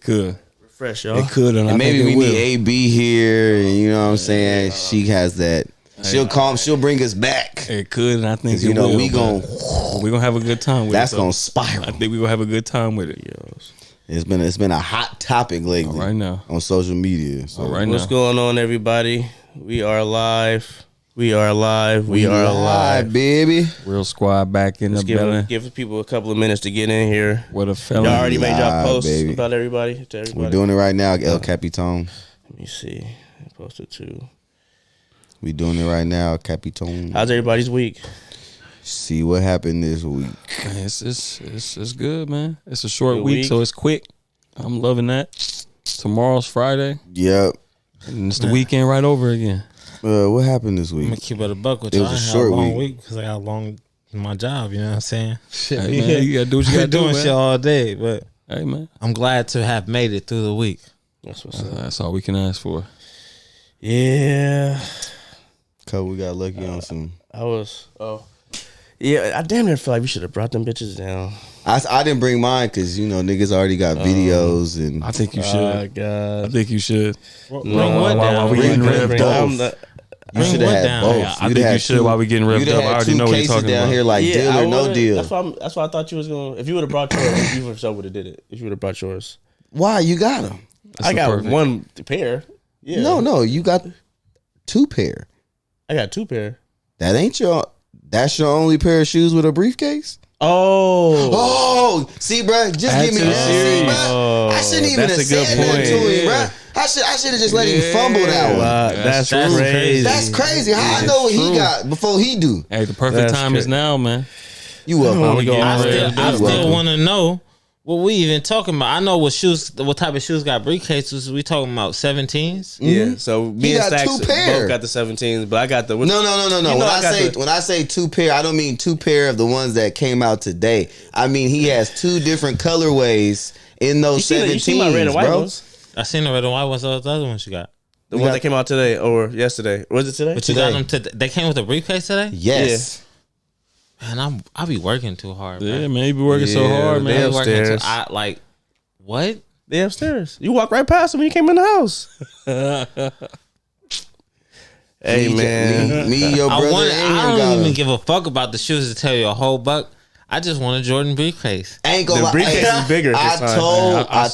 could. Fresh, y'all. It could, and maybe we will. need AB here, and you know what I'm saying? She has that. She'll bring us back. It could, and I think you know we gonna have a good time with that's it. That's gonna spiral. I think we gonna have a good time with it. It's been a hot topic lately. Right now on social media. So what's going on, everybody? We are live. We are live, baby. Real Squad back in the building. Give people a couple of minutes to get in here. What a felon. Y'all already made y'all posts baby. about everybody. We're doing it right now, El Capitan. Let me see. I posted too. We doing it right now, Capitan. How's everybody's week? See what happened this week. It's good, man. It's a short week, so it's quick. I'm loving that. Tomorrow's Friday. Yep. And it's the weekend right over again. What happened this week? I'm gonna keep it a buck with you. you. It was a short week because I got a long in my job. You know what I'm saying? Shit, hey, man, you gotta do what you gotta do. Doing shit all day, but hey, man, I'm glad to have made it through the week. That's what's up. That's all we can ask for. Yeah. Cause we got lucky on some. Yeah, I damn near feel like we should have brought them bitches down. I didn't bring mine because you know niggas already got videos and. I think you should. Oh God. I think you should. While we getting revved up. You should have had both. Yeah, I think you should while we getting revved up. I already know what you're talking down about. here like deal or no deal. That's why I thought you was gonna. If you would have brought yours, you for sure would have did it. If you would have brought yours. Why you got them? I got one pair. Yeah. No, you got 2 pair. I got 2 pair. That ain't your. That's your only pair of shoes with a briefcase. Oh, see, bro, just give me that. See, bro, I shouldn't even have said that to him, bro. I should have just let him fumble that one. That's crazy. That's crazy. How I know what he got before he do? Hey, the perfect time is now, man. You welcome. I still want to know what we even talking about. I know what type of shoes got briefcases. We talking about 17s? Yeah. So me and Stacks 2 pair. both got the 17s, but I got the No. When I say 2 pair, I don't mean 2 pair of the ones that came out today. I mean he has 2 different colorways in those 17s, you see my red and white bro. ones? I seen the red and white ones. What the other ones you got? The ones that came out today or yesterday. Was it today? But you got them today. They came with a briefcase today? Yes. Yeah. Man, I be working too hard, man. Yeah, man, you be working so hard, man. They upstairs. What? They upstairs. You walked right past them when you came in the house. Hey, man. Me and your brother. I don't even give a fuck about the shoes to tell you a whole buck. I just want a Jordan briefcase. I ain't gonna the lie. briefcase is bigger. I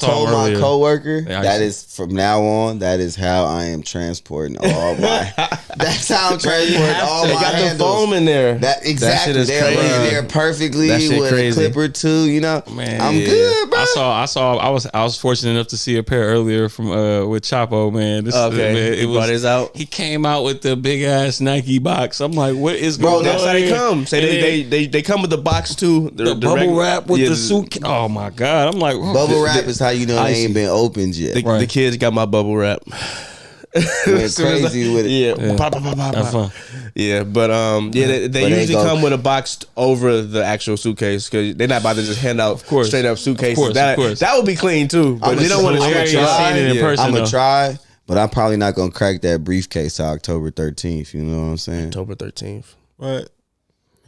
told my coworker that is from now on. That is how I am transporting all my. That's how I'm transporting all my. They got handles. the foam in there. That exactly. That shit is They're crazy. laying there perfectly That shit with crazy. a clip or 2. You know, Man, I'm good, bro. I was fortunate enough to see a pair earlier from with Chapo, man. Okay, man, brought his out. He came out with the big ass Nike box. I'm like, what is going on? That's how they here? come. Say they come with the box too. The bubble wrap with the suitcase. Oh my god! I'm like, Bubble wrap is how you know they ain't been opened yet. The kids got my bubble wrap. Went crazy with it. Yeah. Pop, pop, pop, pop, That's pop. fun. Yeah, but they usually come with a box over the actual suitcase because they're not about to just hand out straight up suitcases. Of course. That would be clean too, but they don't want to try it in person. I'm gonna try, but I'm probably not gonna crack that briefcase till October 13th. You know what I'm saying? October 13th. What?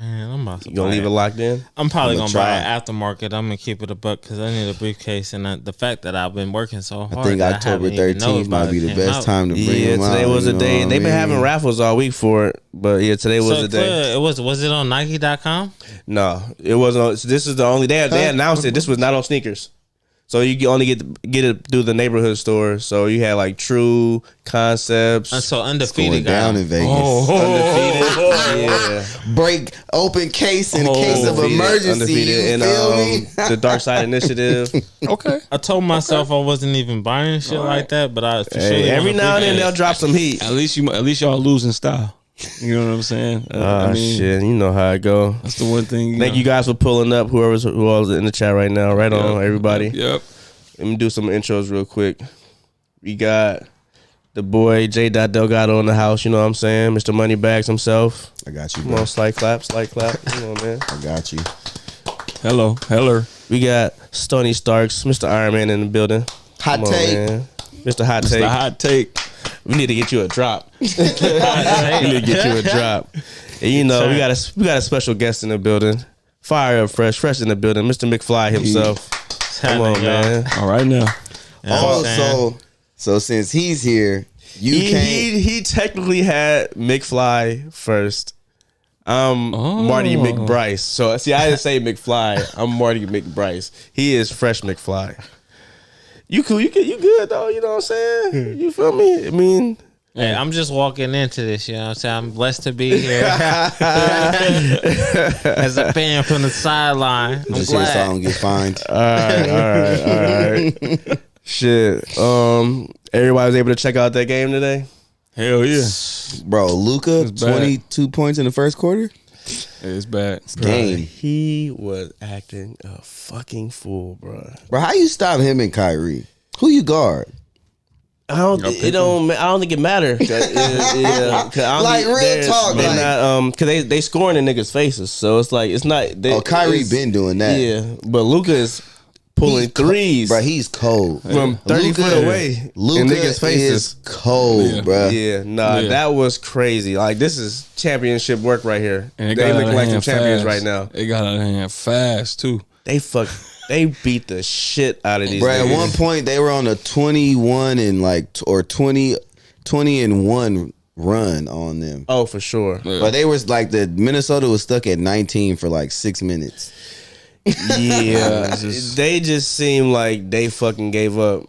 Man, I'm about to. You gonna leave it locked in? I'm probably gonna try buy an aftermarket. I'm gonna keep it a buck because I need a briefcase, and the fact that I've been working so hard. I think October 13th might be the best time to bring them out. Today was a day. They've been having raffles all week for it, but yeah, today was the day. It was it on Nike.com? No, it wasn't. This is the only day they announced it. This was not on sneakers. So you can only get it through the neighborhood store. So you had like True, Concepts. And so Going Undefeated down in Vegas. Undefeated. Yeah. Break open case in case of emergency. Undefeated. You feel me? The Dark Side Initiative. Okay. I told myself I wasn't even buying shit like that, but I for sure Every now and then they'll drop some heat. At least y'all losing style. You know what I'm saying? Shit, you know how it go. That's the one thing. Thank you guys for pulling up. Who else in the chat right now? Right on, everybody. Yep. Let me do some intros real quick. We got the boy J. Delgado in the house. You know what I'm saying? Mr. Moneybags himself. I got you, Come bro. on, slight clap. Come on, man. I got you. Hello. We got Stony Starks, Mr. Iron Man in the building. Hot take. Man. Mr. Hot The Take. hot take. We need to get you a drop. We need to get you a drop. And you know, we got a special guest in the building. Fire up fresh in the building. Mr. McFly himself. Come on, man. All right now. So since he's here, he technically had McFly first. Marty McBryce. So see, I didn't say McFly. I'm Marty McBryce. He is Fresh McFly. You cool? You good though? You know what I'm saying? You feel me? I mean. Hey, I'm just walking into this, you know what I'm saying? I'm blessed to be here. As a fan from the sideline. I'm just glad. So I don't get fined. All right. Shit. Everybody was able to check out that game today? Hell yeah. Bro, Luka, 22 points in the first quarter? It's bad. Game. He was acting a fucking fool, bro. Bro, how you stop him and Kyrie? Who you guard? I don't think it matters. Like real talk, they're not because they scoring in niggas' faces, so it's like it's not. Kyrie been doing that, yeah. But Luka is pulling threes, bro. He's cold from 30 foot away. Luka niggas' faces is cold, bro. Yeah, that was crazy. Like this is championship work right here. And they look like some champions right now. They got out of hand fast too. They beat the shit out of these. Bro, at one point they were on a 21 and 20 and 1 run on them. Oh, for sure. Yeah. But they was like the Minnesota was stuck at 19 for like 6 minutes. Yeah, they just seem like they fucking gave up.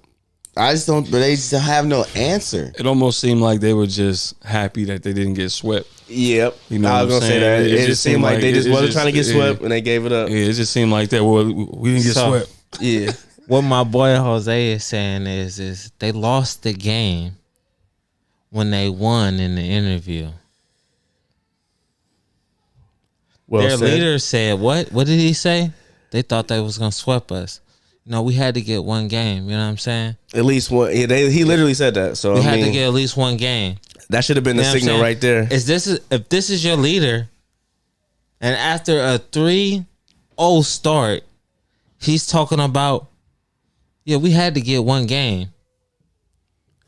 They just have no answer. It almost seemed like they were just happy that they didn't get swept. Yep. You know, I was gonna say that. It just seemed like they just wasn't trying to get swept and they gave it up. Yeah, it just seemed like that. Well, we didn't get swept. Yeah. What my boy Jose is saying is they lost the game when they won in the interview. Their leader said, what? What did he say? They thought they was gonna sweep us. No, we had to get one game. You know what I'm saying? At least one. Yeah, he literally said that. So we had to get at least one game. That should have been the signal right there. If this is your leader, and after a 3-0 start, he's talking about, yeah, we had to get one game.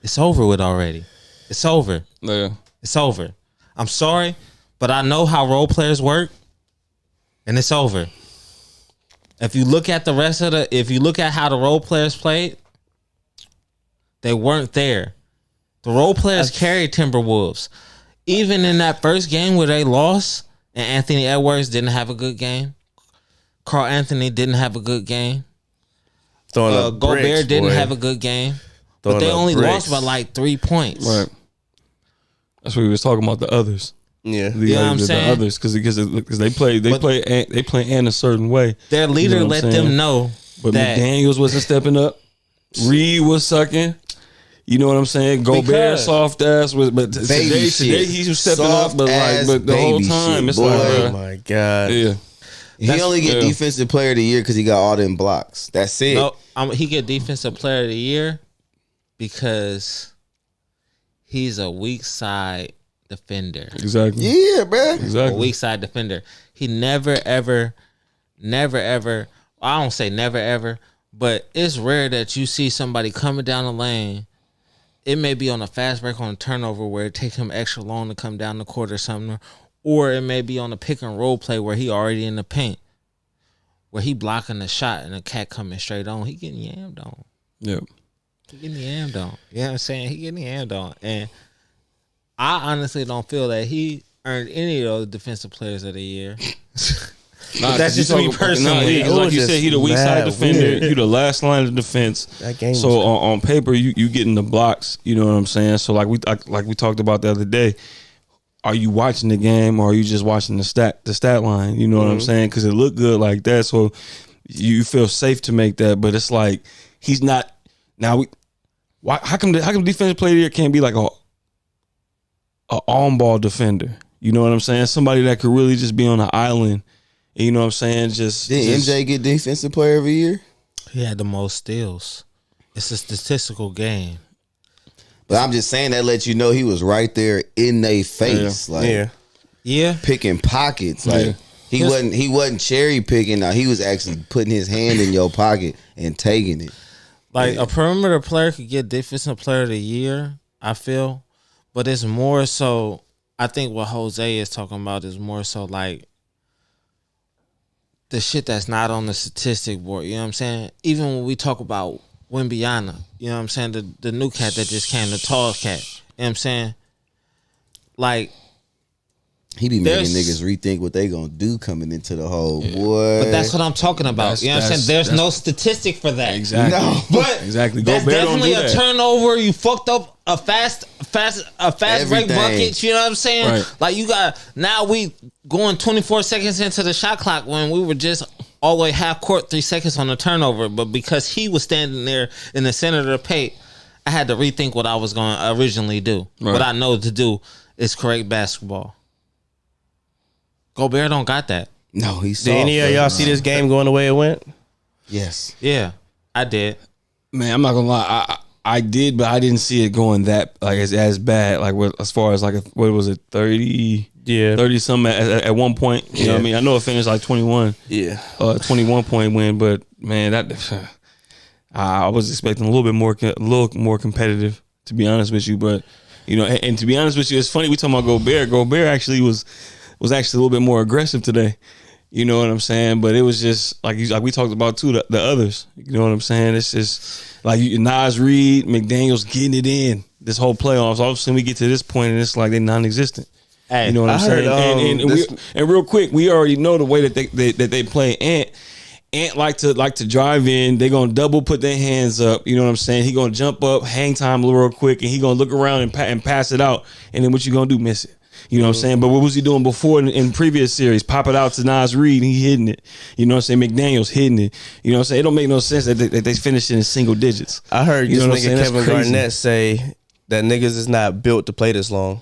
It's over with already. It's over. Yeah. It's over. I'm sorry, but I know how role players work, and it's over. If you look at how the role players played, they weren't there. The role players carried Timberwolves. Even in that first game where they lost, and Anthony Edwards didn't have a good game. Karl Anthony didn't have a good game. Gobert didn't have a good game. But they only lost by like 3 points. Right. That's what we was talking about, the others. Yeah, you know what I'm saying? The others, because they play in a certain way. Their leader let them know, but McDaniels wasn't stepping up. Reed was sucking. You know what I'm saying? Gobert soft ass was, but today he was stepping up. But the whole time it's oh my god, yeah. He only get defensive player of the year because he got all them blocks. That's it. No, he get defensive player of the year because he's a weak side defender. Exactly. Yeah, bro. Exactly. A weak side defender. He never ever. I don't say never ever, but it's rare that you see somebody coming down the lane. It may be on a fast break on a turnover where it takes him extra long to come down the court or something, or it may be on a pick and roll play where he already in the paint, where he blocking the shot and the cat coming straight on. He getting yammed on. Yep. He getting yammed on. You know what I'm saying? He getting yammed on, and I honestly don't feel that he earned any of those defensive players of the year. But that's just me personally. Like you said, he the weak side defender. You the last line of defense. That game. So on paper, you getting the blocks. You know what I'm saying? So like we talked about the other day. Are you watching the game or are you just watching the stat line? You know what I'm saying? Because it looked good like that, so you feel safe to make that. But it's like he's not. Now how come defensive player of the year can't be like a on-ball defender? You know what I'm saying? Somebody that could really just be on an island. You know what I'm saying? Did MJ get defensive player of the year? He had the most steals. It's a statistical game. But I'm just saying that lets you know he was right there in their face. Picking pockets. Like he wasn't cherry picking. Now he was actually putting his hand in your pocket and taking it. Like a perimeter player could get defensive player of the year, I feel. But it's more so, I think what Jose is talking about is more so like the shit that's not on the statistic board. You know what I'm saying? Even when we talk about Wimbiana. You know what I'm saying? The new cat that just came, the tall cat. You know what I'm saying? Like, he be making niggas rethink what they gonna do coming into the whole boy. But that's what I'm talking about. You know what I'm saying? There's no statistic for that. Exactly. No, but exactly. That's definitely a turnover. You fucked up a fast break bucket. You know what I'm saying? Right. Like now we going 24 seconds into the shot clock when we were just all the way half court, 3 seconds on the turnover. But because he was standing there in the center of the paint, I had to rethink what I was going to originally do. Right. What I know to do is correct basketball. Gobert don't got that. No, he's soft. Did any of y'all see this game going the way it went? Yes. Yeah, I did. Man, I'm not gonna lie. I did, but I didn't see it going that like as bad. Like as far as like what was it, 30? Yeah, 30 something at one point. You know what I mean? I know it finished like 21. Yeah, 21 point win. But man, that I was expecting a little more competitive. To be honest with you, but you know, and to be honest with you, it's funny we talking about Gobert. Gobert actually was actually a little bit more aggressive today. You know what I'm saying? But it was just like we talked about too, the others. You know what I'm saying? It's just like Naz Reid, McDaniels getting it in this whole playoffs. All of a sudden we get to this point and it's like they're non-existent. Hey, you know what I'm saying? And real quick, we already know the way that they play. Ant like to drive in. They're gonna double put their hands up. You know what I'm saying? He gonna jump up, hang time real quick, and he gonna look around and pass it out. And then what you gonna do? Miss it. You know what I'm saying? But what was he doing before in previous series? Pop it out to Naz Reid, and he hitting it. You know what I'm saying? McDaniels hitting it. You know what I'm saying? It don't make no sense that they finished in single digits. I heard this nigga Kevin Garnett say that niggas is not built to play this long.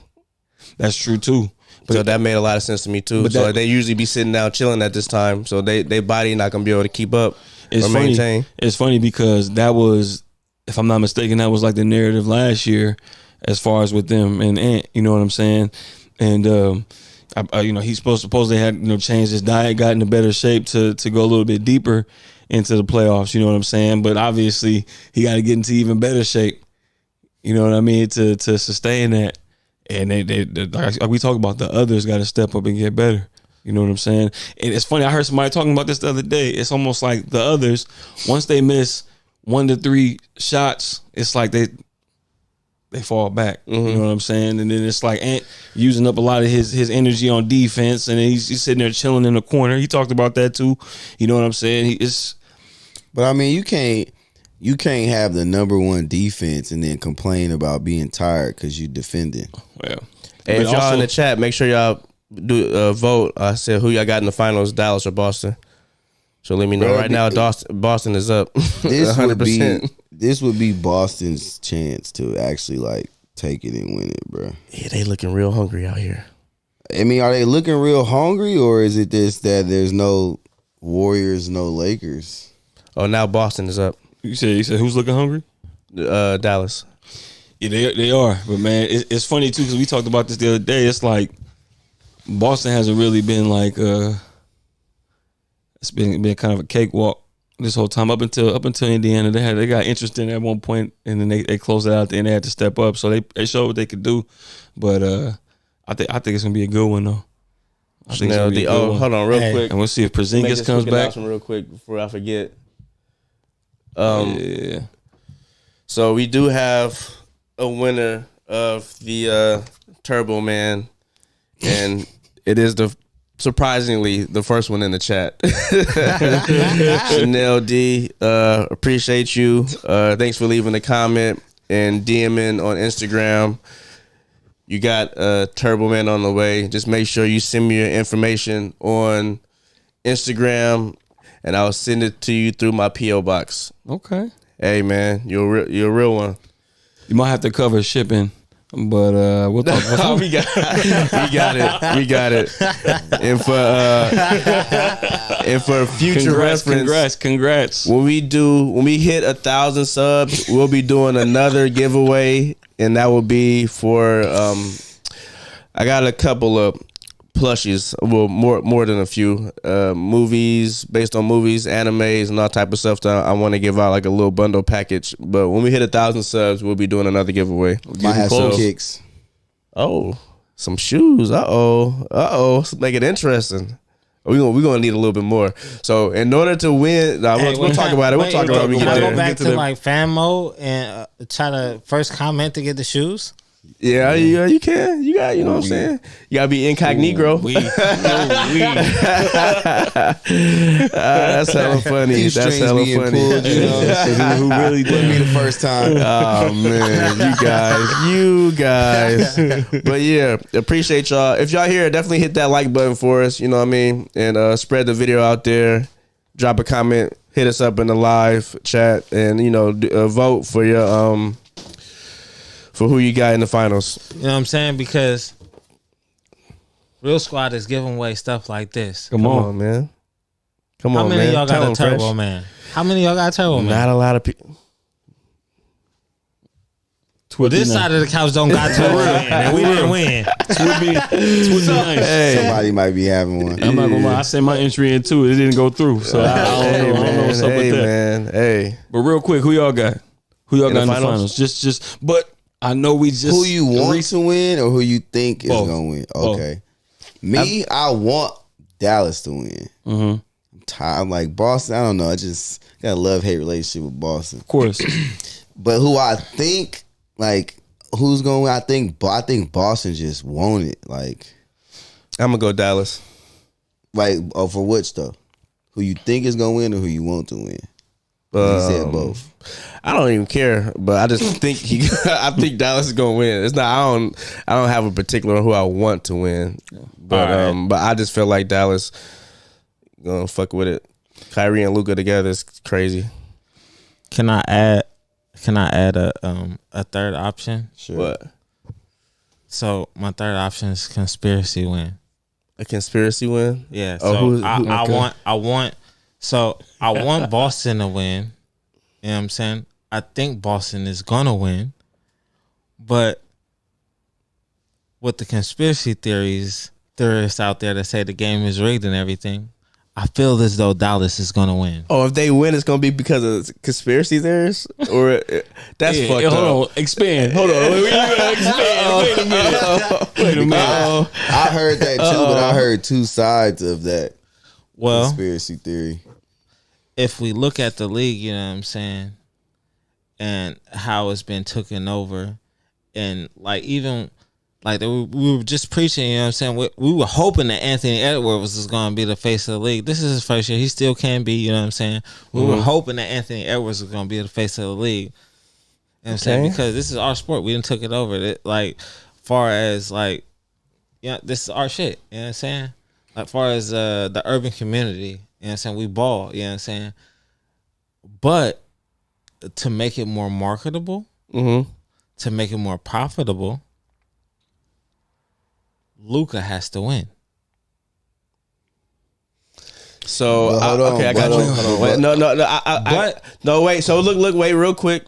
That's true too. But so that made a lot of sense to me too. So they usually be sitting down chilling at this time. So they body not gonna be able to keep up or maintain. It's funny because that was, if I'm not mistaken, that was like the narrative last year as far as with them and Ant. You know what I'm saying? And you know, he's supposedly had changed his diet, got into better shape to go a little bit deeper into the playoffs. You know what I'm saying? But obviously he got to get into even better shape. You know what I mean? To sustain that. And they like we talk about, the others got to step up and get better. You know what I'm saying? And it's funny, I heard somebody talking about this the other day. It's almost like the others, once they miss 1 to 3 shots, it's like they fall back. You know what I'm saying? And then it's like Ant using up a lot of his energy on defense, and he's sitting there chilling in the corner. He talked about that too. You know what I'm saying? But I mean, you can't have the number one defense and then complain about being tired because you defending. Well, hey, if y'all in the chat, make sure y'all do vote. I said who y'all got in the finals, Dallas or Boston. So let me know. Right now, Boston is up. This 100%. This would be Boston's chance to actually like take it and win it, bro. Yeah, they looking real hungry out here. I mean, are they looking real hungry, or is it this that there's no Warriors, no Lakers? Oh, now Boston is up. You said who's looking hungry? Dallas. Yeah, they are. But man, it's funny too because we talked about this the other day. It's like Boston hasn't really been like it's been kind of a cakewalk this whole time up until Indiana. They got interested at one point, and then they closed it out and they had to step up. So they showed what they could do. But I think it's gonna be a good one though. I think hold on real quick, and we'll see if Porzingis comes back. Real quick before I forget. Yeah. So we do have a winner of the Turbo Man, and it is surprisingly the first one in the chat. Chanel D, appreciate you. Thanks for leaving a comment and DMing on Instagram. You got Turbo Man on the way. Just make sure you send me your information on Instagram, and I'll send it to you through my P.O. box. Okay. Hey, man, you're a real one. You might have to cover shipping, but we'll talk about we got it. And for future reference, congrats. When we hit 1,000 subs, we'll be doing another giveaway, and that will be for I got a couple of plushies, well, more than a few movies, based on movies, animes, and all type of stuff that I want to give out, like a little bundle package. But when we hit 1,000 subs, we'll be doing another giveaway. Might have some kicks. Oh, some shoes. Uh-oh. Let's make it interesting. We're gonna need a little bit more. So in order to win, we'll talk about it. We'll talk about it. Can I go back to like fan mode and try to first comment to get the shoes? Yeah, you can. You got, you know what I'm saying? You gotta be incognito. That's hella funny. That's hella funny. Pulled, you know, who really did me the first time? Oh man, you guys. But yeah, appreciate y'all. If y'all here, definitely hit that like button for us. You know what I mean? And spread the video out there. Drop a comment. Hit us up in the live chat, and vote for your for who you got in the finals. You know what I'm saying? Because Real Squad is giving away stuff like this. Come on, man. Come on, man. How many of y'all got a Turbo Man? How many of y'all got a Turbo Man? Not a lot of people. Well, this side of the couch don't got Turbo Man, and we didn't win. Hey. Somebody might be having one. I'm not gonna lie. I sent my entry in too. It didn't go through. So I don't know what's up with that. Man. Hey. But real quick, who y'all got? Who y'all got in the finals? But I know we just who you want to win or who you think is gonna win. Okay, me, I want Dallas to win. Mm-hmm. I'm like Boston. I don't know. I just got a love-hate relationship with Boston, of course. But who I think who's gonna win? I think Boston just won it. Like I'm gonna go Dallas. Like for which though? Who you think is gonna win or who you want to win? He said both. I don't even care, but I just think I think Dallas is gonna win. It's not. I don't have a particular who I want to win, but but I just feel like Dallas gonna fuck with it. Kyrie and Luka together is crazy. Can I add a third option? Sure. What? So my third option is conspiracy win. A conspiracy win? Yeah. So I want Boston to win. You know what I'm saying? I think Boston is gonna win. But with the conspiracy theorists out there that say the game is rigged and everything, I feel as though Dallas is gonna win. Oh, if they win, it's gonna be because of conspiracy theories, or that's fucked up. Hold on, expand. Hold on, Wait a minute. I heard that too, but I heard two sides of that conspiracy theory. If we look at the league, you know what I'm saying, and how it's been taken over, and like even like we were just preaching, you know what I'm saying, we were hoping that Anthony Edwards was going to be the face of the league. This is his first year. He still can be, you know what I'm saying. We were hoping that Anthony Edwards was going to be the face of the league. You know what I'm saying? Because this is our sport. We done took it over. Like, far as like, this is our shit. You know what I'm saying? Like, far as the urban community, you know what I'm saying? We ball, you know what I'm saying? But to make it more marketable, to make it more profitable, Luka has to win. So I got you. Hold on. Wait, wait. So look, wait, real quick.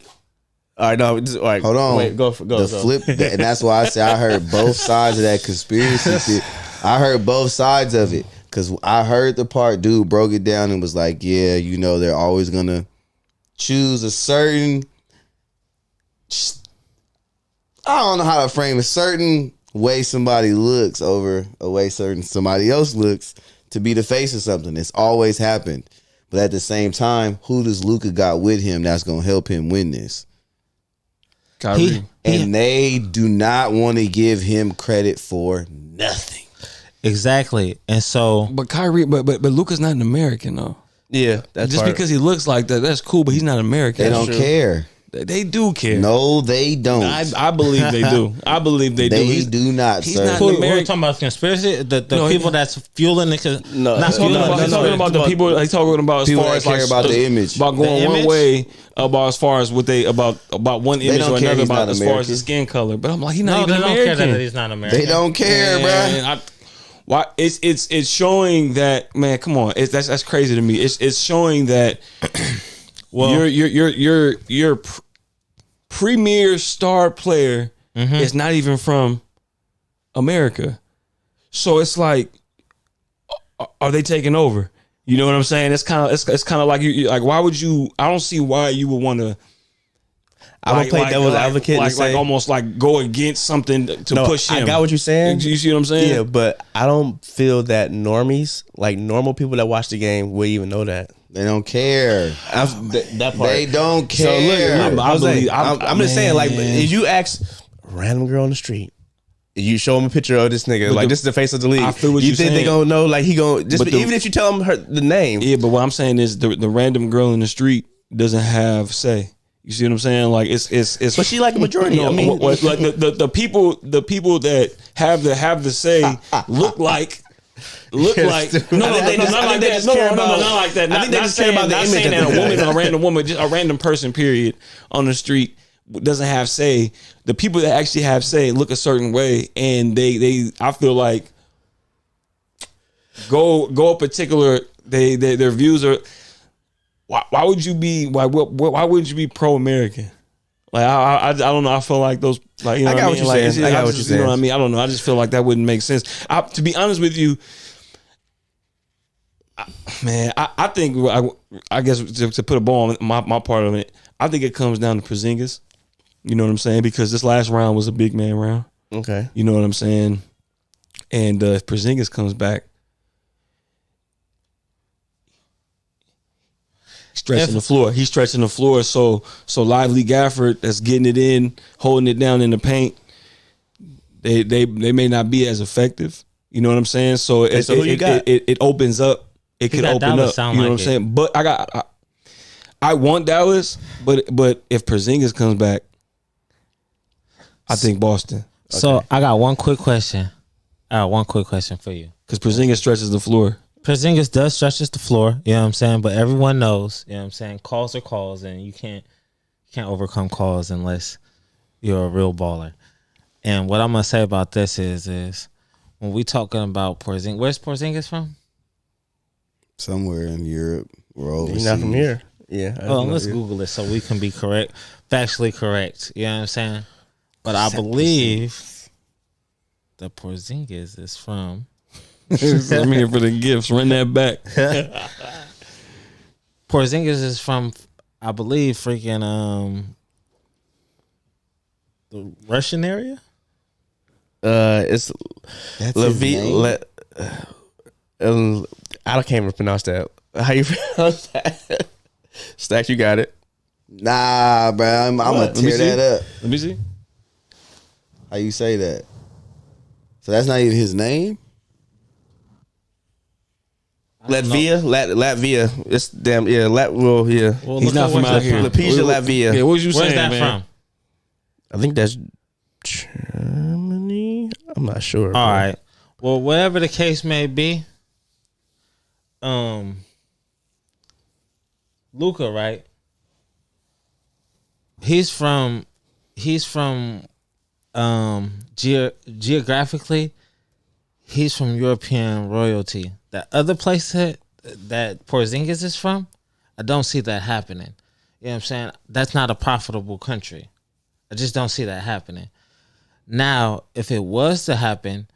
All right, no, all right. Hold on. Wait, go. Flip, and that's why I say I heard both sides of that conspiracy. I heard both sides of it because I heard the part dude broke it down and was like, "Yeah, they're always gonna choose a certain. I don't know how to frame a certain way somebody looks over a way somebody else looks to be the face of something. It's always happened, but at the same time, who does Luka got with him that's gonna help him win this? Kyrie. And they do not want to give him credit for nothing. Exactly. And so, but Kyrie, but Luka's not an American though. Yeah, that's just because he looks like that. That's cool, but he's not American. They don't care. They do care. No, they don't. I believe they do. I believe they do. They do not, he's sir. Not Who are talking about conspiracy? The people that's fueling it. He's talking about the people. He's talking about as people far as care about the image, about going one way, about as far as what they about one image or another about as far as the skin color. But I'm like, he's not even American. They don't care that he's not American. They don't care, bro. Why it's showing that, man, come on, that's crazy to me. It's showing that your premier star player is not even from America. So it's like, are they taking over? You know what I'm saying? It's kind of like you like, why would you? I don't see why you would want to. I'm gonna play devil's advocate and say, like almost like go against something to push him. I got what you're saying. You see what I'm saying? Yeah, but I don't feel that normies, like normal people that watch the game, would even know that. They don't care. That part. They don't care. So look, I'm just saying, like, if you ask a random girl on the street, you show them a picture of this nigga, like this is the face of the league. I feel what you think they gonna know? Like he gonna even if you tell them the name. Yeah, but what I'm saying is the random girl in the street doesn't have say. You see what I'm saying? Like it's. But she like a majority. I mean, like the people that have the say look like. No, not like that. I think they just care about the image that a woman, a random woman, just a random person, period, on the street doesn't have say. The people that actually have say look a certain way, and they I feel like go a particular. Their views are. Why would you be why wouldn't you be pro-American? Like I don't know. I feel like those like you know I got what you're saying. I got what you're saying. You know what I mean? I don't know. I just feel like that wouldn't make sense. To be honest with you, man, I think I guess to put a ball on my part of it, I think it comes down to Porzingis. You know what I'm saying? Because this last round was a big man round. Okay. You know what I'm saying? And if Porzingis comes back, stretching the floor. He's stretching the floor. So Lively Gafford that's getting it in, holding it down in the paint. They may not be as effective. You know what I'm saying? So it opens up. It could open up. You know what I'm saying? But I want Dallas. But if Porzingis comes back, I think Boston. So I got one quick question. For you. Because Porzingis stretches the floor. Porzingis does stretches the floor, you know what I'm saying? But everyone knows, you know what I'm saying? Calls are calls, and you can't overcome calls unless you're a real baller. And what I'm gonna say about this is when we talking about Porzingis, where's Porzingis from? Somewhere in Europe or overseas. He's not from here. Yeah. Let's Google it so we can be correct, factually correct. You know what I'm saying? But I believe that Porzingis is from. I'm here for the gifts. Run that back. Porzingis is from, I believe, freaking the Russian area. It's Levy. I can't even pronounce that. How you pronounce that? Stack, you got it. Nah, bro. I'm gonna tear that up. Let me see. How you say that? So that's not even his name? Latvia. It's damn Latvia. Well, he's not from out here. Lapesia, Latvia. Yeah, what was you saying, Where's that man? from? I think that's Germany. I'm not sure. All right. Well, whatever the case may be, Luka, right? He's from geographically, he's from European royalty. That other place that Porzingis is from, I don't see that happening. You know what I'm saying? That's not a profitable country. I just don't see that happening. Now, if it was to happen,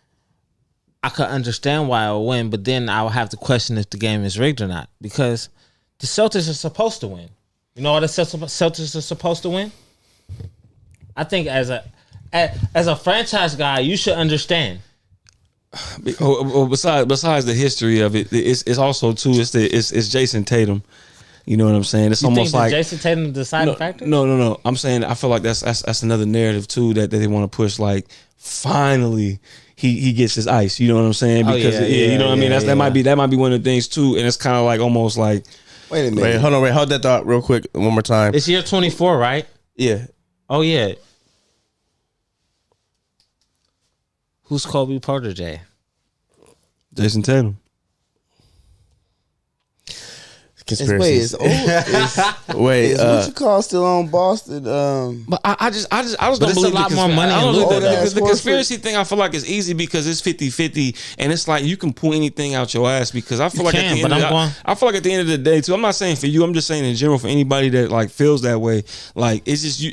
I could understand why I would win, but then I would have to question if the game is rigged or not. Because the Celtics are supposed to win. You know why the Celtics are supposed to win? I think as a franchise guy, you should understand. Besides the history of it, it's also too. It's Jason Tatum. You know what I'm saying? It's almost like Jason Tatum the deciding factor. No. I'm saying I feel like that's another narrative too that they want to push. Like finally he gets his ice. You know what I'm saying? Because you know what I mean. That might be one of the things too. And it's kind of like almost like wait a minute. Hold that thought real quick one more time. It's year 24, right? Yeah. Oh yeah. Who's Kobe protege? Jason Tatum. Wait, is what you call still on Boston? But I just don't it's believe a lot more money. The conspiracy thing I feel like is easy because it's 50-50 and it's like you can pull anything out your ass because I feel I feel like at the end of the day too. I'm not saying for you. I'm just saying in general for anybody that like feels that way. Like it's just you.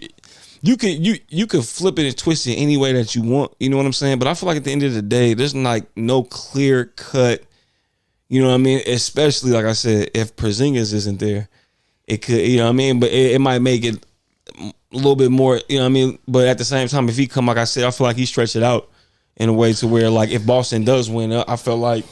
You could flip it and twist it any way that you want. You know what I'm saying? But I feel like at the end of the day, there's like no clear cut. You know what I mean? Especially like I said, if Porzingis isn't there, it could. You know what I mean? But it might make it little bit more, you know what I mean? But at the same time, if he come, like I said, I feel like he stretched it out in a way to where, like, if Boston does win, I feel like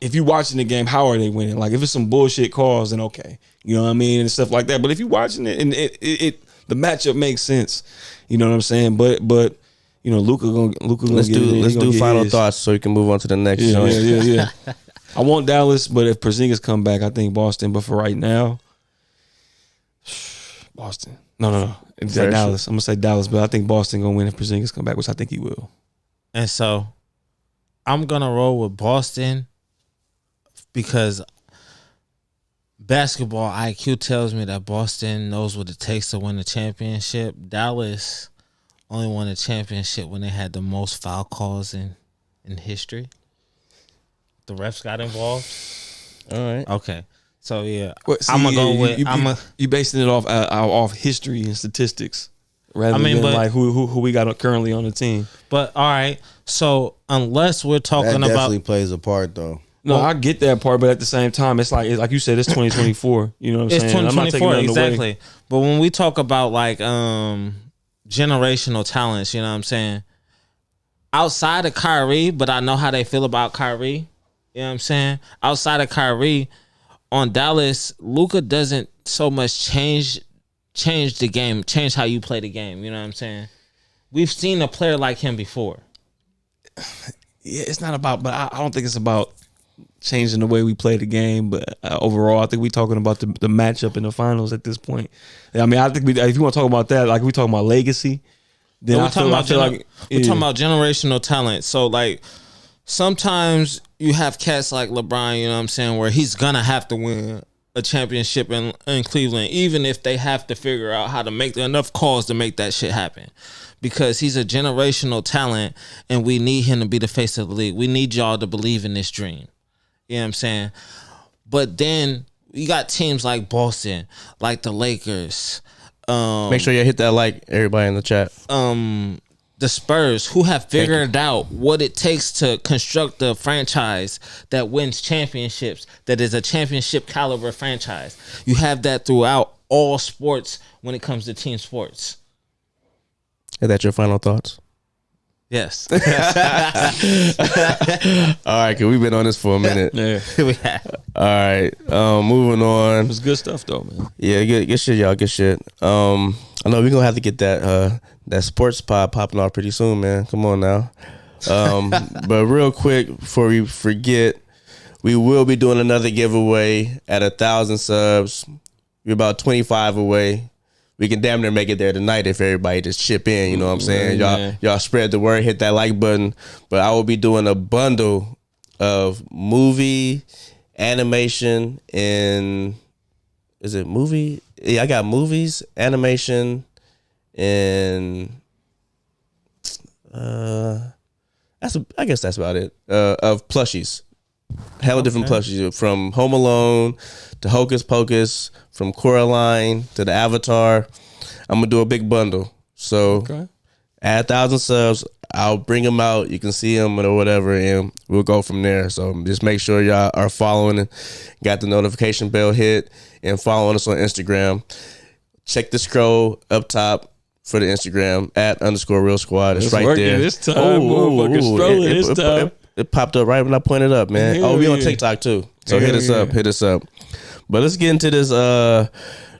if you watching the game, how are they winning? Like, if it's some bullshit calls, then okay, you know what I mean, and stuff like that. But if you watching it and it the matchup makes sense, you know what I'm saying? But you know, Luka gonna let's do final thoughts so we can move on to the next. Yeah. I want Dallas, but if Porzingis come back, I think Boston. But for right now, Boston. No. Dallas. I'm gonna say Dallas, but I think Boston gonna win if Porzingis come back, which I think he will. And so, I'm gonna roll with Boston because basketball IQ tells me that Boston knows what it takes to win a championship. Dallas only won a championship when they had the most foul calls in history. The refs got involved. All right. Okay. So yeah, I'm gonna go with. You basing it off history and statistics, rather than like who we got currently on the team. But all right, so unless we're talking that definitely about, plays a part though. No, I get that part, but at the same time, it's like you said, it's 2024. You know what I'm saying? It's 2024 exactly. But when we talk about like generational talents, you know what I'm saying? Outside of Kyrie, but I know how they feel about Kyrie. You know what I'm saying? Outside of Kyrie. On Dallas, Luka doesn't so much change the game, change how you play the game. You know what I'm saying? We've seen a player like him before. Yeah, it's not about, but I don't think it's about changing the way we play the game. But overall, I think we're talking about the matchup in the finals at this point. I mean, I think if you want to talk about that, like we talking about legacy, then we're talking about generational talent. So like sometimes you have cats like LeBron, you know what I'm saying, where he's gonna have to win a championship in Cleveland, even if they have to figure out how to make enough calls to make that shit happen. Because he's a generational talent and we need him to be the face of the league. We need y'all to believe in this dream. You know what I'm saying? But then you got teams like Boston, like the Lakers. Make sure you hit that like, everybody in the chat. The Spurs, who have figured out what it takes to construct a franchise that wins championships, that is a championship caliber franchise. You have that throughout all sports when it comes to team sports. Is that your final thoughts? Yes. All right, because we've been on this for a minute. Yeah. All right, moving on. It was good stuff though, man. Yeah, good shit, y'all. Good shit. I know we're gonna have to get that sports pod popping off pretty soon, man. Come on now. But real quick before we forget, we will be doing another giveaway at 1,000 subs. We're about 25 away. We can damn near make it there tonight if everybody just chip in. You know what I'm saying? Y'all spread the word, hit that like button. But I will be doing a bundle of movie, animation, and is it movie? Yeah, I got movies, animation, and I guess that's about it. Of plushies. Hella different plushies, from Home Alone to Hocus Pocus, from Coraline to the Avatar. I'm gonna do a big bundle. So at 1,000 subs, I'll bring them out. You can see them or whatever, and we'll go from there. So just make sure y'all are following and got the notification bell hit and following us on Instagram. Check the scroll up top for the Instagram at _real squad. It's right there. This time, motherfucker, strolling this time. It popped up right when I pointed up, man. We on TikTok too. So hit us up. But let's get into this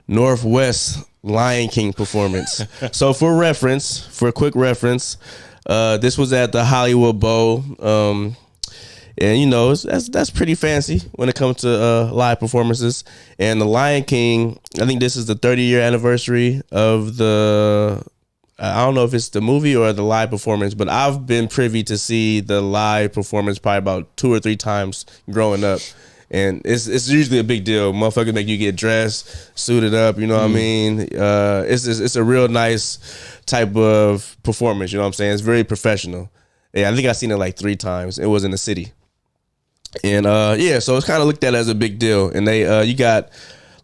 Northwest Lion King performance. So for a quick reference, this was at the Hollywood Bowl. And you know, that's pretty fancy when it comes to live performances. And the Lion King, I think this is the 30-year anniversary of I don't know if it's the movie or the live performance, but I've been privy to see the live performance probably about 2 or 3 times growing up. And it's usually a big deal. Motherfuckers make you get dressed, suited up, you know what I mean? It's a real nice type of performance, you know what I'm saying? It's very professional. Yeah, I think I've seen it like 3 times. It was in the city. And so it's kind of looked at as a big deal. And they you got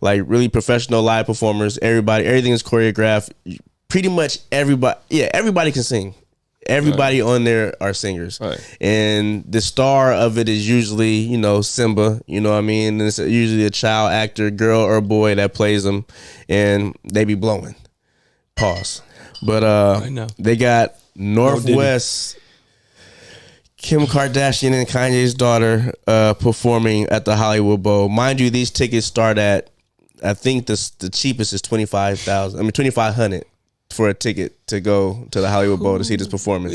like really professional live performers, everything is choreographed. Pretty much everybody can sing. Everybody on there are singers. Right. And the star of it is usually, you know, Simba, you know what I mean? And it's usually a child actor, girl or boy that plays them, and they be blowing. Pause. But they got North West, Kim Kardashian and Kanye's daughter performing at the Hollywood Bowl. Mind you, these tickets start at, I think the cheapest is $25,500 for a ticket to go to the Hollywood Bowl to see this performance.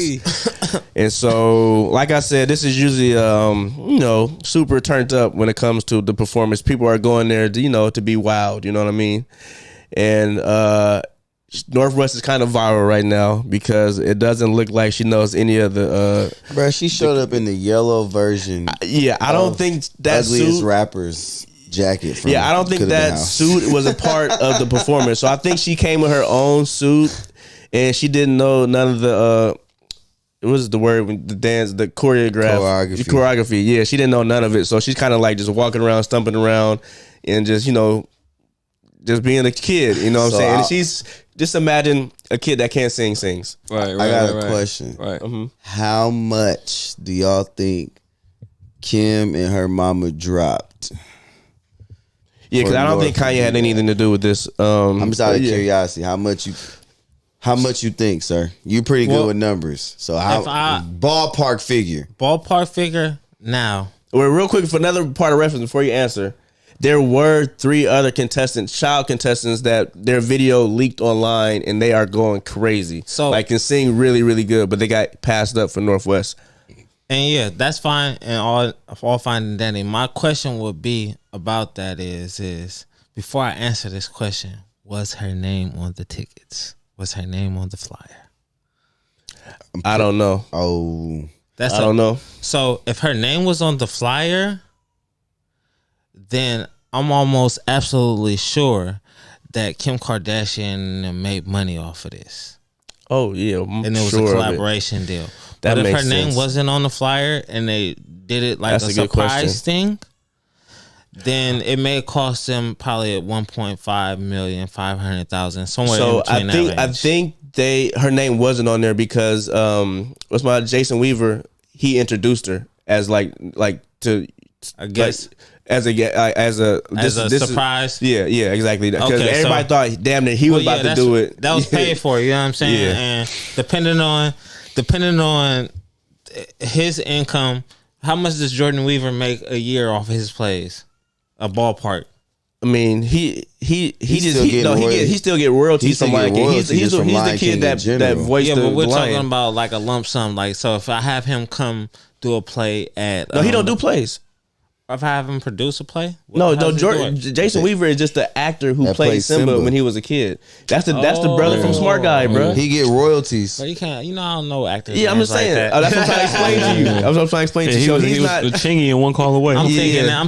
And so, like I said, this is usually super turned up when it comes to the performance. People are going there to, to be wowed, you know what I mean? And Northwest is kind of viral right now because it doesn't look like she knows any of the Bruh, she showed up in the yellow version. I don't think that ugliest suit, rapper's jacket. I don't think that suit was a part of the performance. So I think she came with her own suit, and she didn't know none of the what was the word? The dance, the choreography. Yeah, she didn't know none of it. So she's kind of like just walking around, stumping around, and just just being a kid. You know what I'm saying? And she's just imagine a kid that can't sings. Right. I got a question. Right. How much do y'all think Kim and her mama dropped? Yeah, because I don't think Kanye had anything to do with this. I'm just out of curiosity. How much you think, sir? You pretty good with numbers. So ballpark figure. Ballpark figure now. Well, real quick for another part of reference before you answer. There were 3 other child contestants that their video leaked online, and they are going crazy. So can sing really, really good, but they got passed up for Northwest. And yeah, that's fine and all fine and dandy. My question would be about that is before I answer this question, was her name on the tickets? Was her name on the flyer? I don't know. Oh, I don't know. So if her name was on the flyer, then I'm almost absolutely sure that Kim Kardashian made money off of this. Oh yeah, and it was a collaboration deal. But if her name wasn't on the flyer and they did it like a surprise thing, then it may cost them probably at $1.5 million, $500,000, somewhere in between that range. I think her name wasn't on there because what's my Jason Weaver? He introduced her as like to I guess. As a surprise. Yeah, exactly. Because everybody thought, damn it, he was about to do it. That was paid for. You know what I'm saying? Yeah. And depending on his income, how much does Jordan Weaver make a year off of his plays? A ballpark. I mean, he still get royalties from Lion King. He's the kid that voiced the but we're lion. talking about like a lump sum. Like, so if I have him come do a play at he don't do plays. If I have him produce a play? Jason Weaver is just the actor who played Simba when he was a kid. That's the brother from Smart Guy, bro. He get royalties. But you can't, I don't know actors. Yeah, I'm just saying. Like that's what I'm trying to explain to you. That's what I'm trying to explain to you. He was Chingy and One Call Away. I'm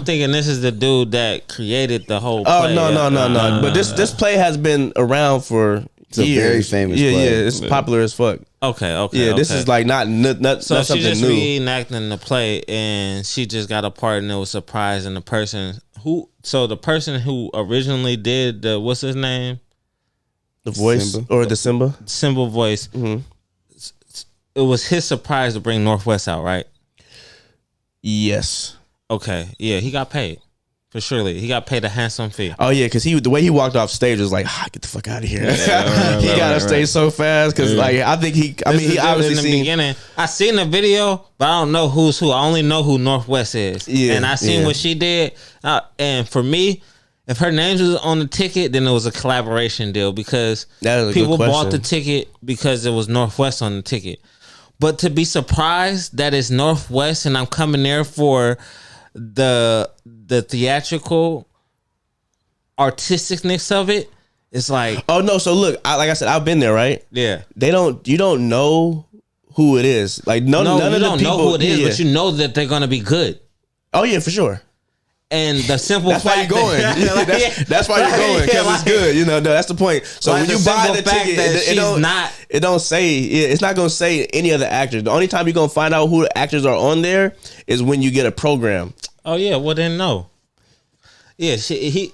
thinking this is the dude that created the whole play. Oh, no. But this play has been around for It's a very famous play. Yeah, it's popular as fuck. Okay. Yeah, this is like not so something she just new. reenacting the play, and she just got a part, and it was surprising the person who originally did the what's his name, the voice Simba. Or the Simba voice. Mm-hmm. It was his surprise to bring Northwest out, right? Yes. Okay. Yeah, he got paid. For surely, he got paid a handsome fee. Oh yeah, because the way he walked off stage was like, get the fuck out of here. He got off stage so fast because I think he obviously in the beginning. I seen the video, but I don't know who's who. I only know who Northwest is. Yeah, and I seen what she did. And for me, if her name was on the ticket, then it was a collaboration deal because people bought the ticket because it was Northwest on the ticket. But to be surprised that it's Northwest and I'm coming there for the theatrical artisticness of it, it's like, oh no. So look, like I said, I've been there, right? Yeah. You don't know who it is. Like none of the people. You don't know who it is, but you know that they're gonna be good. Oh yeah, for sure. And the simple that's fact why you're going. That's why you're going because it's good. No, that's the point. So when you buy the ticket, it don't say. It's not gonna say any other actors. The only time you're gonna find out who the actors are on there is when you get a program. Oh yeah, well then no. Yeah, he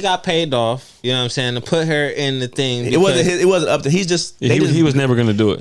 got paid off. You know what I'm saying, to put her in the thing. It wasn't up to. He was never gonna do it.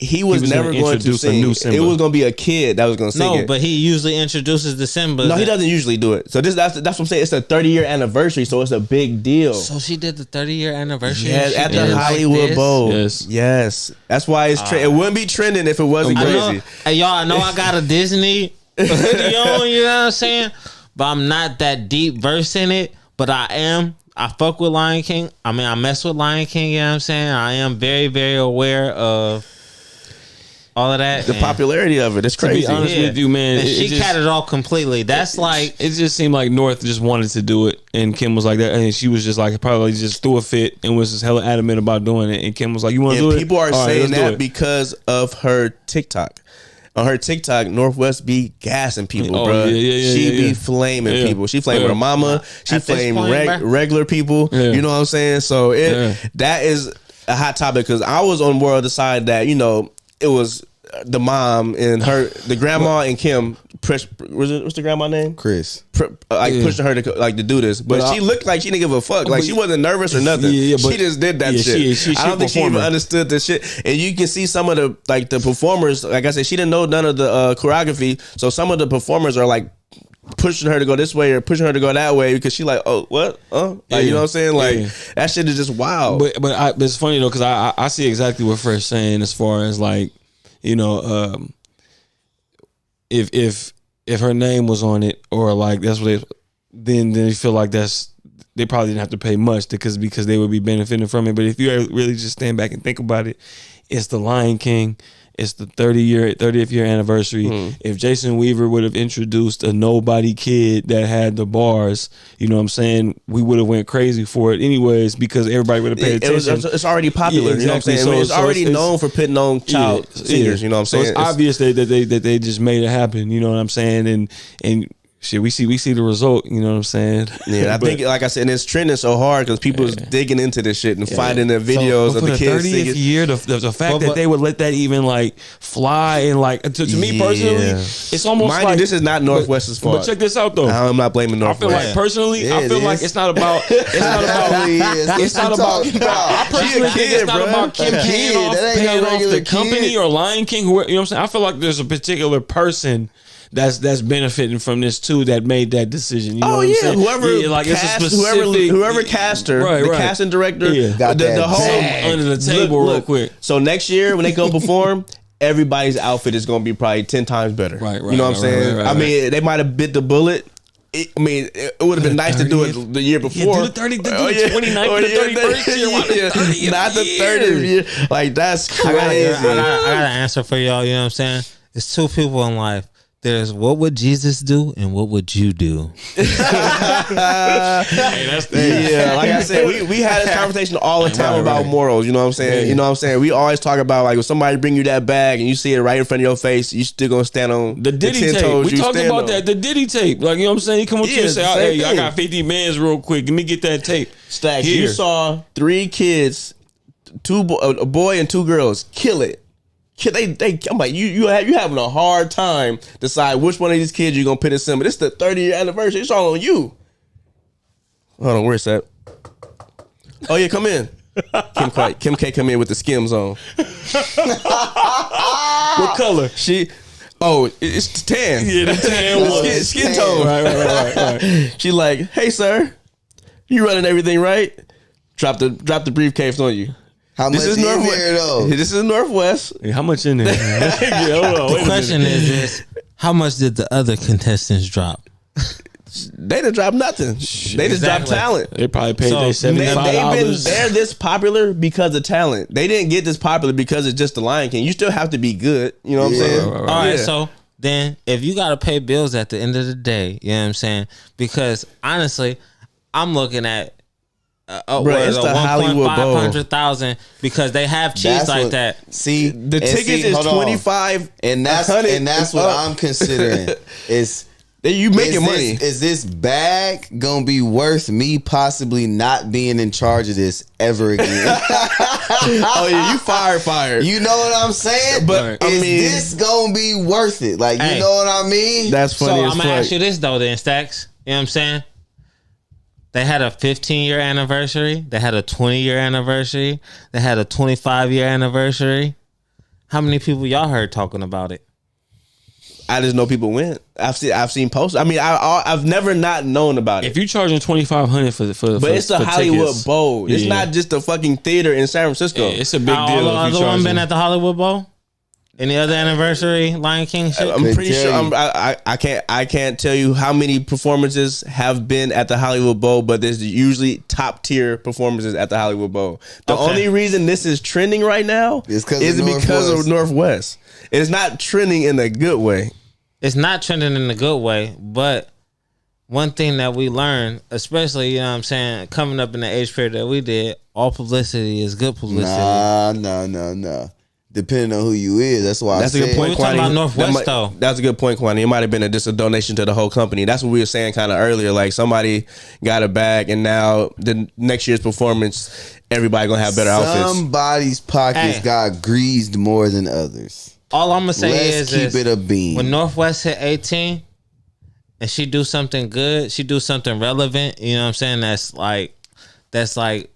he was never going to sing. A new Simba. It was going to be a kid that was going to sing it. No, but he usually introduces the Simba. No, he doesn't usually do it. So that's what I'm saying. It's a 30-year anniversary, so it's a big deal. So she did the 30-year anniversary. Yes, at the Hollywood Bowl. Yes. That's why it's it wouldn't be trending if it wasn't crazy. Hey, y'all, I know I got a Disney video, you know what I'm saying? But I'm not that deep versed in it. But I fuck with Lion King. I mean, I mess with Lion King, you know what I'm saying? I am very, very aware of all of that. The popularity of it. It's crazy. To be honest with you, man. And she cat it off completely. That's like... It just seemed like North just wanted to do it. And Kim was like that. And she was just like, probably just threw a fit and was just hella adamant about doing it. And Kim was like, you want to do it? And people are saying that because of her TikTok. On her TikTok, Northwest be gassing people, bro. She be flaming people. She flaming her mama. She flame regular people. You know what I'm saying? So that is a hot topic because I was on more of the side that, you know, it was the mom and the grandma and Kim. What's the grandma name? Chris. Pushing her to do this, but she looked like she didn't give a fuck. Like she wasn't nervous or nothing. She just did that shit. I don't think she even understood the shit. And you can see some of the performers. Like I said, she didn't know none of the choreography. So some of the performers are like pushing her to go this way or pushing her to go that way because she like, oh, what? Like, you know what I'm saying? Like that shit is just wild. But it's funny though because I see exactly what Fresh saying as far as like, you know, if her name was on it or like that's what then you feel like they probably didn't have to pay much because they would be benefiting from it. But if you really just stand back and think about it, it's the Lion King. It's the 30th year anniversary. If Jason Weaver would have introduced a nobody kid that had the bars, you know what I'm saying, we would have went crazy for it anyways because everybody would have paid attention. It's already popular. Yeah, exactly. You know what I'm saying? It's already known for putting on child singers. You know what I'm saying? So it's obvious that they just made it happen. You know what I'm saying? And shit, we see the result. You know what I'm saying? Yeah, I think, like I said, it's trending so hard because people's digging into this shit and finding the videos of the kids. 30th year, the fact that they would let that even like fly and like to me personally, it's almost mind like you, this is not Northwest's fault. But check this out though. I'm not blaming Northwest. I feel like personally, I feel like it's not about. It's not about. I personally think it's not about Kim paying off the company or Lion King. You know what I'm saying? I feel like there's a particular person that's benefiting from this too that made that decision. You know what I'm saying? Whoever cast her, the casting director, the whole under the table real quick. So next year when they go perform, everybody's outfit is going to be probably 10 times better. Right. You know what I'm saying? I mean, they might have bit the bullet. It would have been nice to do it the year before. Do the 29th or the 31st year. Not the 30th year. Like, that's crazy. I got an answer for y'all. You know what I'm saying? It's two people in life. There's what would Jesus do and what would you do? Like I said, we had this conversation all the time about morals. You know what I'm saying? You know what I'm saying? We always talk about like when somebody bring you that bag and you see it right in front of your face, you still gonna stand on the Diddy tape. We talked about that. The Diddy tape. Like, you know what I'm saying? You come up to you and say, "Hey, I got 50 bands real quick. Let me get that tape." Stacks. You saw 3 kids, a boy and 2 girls, kill it. I'm like, you having a hard time decide which one of these kids you're gonna put in Simba. This is the 30th anniversary. It's all on you. Hold on, where's that? Oh yeah, come in. Kim K come in with the Skims on. What color? It's tan. Yeah, the tan one. Skin tone. Right. She like, hey sir, you running everything right? Drop the briefcase on you. How much is there though? This is Northwest. Yeah, how much in there? The question is this: how much did the other contestants drop? They didn't drop nothing. They just dropped talent. They probably paid their $75. They're this popular because of talent. They didn't get this popular because it's just the Lion King. You still have to be good. You know what I'm saying? All right, so then if you got to pay bills at the end of the day, you know what I'm saying? Because honestly, I'm looking at it's the Hollywood Bowl. 500,000 because they have cheese that. See, the tickets is 25, and that's what I'm considering. Is you making money? Is this bag gonna be worth me possibly not being in charge of this ever again? Oh yeah, you fired. You know what I'm saying? But is this gonna be worth it? Like, you know what I mean? That's funny. So I'm gonna ask you this though, then Stacks. You know what I'm saying? They had a 15-year anniversary. They had a 20-year anniversary. They had a 25-year anniversary. How many people y'all heard talking about it? I just know people went. I've seen posts. I mean, I've never not known about it. If you're charging $2,500 but it's the Hollywood tickets, Bowl. It's not just a fucking theater in San Francisco. Yeah, it's a big deal. All the other one been at the Hollywood Bowl? Any other anniversary Lion King shit? I'm pretty sure. I can't tell you how many performances have been at the Hollywood Bowl, but there's usually top tier performances at the Hollywood Bowl. The only reason this is trending right now is because of Northwest. It's not trending in a good way. It's not trending in a good way, but one thing that we learned, especially, you know what I'm saying, coming up in the age period that we did, all publicity is good publicity. No. Depending on who you is, that's why that's a good point. We're talking about Northwest though. That's a good point, Kwani. It might have been just a donation to the whole company. That's what we were saying kind of earlier. Like somebody got a bag, and now the next year's performance, everybody gonna have better outfits. Somebody's pockets got greased more than others. All I'm gonna say Let's keep it a bean. When Northwest hit 18, and she do something good, she do something relevant. You know what I'm saying? That's like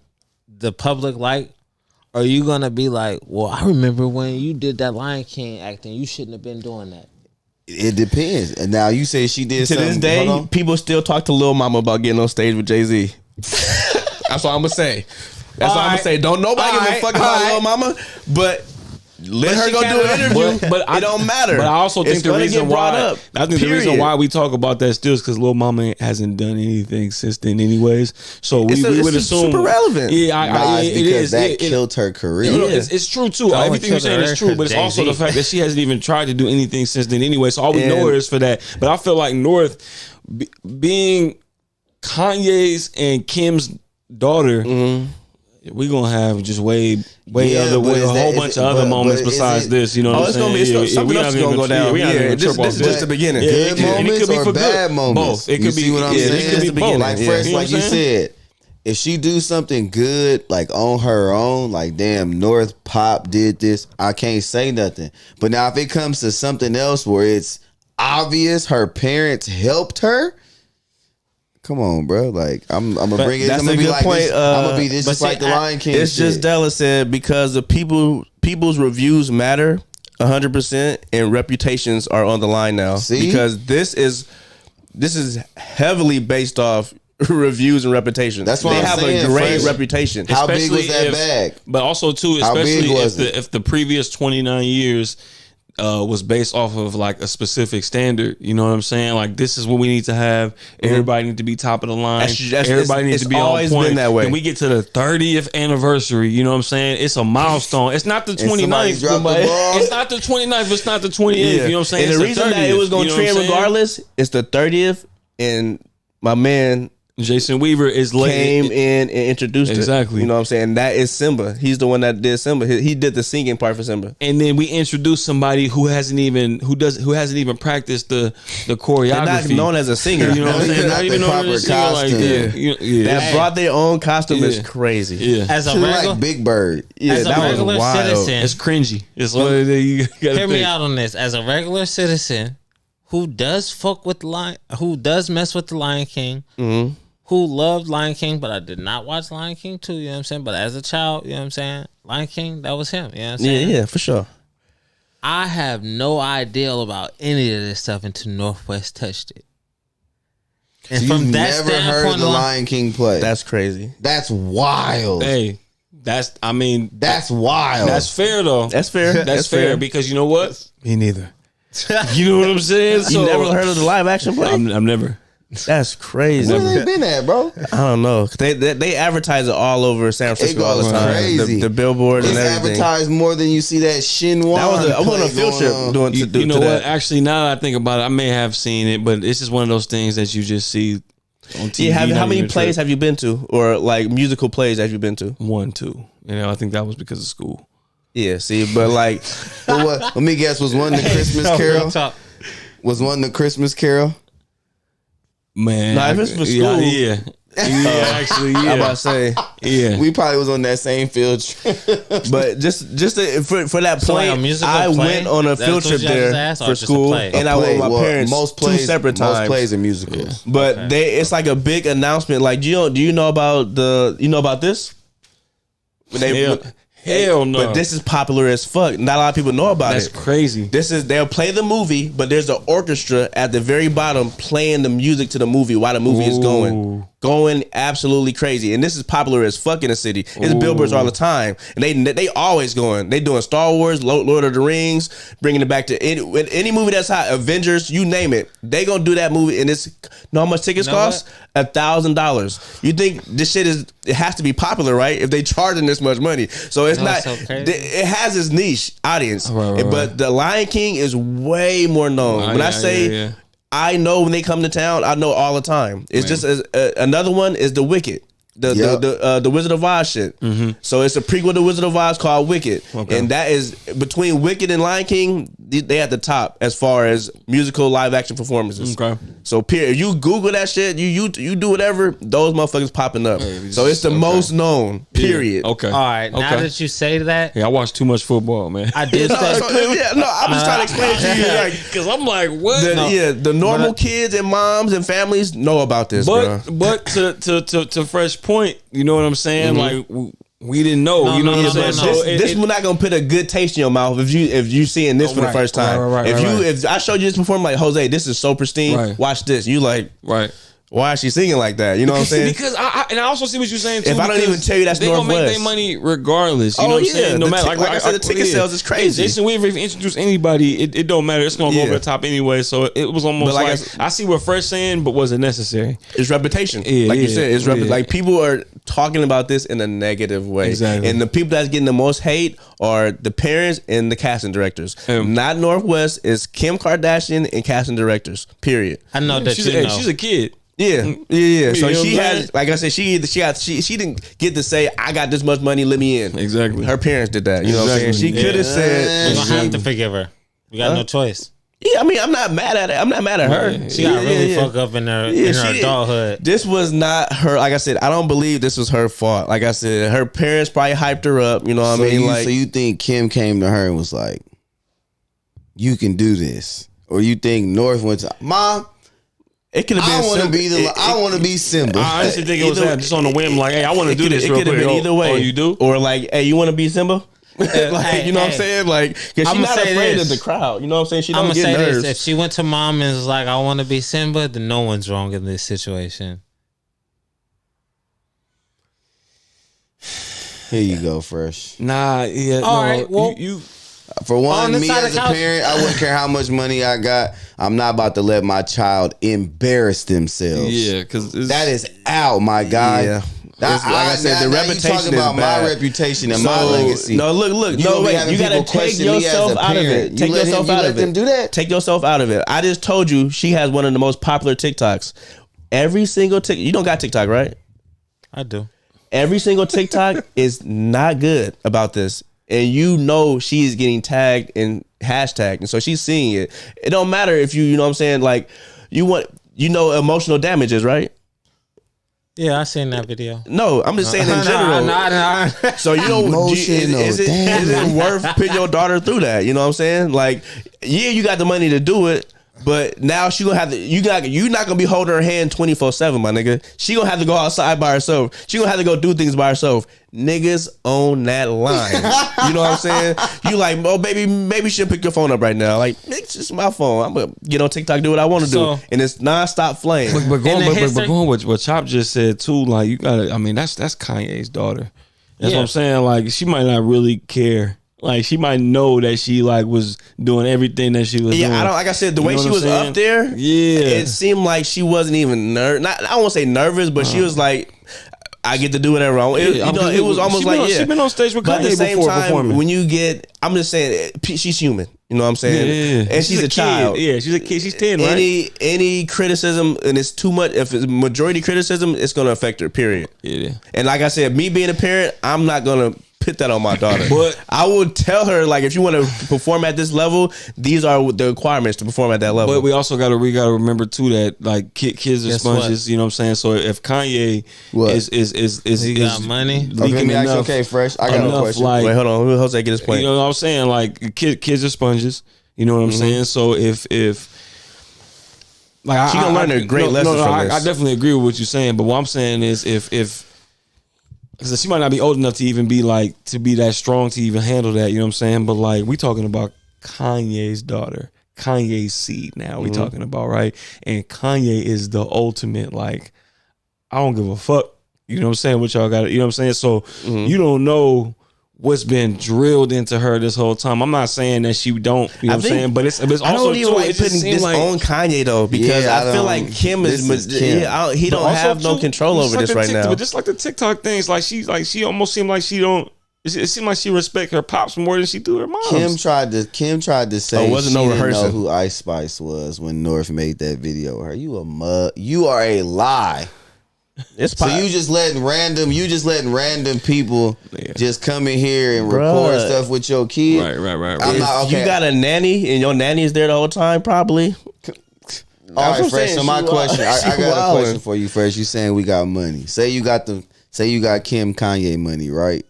the public like. Are you gonna be like, well, I remember when you did that Lion King acting, you shouldn't have been doing that? It depends. And now you say she did to something. this day, people still talk to Lil Mama about getting on stage with Jay-Z. That's all I'm gonna say. That's all I'm gonna say. Don't nobody give a fuck about Lil Mama, but let her go do an interview. But it don't matter. But I also think the reason why the reason why we talk about that still is because Lil Mama hasn't done anything since then, anyways. So we would assume super relevant. Yeah, it is. That killed her career. You know, it's true too. Everything you're saying is true, but it's also the fact that she hasn't even tried to do anything since then, anyway. So all we know her is for that. But I feel like North being Kanye's and Kim's daughter. Mm-hmm. We're gonna have just way a whole bunch of other moments besides this. You know what I'm saying? It's gonna be something else is gonna go down. This is just the beginning. Good moments or bad moments? Both. It could be what I'm saying. It could be both. Like fresh, like you said. If she do something good, like on her own, like damn, North Pop did this, I can't say nothing. But now if it comes to something else where it's obvious her parents helped her. Come on, bro. Like I'm gonna bring it. That's I'm gonna a be good like point. this. I'm gonna be this just like the Lion King. It's just Della said because the people's reviews matter 100%, and reputations are on the line now. See? Because this is heavily based off reviews and reputation. That's why they have a great reputation. How big was that bag? But also too, especially if the previous 29 years. Was based off of like a specific standard. You know what I'm saying? Like this is what we need to have. Everybody need to be top of the line. Everybody needs to be on point. Been that way. When we get to the 30th anniversary, you know what I'm saying? It's a milestone. It's not the 29th. It's not the 29th. It's not the 28th. You know what I'm saying? And the reason that it was going to trend regardless, it's the 30th, and my man Jason Weaver came in and introduced it. You know what I'm saying? That is Simba. He's the one that did Simba. He did the singing part for Simba. And then we introduced somebody who hasn't even practiced the choreography. They're not known as a singer. You know what I'm saying? Not even known as a singer. Like, that brought their own costume is crazy. Yeah. As a regular, like Big Bird. Yeah, as a regular citizen, it's cringy. It's what you gotta hear me out on this. As a regular citizen who does fuck with who does mess with the Lion King. Mm-hmm. Who loved Lion King, but I did not watch Lion King 2, you know what I'm saying? But as a child, you know what I'm saying? Lion King, that was him, you know what I'm saying? Yeah, for sure. I have no idea about any of this stuff until Northwest touched it. And so from that never heard the Lion King play? That's crazy. That's wild. Hey, that's wild. That's fair, though. That's fair. That's fair because you know what? Me neither. You know what I'm saying? You never heard of the live action play? I've never. That's crazy. Where they been at, bro? I don't know. They advertise it all over San Francisco all the time. Crazy. The billboard and everything. It's advertised more than you see that Shinwan. I went on a field trip You know what? Actually, now that I think about it, I may have seen it, but it's just one of those things that you just see on TV. Yeah, how many plays have you been to, or like musical plays have you been to? 1, 2. You know, I think that was because of school. Yeah, see, but like, let me guess. Was one the Christmas Carol? Was one the Christmas Carol? Man, no, if it's for school, yeah. Actually, yeah. I'm about to say, yeah. We probably was on that same field trip. But just for that point, I went on a field trip there for school, and I went with my parents two separate times. Most plays are musicals, but it's like a big announcement. Like, do you know about this? Hell no. But this is popular as fuck. Not a lot of people know about That's it. crazy. They'll play the movie, but there's an orchestra at the very bottom playing the music to the movie while the movie is going absolutely crazy. And this is popular as fuck in the city. It's billboards all the time, and they always going. They doing Star Wars, Lord of the Rings, bringing it back to any movie that's hot, Avengers, you name it. They gonna do that movie, and it's know how much tickets cost? $1,000. You think this shit it has to be popular, right? If they charging this much money, so it's not. So it has its niche audience, but The Lion King is way more known. When I say. I know when they come to town, I know all the time. It's just another one is The Wicked. The Wizard of Oz shit. Mm-hmm. So it's a prequel to Wizard of Oz called Wicked, and that is between Wicked and Lion King. They at the top as far as musical live action performances. Okay. So if you Google that shit, you do whatever, those motherfuckers popping up. So it's the most known. Period. Yeah. Okay. All right. Now that you say that, I watch too much football, man. I did. I'm just trying to explain it to you, because I'm like, what? The normal kids and moms and families know about this, but to Fresh point, you know what I'm saying? Mm-hmm. Like we didn't know, you know what I'm saying? So this was not gonna put a good taste in your mouth if you seeing this for the first time. If I showed you this before, I'm like, Jose, this is so pristine. Watch this. You like Why is she singing like that? You know what I'm saying? Because I also see what you're saying too. If I don't even tell you that's Northwest, they gonna make their money regardless. You know what I'm saying? No matter, like I said, the ticket sales is crazy. Jason Weaver, if he introduced anybody, it don't matter. It's gonna go over the top anyway. So it was almost like I see what Fresh saying, but was it necessary? It's reputation. Like you said, it's like people are talking about this in a negative way. Exactly. And the people that's getting the most hate are the parents and the casting directors. Not Northwest. It's Kim Kardashian and casting directors. Period. I know that she's a kid. Yeah. So she has, like I said, she didn't get to say, I got this much money, let me in. Exactly. Her parents did that. You know what I'm saying? She could have said, we're gonna have to forgive her. We got no choice. Yeah, I mean, I'm not mad at it. I'm not mad at her. She got really fucked up in her adulthood. This was not her. Like I said, I don't believe this was her fault. Like I said, her parents probably hyped her up. You know what I mean? So you think Kim came to her and was like, "You can do this," or you think North went to Mom? It could have been. I want to be Simba. I honestly think it was that, just on the whim, like, hey, I want to do this. It could have been either way. Oh, you do? Or like, hey, you want to be Simba? Like, you know what I'm saying? Like, because she's not afraid of the crowd. You know what I'm saying? She don't get nerves. If she went to mom and was like, I want to be Simba, then no one's wrong in this situation. Here you go, Fresh. Nah, yeah. All right, well, you for one, me as a parent, I wouldn't care how much money I got. I'm not about to let my child embarrass themselves. Yeah, because that is out, my guy. Yeah. Like I said, the reputation is about bad. My reputation and my legacy. No, look. No, wait. You gotta take yourself out of it. Take yourself out of it. Do that. Take yourself out of it. I just told you she has one of the most popular TikToks. Every single TikTok. You don't got TikTok, right? I do. Every single TikTok is not good about this. And you know she is getting tagged and hashtagged, and so she's seeing it. It don't matter if you know what I'm saying, like emotional damages, right? Yeah, I seen that video. No, I'm just saying in general. Nah. So is it worth putting your daughter through that? You know what I'm saying? Like, yeah, you got the money to do it. But now she gonna have to. You're not gonna be holding her hand 24/7, my nigga. She gonna have to go outside by herself. She gonna have to go do things by herself. Niggas own that line. You know what I'm saying? You like, oh baby, maybe you should pick your phone up right now. Like, it's just my phone. I'm gonna get on TikTok, do what I want to do, and it's nonstop flame. But going with what Chop just said too, like you gotta. I mean, that's Kanye's daughter. That's what I'm saying. Like, she might not really care. Like, she might know that she like was doing everything that she was doing. Yeah, like I said, the way she was up there, it seemed like she wasn't even I won't say nervous, but she was like, I get to do whatever I want. It was almost like she's been on stage with Kanye but at the same before time, performing. when you get, I'm just saying, she's human. You know what I'm saying? Yeah. And she's a child. Yeah, she's a kid. She's 10, right? Any criticism, and it's too much. If it's majority criticism, it's gonna affect her. Period. Yeah. And like I said, me being a parent, I'm not gonna put that on my daughter. But I would tell her, like, if you want to perform at this level, these are the requirements to perform at that level. But we also gotta remember too that like kids are sponges. You know what I'm saying? So if Kanye is got money, okay, Fresh. I got a question. Like, wait, hold on. Jose get his point. You know what I'm saying? Like kids are sponges. You know what I'm saying? So if like she gonna learn a great lesson from this. I definitely agree with what you're saying. But what I'm saying is if Because she might not be old enough to even be like to be that strong to even handle that. You know what I'm saying? But like we talking about Kanye's daughter, Kanye's seed. Now we talking about, right? And Kanye is the ultimate. Like I don't give a fuck. You know what I'm saying? What y'all got? You know what I'm saying? So you don't know what's been drilled into her this whole time. I'm not saying that she don't, you know what I'm saying, but it's also I don't even like putting this like, on Kanye though, because I feel like Kim is Kim. He don't have no control over this right now. But just like the TikTok things, like she almost seemed like she don't. It seemed like she respect her pops more than she do her mom. Kim tried to say she didn't know who Ice Spice was when North made that video. Her, you a mud. You are a lie. So you just letting random people just come in here and record stuff with your kid. Right. If you got a nanny and your nanny is there the whole time, probably. All right, Fresh. So my question, I got a question for you, Fresh. You saying we got money? Say you got Kim Kanye money, right?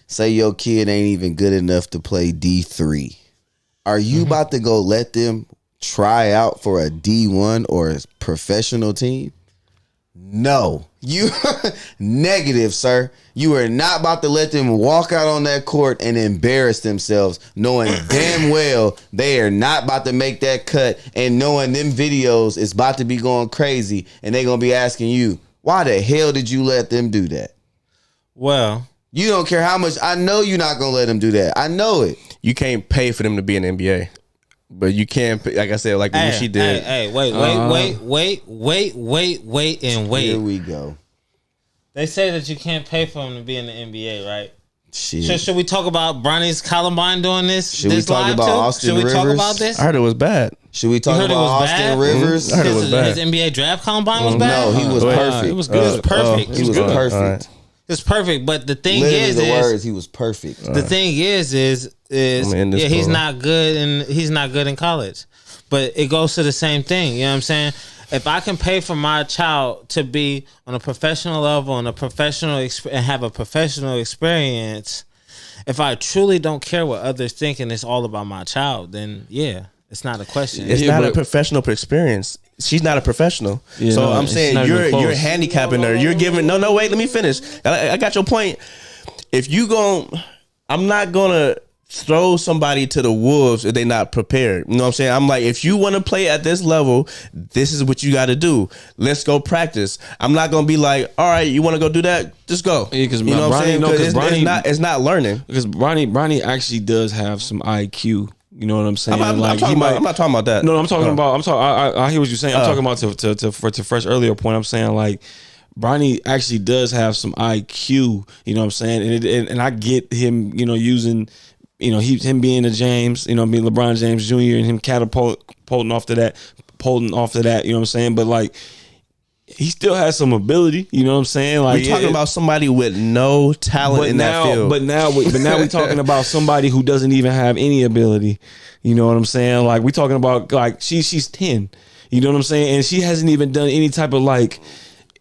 Say your kid ain't even good enough to play D3. Are you about to go let them try out for a D1 or a professional team? No, you negative, sir. You are not about to let them walk out on that court and embarrass themselves, knowing damn well they are not about to make that cut, and knowing them videos is about to be going crazy, and they're gonna be asking you, why the hell did you let them do that? Well, you don't care how much. I know you're not gonna let them do that. I know it. You can't pay for them to be in the NBA. But you can't, like I said, like what she did. Wait, and wait. Here we go. They say that you can't pay for them to be in the NBA, right? Shit. Should we talk about Bronny's Columbine doing this? Should we talk about Austin Rivers? Should we talk about this? I heard it was bad. Should we talk about Austin Rivers? I heard it was bad. His NBA draft Columbine was bad? No, he was perfect. It was good. It was perfect. He was perfect. It's perfect, but the thing he was perfect. The thing is he's not good and he's not good in college. But it goes to the same thing. You know what I'm saying? If I can pay for my child to be on a professional level and and have a professional experience, if I truly don't care what others think and it's all about my child, then yeah, it's not a question. It's not a professional experience. She's not a professional. Yeah, so I'm saying you're handicapping her. You're giving no wait, let me finish. I got your point. If you I'm not gonna throw somebody to the wolves if they're not prepared. You know what I'm saying? I'm like, if you want to play at this level, this is what you got to do. Let's go practice. I'm not gonna be like, all right, you want to go do that? Just go. Yeah, because you know what I'm saying? Because it's not learning. Because Bronny actually does have some IQ. You know what I'm saying? I'm not talking about that. No, I'm talking about. I hear what you're saying. I'm talking about to Fresh earlier point. I'm saying like Bronny actually does have some IQ. You know what I'm saying? And I get him. You know, using. You know, him being a James, you know, being LeBron James Jr. and him catapulting off to that, you know what I'm saying? But like, he still has some ability, you know what I'm saying? Like, we're talking about somebody with no talent in that field. But now we're talking about somebody who doesn't even have any ability. You know what I'm saying? Like, we're talking about like she's 10. You know what I'm saying? And she hasn't even done any type of like.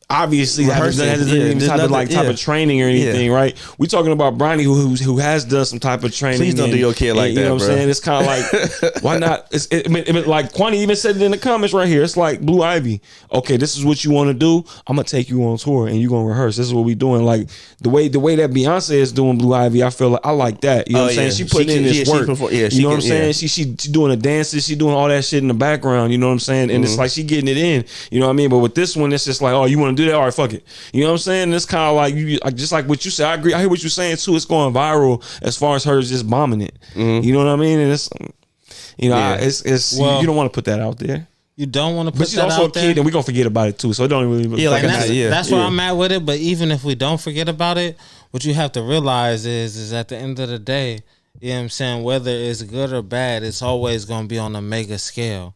Obviously, hasn't any type of training or anything, right? We're talking about Bronny, who has done some type of training. Please don't do your kid like that, you know what bro. I'm saying? It's kind of like, why not? Like Kwani even said it in the comments right here. It's like Blue Ivy. Okay, this is what you want to do. I'm gonna take you on tour and you're gonna rehearse. This is what we doing. Like the way that Beyonce is doing Blue Ivy, I feel like I like that. You know what I'm saying? She putting in this work. You know what I'm saying? She doing the dances. She doing all that shit in the background. You know what I'm saying? And it's like she getting it in. You know what I mean? But with this one, it's just like, oh, you want to do that? All right, fuck it. You know what I'm saying? It's kind of like you, just like what you said. I agree. I hear what you're saying too. It's going viral as far as her just bombing it. You know what I mean? And it's, you know, it's well, you don't want to put that out there. You don't want to put but she's that also out there. a kid, and we're gonna forget about it too. So it don't really. Yeah, like that's where I'm at with it. But even if we don't forget about it, what you have to realize is at the end of the day, you know what I'm saying, whether it's good or bad, it's always gonna be on a mega scale.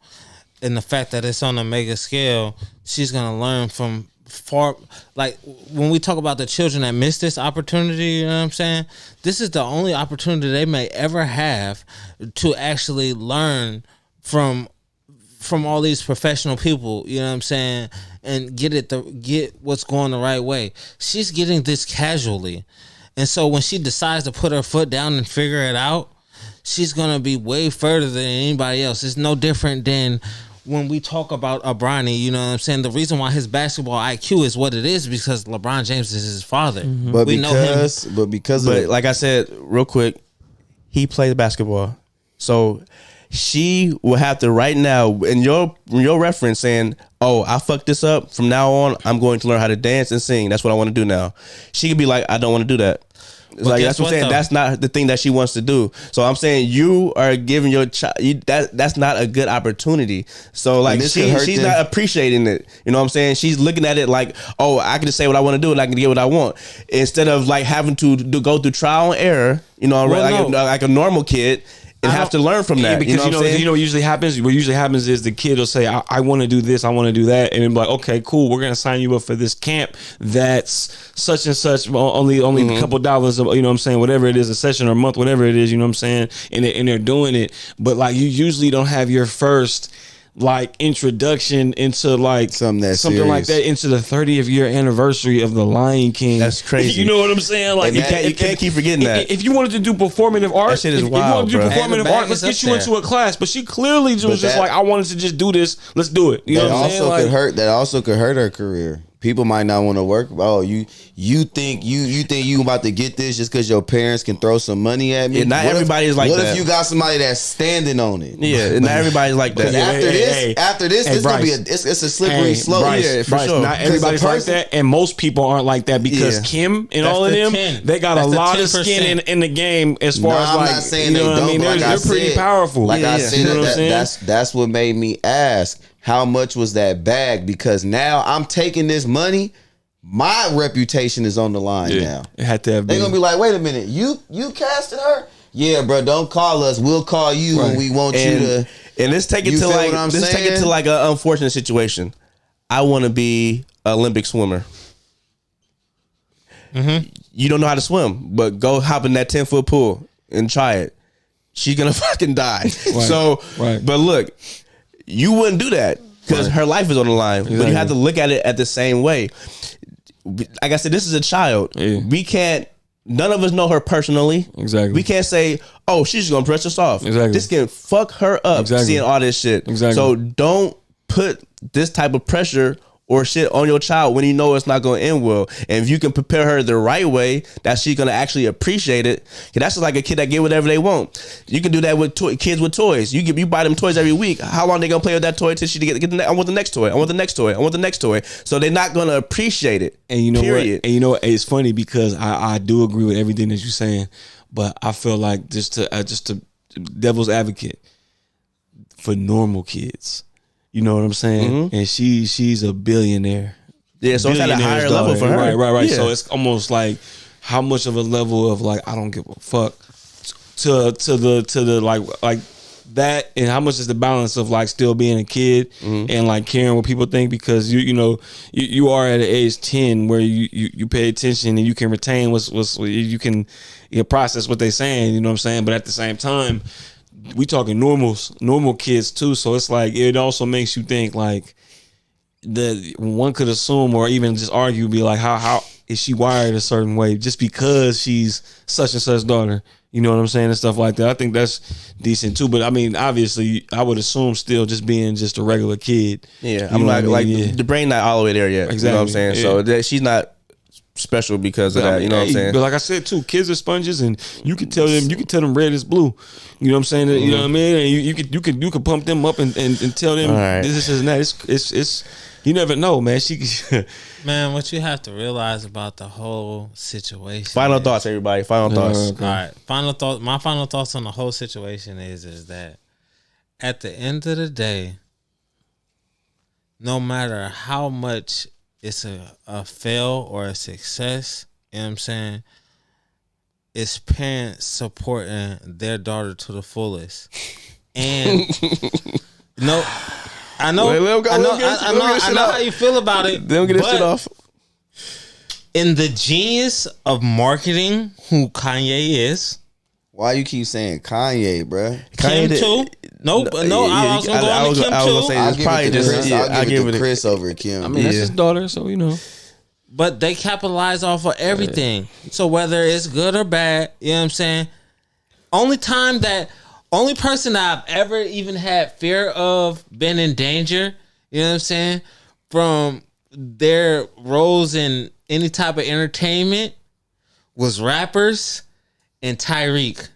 And the fact that it's on a mega scale, she's gonna learn from far. Like when we talk about the children that miss this opportunity, you know what I'm saying? This is the only opportunity they may ever have to actually learn from all these professional people, you know what I'm saying, and get what's going the right way. She's getting this casually. And so when she decides to put her foot down and figure it out, she's going to be way further than anybody else. It's no different than when we talk about Bronny, you know what I'm saying? The reason why his basketball IQ is what it is because LeBron James is his father. Mm-hmm. But like I said, real quick, he plays basketball. So she will have to right now in your reference saying, "Oh, I fucked this up. From now on, I'm going to learn how to dance and sing. That's what I want to do now." She could be like, "I don't want to do that." It's like that's what I'm saying. Though? That's not the thing that she wants to do. So I'm saying you are giving your child that's not a good opportunity. So like she's not appreciating it. You know what I'm saying? She's looking at it like, oh, I can just say what I want to do and I can get what I want instead of like having to go through trial and error. You know, like a normal kid. And have to learn from that. Because you know what usually happens? What usually happens is the kid will say, I want to do this, I want to do that. And then be like, okay, cool, we're going to sign you up for this camp that's such and such, only a couple dollars, you know what I'm saying, whatever it is, a session or a month, whatever it is, you know what I'm saying? And they're doing it. But like you usually don't have your first like introduction into like something like that into the 30th year anniversary of the Lion King. That's crazy. You know what I'm saying? Like you can't keep forgetting that. If you wanted to do performative art, that shit is wild, if you wanted to do performative art, let's get you into a class. But she clearly was just like, I wanted to just do this. Let's do it. You know what I'm saying? That also could hurt her career. People might not want to work. Oh, you think you about to get this just because your parents can throw some money at me? Yeah, not everybody's like that. What if you got somebody that's standing on it? Yeah, not everybody's like that. After this, it's gonna be it's a slippery slope. Yeah, for sure. Not everybody's like that, and most people aren't like that because Kim and all of them, they got a lot of skin in the game as far as like. I'm not saying they don't. They're pretty powerful. Like I said, that's what made me ask. How much was that bag? Because now I'm taking this money. My reputation is on the line now. It had to have been. They're going to be like, wait a minute. You casted her? Yeah, bro. Don't call us. We'll call you when we want you to. And let's take it to like an unfortunate situation. I want to be an Olympic swimmer. Mm-hmm. You don't know how to swim, but go hop in that 10-foot pool and try it. She's going to fucking die. But look. You wouldn't do that because her life is on the line. Exactly. But you have to look at it at the same way. Like I said, this is a child. Yeah. We can't. None of us know her personally. Exactly. We can't say, "Oh, she's just gonna press us off." Exactly. This can fuck her up. Seeing all this shit. Exactly. So don't put this type of pressure or shit on your child when you know it's not going to end well. And if you can prepare her the right way, that she's going to actually appreciate it. That's just like a kid that get whatever they want. You can do that with kids with toys. You buy them toys every week. How long they going to play with that toy till she get I want the next toy. I want the next toy. I want the next toy. So they're not going to appreciate it. And you know what? And you know what? It's funny because I do agree with everything that you're saying, but I feel like just to devil's advocate for normal kids. You know what I'm saying? Mm-hmm. And she's a billionaire. Yeah, so it's at a higher level for her. Right. Yeah. So it's almost like how much of a level of like I don't give a fuck to the like that, and how much is the balance of like still being a kid and like caring what people think, because you are at an age 10 where you pay attention and you can retain what's you can process what they're saying. You know what I'm saying? But at the same time, we talking normal kids too, so it's like it also makes you think like that one could assume or even just argue, be like, how is she wired a certain way just because she's such and such daughter? You know what I'm saying, and stuff like that. I think that's decent too. But I mean, obviously, I would assume still just being just a regular kid. Yeah, I'm like the brain not all the way there yet. Exactly. You know what I'm saying? Yeah. So that she's not special because of that, you know what I'm saying? But like I said too, kids are sponges, and you can tell them red is blue. You know what I'm saying? Mm-hmm. You know what I mean? And you can pump them up and tell them this and that. It's you never know, man. Man, what you have to realize about the whole situation. Final thoughts, everybody. Final thoughts. Okay. All right. Final thought. My final thoughts on the whole situation is that at the end of the day, no matter how much it's a fail or a success, you know what I'm saying, it's parents supporting their daughter to the fullest. And I know how you feel about it. They don't get this shit off. In the genius of marketing, who Kanye is. Why you keep saying Kanye, bruh? Kim too? No, I was gonna go on to Kim too. I'll give it to Chris over Kim. I mean, that's his daughter, so you know. But they capitalize off of everything. So whether it's good or bad, you know what I'm saying? Only time that only person I've ever even had fear of being in danger, you know what I'm saying, from their roles in any type of entertainment was rappers and Tyreek.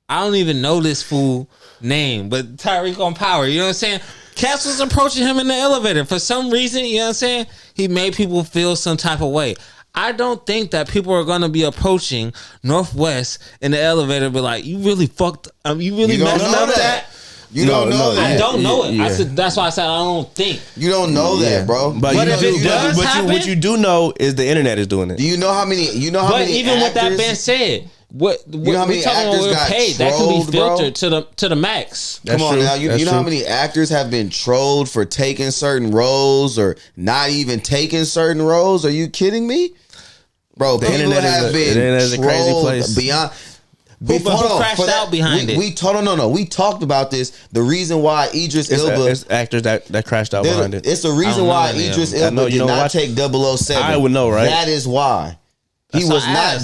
I don't even know this fool name, but Tyreek on Power, you know what I'm saying? Cass was approaching him in the elevator. For some reason, you know what I'm saying? He made people feel some type of way. I don't think that people are going to be approaching Northwest in the elevator and be like, you really fucked, you really messed up that? You don't know that. I don't know it. Yeah. I said, that's why I said I don't think. You don't know that, bro. But if it does happen, what you do know is the internet is doing it. Do you know how many? But even with that being said, what you know how many actors got paid? That can be filtered to the max. Come on now, you know how many actors have been trolled for taking certain roles or not even taking certain roles? Are you kidding me, bro? The internet is a crazy place. Beyond. Who crashed out behind it? We talked about this. The reason why Idris Elba... It's actors that crashed out behind it. It's the reason why Idris Elba did not take 007. I would know, right? That is why. He was not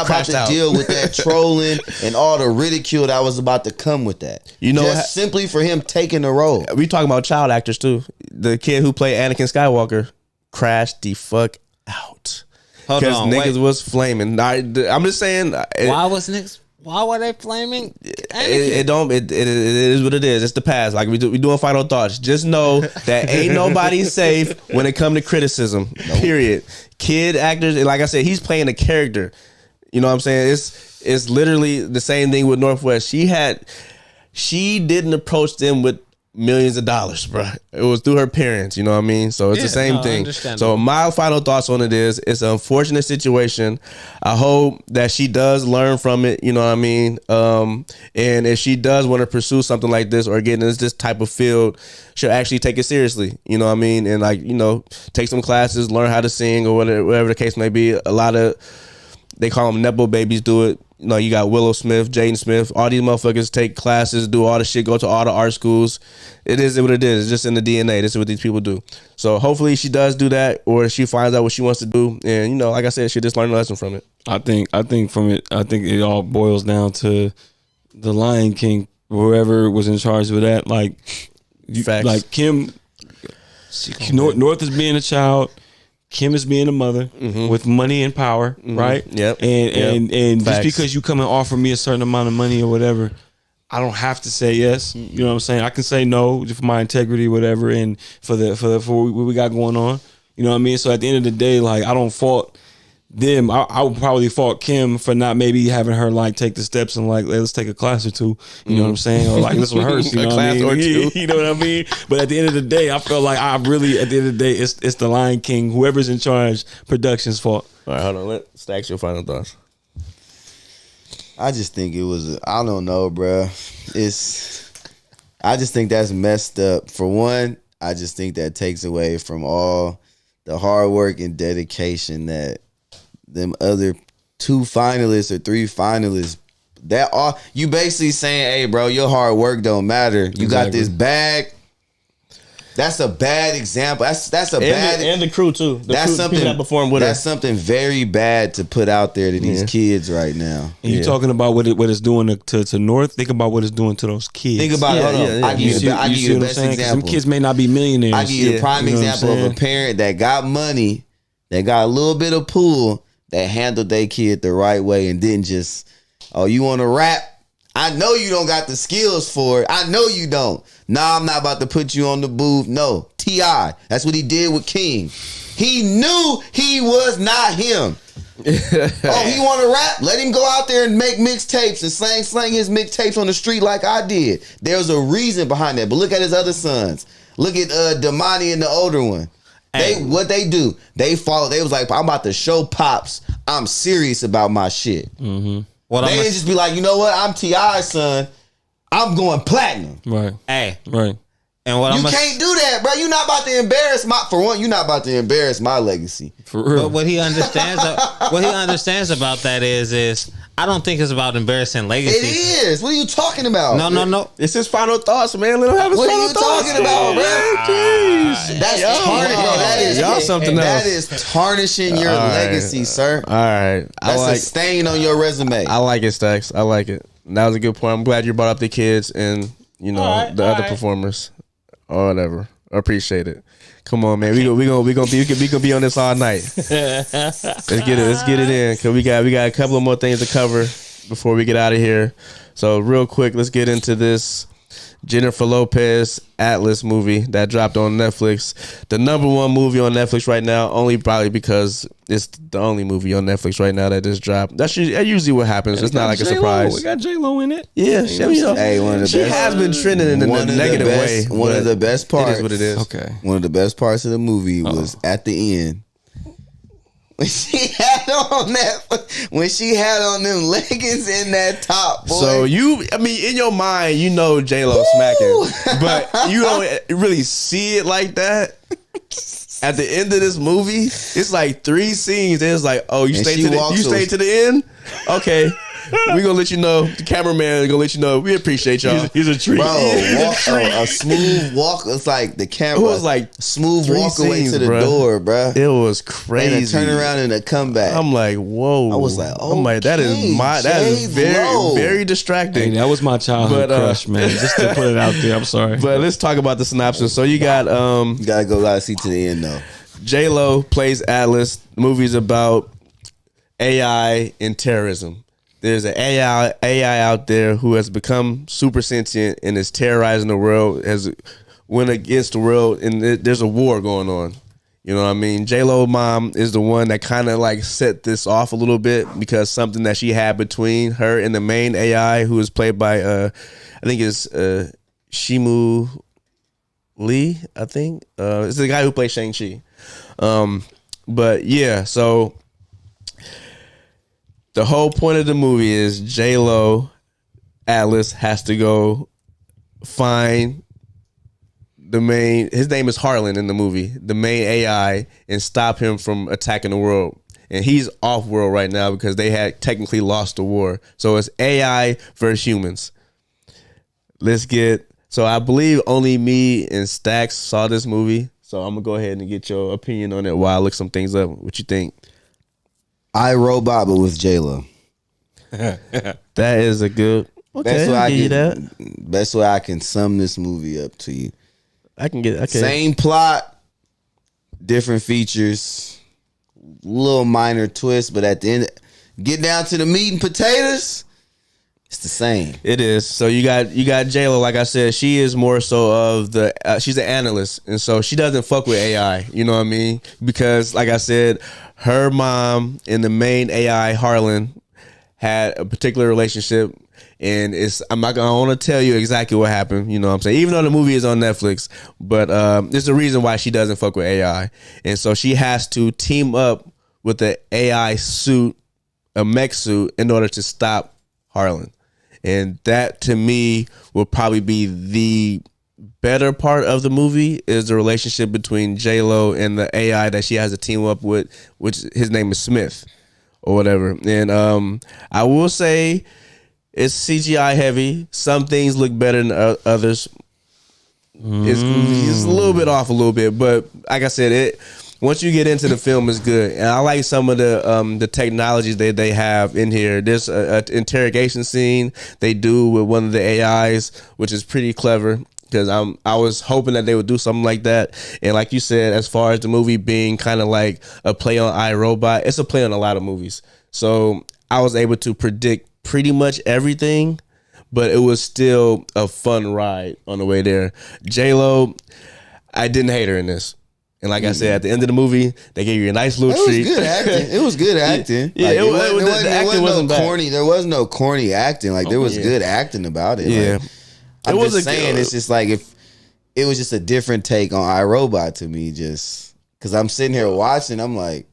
about to deal with that trolling and all the ridicule that was about to come with that. You know, just simply for him taking the role. We talking about child actors too. The kid who played Anakin Skywalker crashed the fuck out. Because niggas was flaming. I'm just saying. Why were they flaming? It is what it is. It's the past. Like we doing final thoughts. Just know that ain't nobody safe when it come to criticism. Period. Kid actors, and like I said, he's playing a character. You know what I'm saying? It's literally the same thing with Northwest. She didn't approach them with millions of dollars, bro. It was through her parents, you know what I mean? So it's the same thing. So my final thoughts on it is, it's an unfortunate situation. I hope that she does learn from it, you know what I mean? And if she does want to pursue something like this or get into this type of field, she'll actually take it seriously, you know what I mean? And like, you know, take some classes, learn how to sing or whatever the case may be. A lot of, they call them Nepo babies, do it. You know, you got Willow Smith, Jaden Smith. All these motherfuckers take classes, do all the shit, go to all the art schools. It is what it is. It's just in the DNA. This is what these people do. So hopefully she does do that, or she finds out what she wants to do. And, you know, like I said, she just learned a lesson from it. I think it all boils down to the Lion King, whoever was in charge of that. Like, like Kim, North is being a child. Kim is being a mother with money and power, right? Yep. And just because you come and offer me a certain amount of money or whatever, I don't have to say yes. You know what I'm saying? I can say no for my integrity, whatever, and for what we got going on. You know what I mean? So at the end of the day, like, I don't fault them. I would probably fault Kim for not maybe having her like take the steps and like, let's take a class or two. You know what I'm saying? Or like, let's rehearse. You know what I mean? Or two. You know what I mean? But at the end of the day, I feel like at the end of the day, it's the Lion King, whoever's in charge, production's fault. All right, hold on. Let's ask your final thoughts. I just think it was, I don't know, bro. I just think that's messed up. For one, I just think that takes away from all the hard work and dedication that them other 2 finalists or 3 finalists, that are, you basically saying, hey, bro, your hard work don't matter. You got this bag. That's a bad example. That's a bad, and the crew too. That's something that performed with us. Something very bad to put out there to these kids right now. And you talking about what it's doing to North? Think about what it's doing to those kids. Think about it. Hold on. I give you the best example. Some kids may not be millionaires. I give you the prime example of a parent that got money, that got a little bit of pull, that handled their kid the right way and didn't just, oh, you want to rap? I know you don't got the skills for it. I know you don't. Nah, I'm not about to put you on the booth. No. T.I. That's what he did with King. He knew he was not him. Oh, he want to rap? Let him go out there and make mixtapes and slang his mixtapes on the street like I did. There's a reason behind that. But look at his other sons. Look at Damani and the older one. What they do, they follow. They was like, I'm about to show Pops I'm serious about my shit. They didn't just be like, you know what, I'm T.I.'s son, I'm going platinum. Right. And you can't do that, bro. You're not about to embarrass you're not about to embarrass my legacy. For real. But what he understands about that is I don't think it's about embarrassing legacy. It is. What are you talking about? No. It's his final thoughts, man. Let him have his final thoughts. What are you talking about, man? Jeez. That's tarnishing. Y'all something else. That is tarnishing your legacy, sir. All right. That's a stain on your resume. I like it, Stacks. I like it. That was a good point. I'm glad you brought up the kids and the other performers or whatever. I appreciate it. Come on, man. We gonna be on this all night. Let's get it in, cause we got a couple of more things to cover before we get out of here. So real quick, let's get into this Jennifer Lopez Atlas movie that dropped on Netflix. The #1 movie on Netflix right now, only probably because it's the only movie on Netflix right now that just dropped. That's usually what happens. It's not like a surprise. We got J-Lo in it. Yeah, hey, one of the she best, has been trending in the negative way. One of the best parts. It is what it is. Okay. One of the best parts of the movie was at the end. When she had on them leggings and that top, boy. So in your mind, J-Lo smacking, but you don't really see it like that. At the end of this movie, it's like 3 scenes. And it's like, oh, you stay to the end? Okay. We gonna let you know. The cameraman gonna let you know. We appreciate y'all. He's a treat, bro. A smooth walk. It's like the camera. It was like smooth walk away to the door, bro. It was crazy. And a turn around and a comeback. I'm like, whoa. I was like, oh, that is very, very distracting. Hey, that was my childhood crush, man. Just to put it out there. I'm sorry, but let's talk about the synopsis. So you got you gotta see to the end though. J-Lo plays Atlas. The movie's about AI and terrorism. There's an AI out there who has become super sentient and is terrorizing the world, has went against the world, and there's a war going on. You know what I mean? J-Lo mom is the one that kind of like set this off a little bit because something that she had between her and the main AI, who is played by I think it's Shimu Lee. I think it's the guy who plays Shang-Chi. But yeah, so the whole point of the movie is J-Lo Atlas has to go find his name is Harlan in the movie, the main AI, and stop him from attacking the world. And he's off world right now because they had technically lost the war. So it's AI versus humans. So I believe only me and Stacks saw this movie. So I'm going to go ahead and get your opinion on it while I look some things up. What you think? I, Robot, but with J-Lo. That is a good... Okay, best way I can sum this movie up to you. I can get... Okay. Same plot, different features, little minor twist, but at the end, get down to the meat and potatoes, it's the same. It is. So you got J-Lo, like I said, she is more so of the she's an analyst, and so she doesn't fuck with AI. You know what I mean? Because like I said, her mom and the main AI Harlan had a particular relationship, and I want to tell you exactly what happened. You know what I'm saying? Even though the movie is on Netflix, but there's a reason why she doesn't fuck with AI, and so she has to team up with the AI suit, a mech suit, in order to stop Harlan. And that, to me, will probably be the better part of the movie, is the relationship between J-Lo and the AI that she has to team up with, which his name is Smith or whatever. And I will say it's CGI heavy. Some things look better than others. It's a little bit off a little bit, but like I said, once you get into the film, it's good. And I like some of the technologies that they have in here. There's an interrogation scene they do with one of the AIs, which is pretty clever, because I was hoping that they would do something like that. And like you said, as far as the movie being kind of like a play on iRobot, it's a play on a lot of movies. So I was able to predict pretty much everything, but it was still a fun ride on the way there. J-Lo, I didn't hate her in this. And like I said, at the end of the movie, they gave you a nice little treat. It was good acting. Yeah, the acting wasn't no corny. There was no corny acting. Like there was good acting about it. Yeah, like, I'm just saying, it's just like if it was just a different take on iRobot to me, just because I'm sitting here watching, I'm like,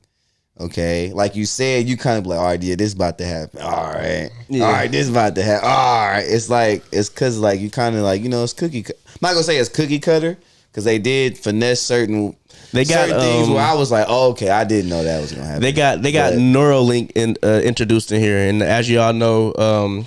okay, like you said, you kind of like, all right, yeah, this about to happen. All right, all right, this about to happen. All right, it's like it's because like you kind of like it's cookie. I'm not gonna say it's cookie cutter because they did finesse certain. They got certain things where I was like, oh, okay, I didn't know that was gonna happen. They got Neuralink introduced in here, and as you all know,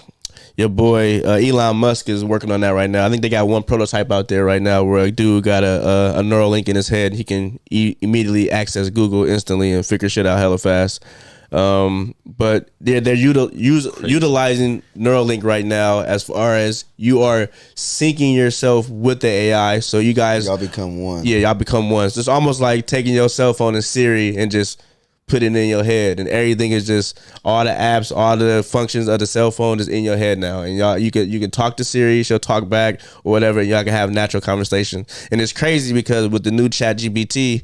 your boy Elon Musk is working on that right now. I think they got one prototype out there right now where a dude got a Neuralink in his head. He can immediately access Google instantly and figure shit out hella fast. But they're utilizing Neuralink right now as far as you are syncing yourself with the AI. So y'all become one. Yeah, y'all become one. So it's almost like taking your cell phone and Siri and just put it in your head, and everything is just all the apps, all the functions of the cell phone is in your head now. And you can talk to Siri, she'll talk back or whatever, and y'all can have natural conversation. And it's crazy because with the new ChatGPT,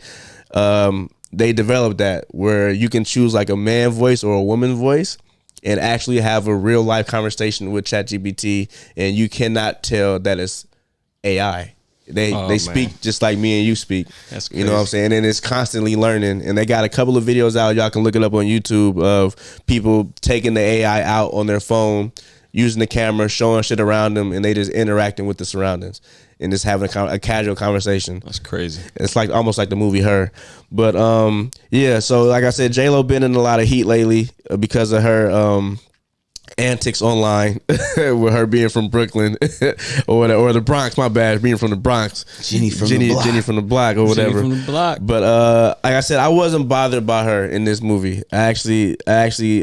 they developed that where you can choose like a man voice or a woman voice and actually have a real life conversation with ChatGPT, and you cannot tell that it's AI. They speak just like me and you speak. That's crazy. You know what I'm saying? And it's constantly learning. And they got a couple of videos out. Y'all can look it up on YouTube of people taking the AI out on their phone, using the camera, showing shit around them, and they just interacting with the surroundings and just having a casual conversation. That's crazy. It's like almost like the movie Her. But yeah, so like I said, J-Lo been in a lot of heat lately because of her antics online with her being from Brooklyn or the Bronx, my bad, being from the Bronx. Jenny from the block or whatever. Jenny from the block. But like I said, I wasn't bothered by her in this movie. I actually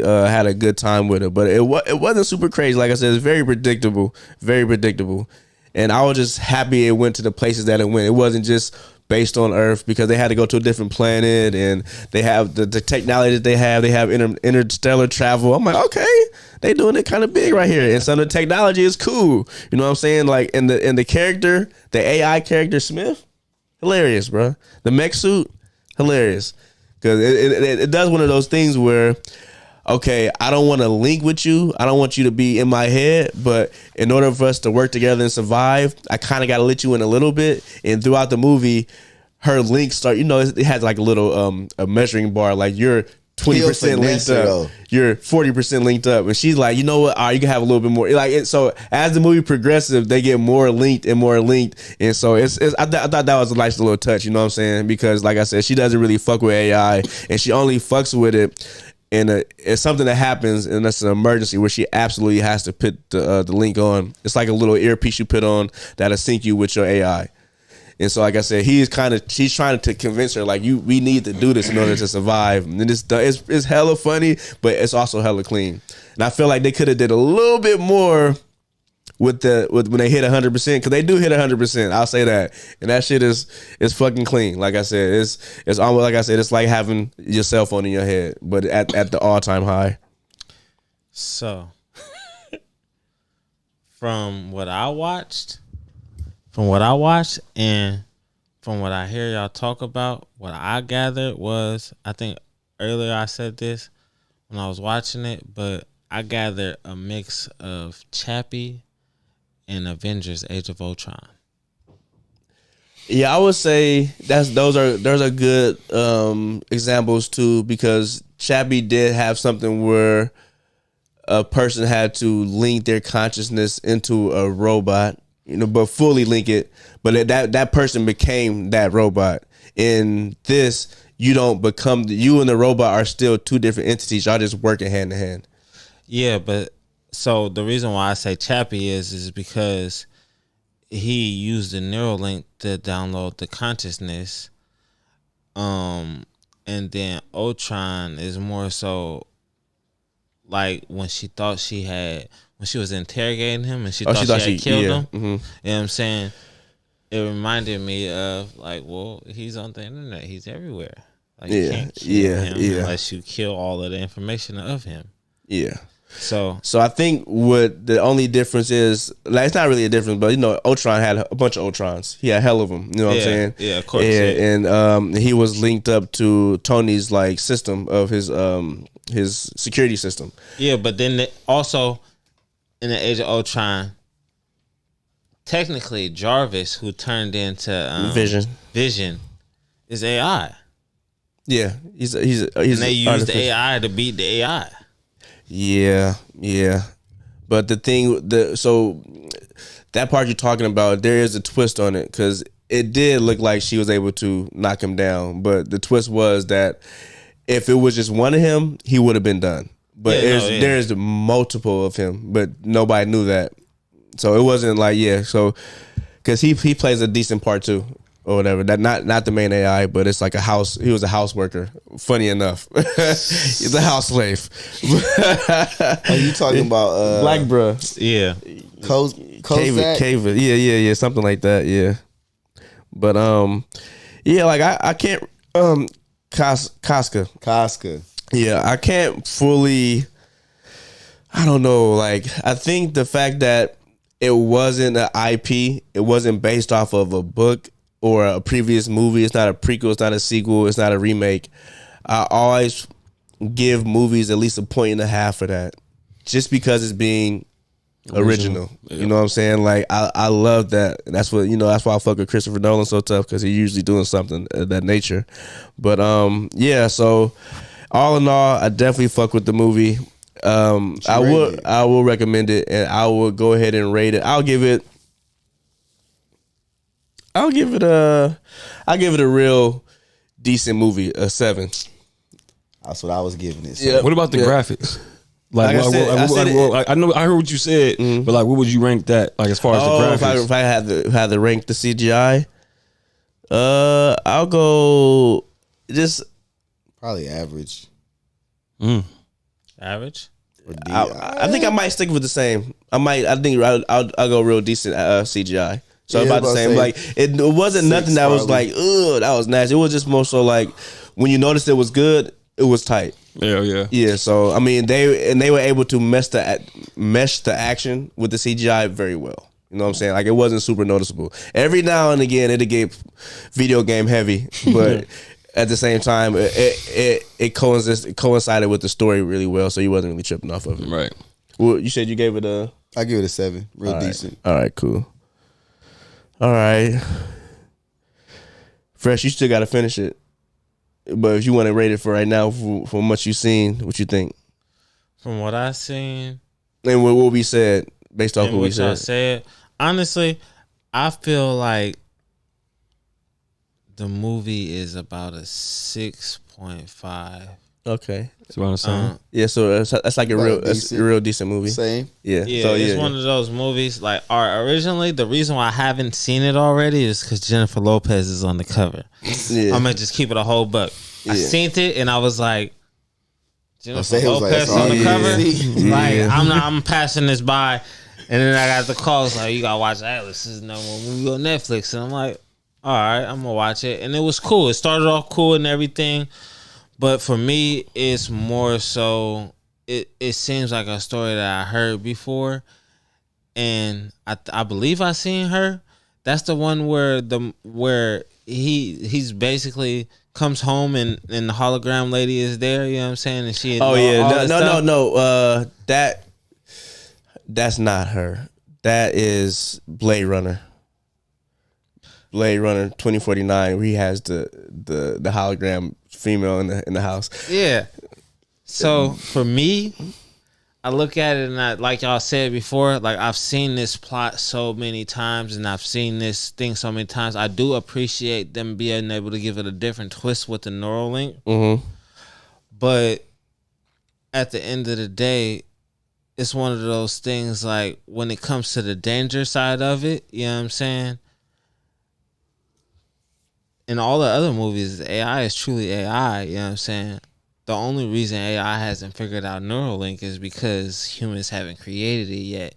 had a good time with her, but it wasn't super crazy. Like I said, it's very predictable. And I was just happy it went to the places that it went. It wasn't just based on Earth, because they had to go to a different planet, and they have the technology that they have interstellar travel. I'm like, okay, they doing it kind of big right here, and some of the technology is cool. You know what I'm saying? Like, and the character, the AI character Smith, hilarious, bro. The mech suit, hilarious, because it does one of those things where, okay, I don't want to link with you. I don't want you to be in my head. But in order for us to work together and survive, I kind of got to let you in a little bit. And throughout the movie, her links start, it has like a little a measuring bar. Like you're 20% linked up. You're 40% linked up. And she's like, you know what? All right, you can have a little bit more. So as the movie progresses, they get more linked and more linked. And so I thought that was a nice little touch. You know what I'm saying? Because like I said, she doesn't really fuck with AI, and she only fucks with it. And it's something that happens, and that's an emergency where she absolutely has to put the link on. It's like a little earpiece you put on that'll sync you with your AI. And so, like I said, she's trying to convince her, like, we need to do this in order to survive. And it's hella funny, but it's also hella clean. And I feel like they could have did a little bit more with when they hit 100%, because they do hit 100%. I'll say that, and that shit is fucking clean. Like I said, it's almost like I said, it's like having your cell phone in your head, but at the all-time high. So, from what I watched, and from what I hear y'all talk about, what I gathered was, I think earlier I said this when I was watching it, but I gathered a mix of Chappie and Avengers: Age of Ultron. Yeah, I would say those are good examples too, because Chappie did have something where a person had to link their consciousness into a robot, but fully link it. But that person became that robot. In this, you don't become, you and the robot are still two different entities. Y'all just working hand in hand. Yeah, but so the reason why I say Chappie is because he used the Neuralink to download the consciousness. And then Ultron is more so like when she was interrogating him and she thought she had killed him. Mm-hmm. You know what I'm saying? It reminded me of like, well, he's on the internet. He's everywhere. Like, you can't kill him unless you kill all of the information of him. Yeah. So I think what the only difference is, like, it's not really a difference, but Ultron had a bunch of Ultrons. He had hell of them. You know what I'm saying? Yeah, of course. And he was linked up to Tony's like system of his security system. Yeah, but then also in the Age of Ultron, technically Jarvis, who turned into Vision, is AI. Yeah, he's and they used the AI to beat the AI. Yeah. But the thing, so that part you're talking about, there is a twist on it, because it did look like she was able to knock him down. But the twist was that if it was just one of him, he would have been done. But there's multiple of him, but nobody knew that. So it wasn't like, so because he plays a decent part too. or whatever. That not the main AI, but it's like a house. He was a house worker. Funny enough, he's a house slave. Are you talking about Black bruh? Yeah, Cave, yeah, something like that. Yeah, but yeah, like I can't Casca. Yeah, I can't fully. I don't know. Like, I think the fact that it wasn't an IP, it wasn't based off of a book or a previous movie. It's not a prequel. It's not a sequel. It's not a remake. I always give movies at least 1.5 for that, just because it's being original. Yeah. You know what I'm saying? Like, I love that. And that's what, that's why I fuck with Christopher Nolan so tough, because he's usually doing something of that nature. But yeah. So all in all, I definitely fuck with the movie. I will recommend it, and I will go ahead and rate it. I'll give it a real decent movie, a 7. That's what I was giving it. So. What about the graphics? Like I know I heard what you said, but like, what would you rank that? Like, as far as the graphics, if I had to rank the CGI, I'll go just probably average. Average. I think I might stick with the same. I think I'll go real decent CGI. So about the same. Like, it wasn't nothing that was like, ugh, that was nasty. It was just more so like, when you noticed it was good, it was tight. Yeah. So I mean, they were able to mesh the action with the CGI very well. You know what I'm saying? Like, it wasn't super noticeable. Every now and again, it'd get video game heavy, but at the same time, it coincided with the story really well, so you wasn't really tripping off of it. Right. Well, you said you gave it a... I give it a 7. Real decent. All right, cool. All right. Fresh, you still got to finish it. But if you want to rate it for right now, from what you've seen, what you think? From what I've seen... And what we said, based off what we said. Honestly, I feel like the movie is about a 6.5. Okay. It's around the same. Yeah, so that's like a real decent movie. Same. Yeah. So, it's one of those movies, like, originally, the reason why I haven't seen it already is because Jennifer Lopez is on the cover. Yeah. I'm going to just keep it a whole buck. Yeah. I seen it, and I was like, Jennifer Lopez on the cover? Like, I'm passing this by, and then I got the calls, like, you got to watch Atlas. This is no more movie on Netflix. And I'm like, all right, I'm gonna watch it, and it was cool. It started off cool and everything, but for me, it's more so. It seems like a story that I heard before, and I believe I seen her. That's the one where he's basically comes home and the hologram lady is there. You know what I'm saying? And she. Oh yeah, no. That's not her. That is Blade Runner. Blade Runner 2049, where he has the hologram female in the house. Yeah. So for me, I look at it, and like y'all said before, like, I've seen this plot so many times, and I've seen this thing so many times. I do appreciate them being able to give it a different twist with the Neuralink. Mm-hmm. But at the end of the day, it's one of those things, like, when it comes to the danger side of it, you know what I'm saying? In all the other movies, AI is truly AI, you know what I'm saying? The only reason AI hasn't figured out Neuralink is because humans haven't created it yet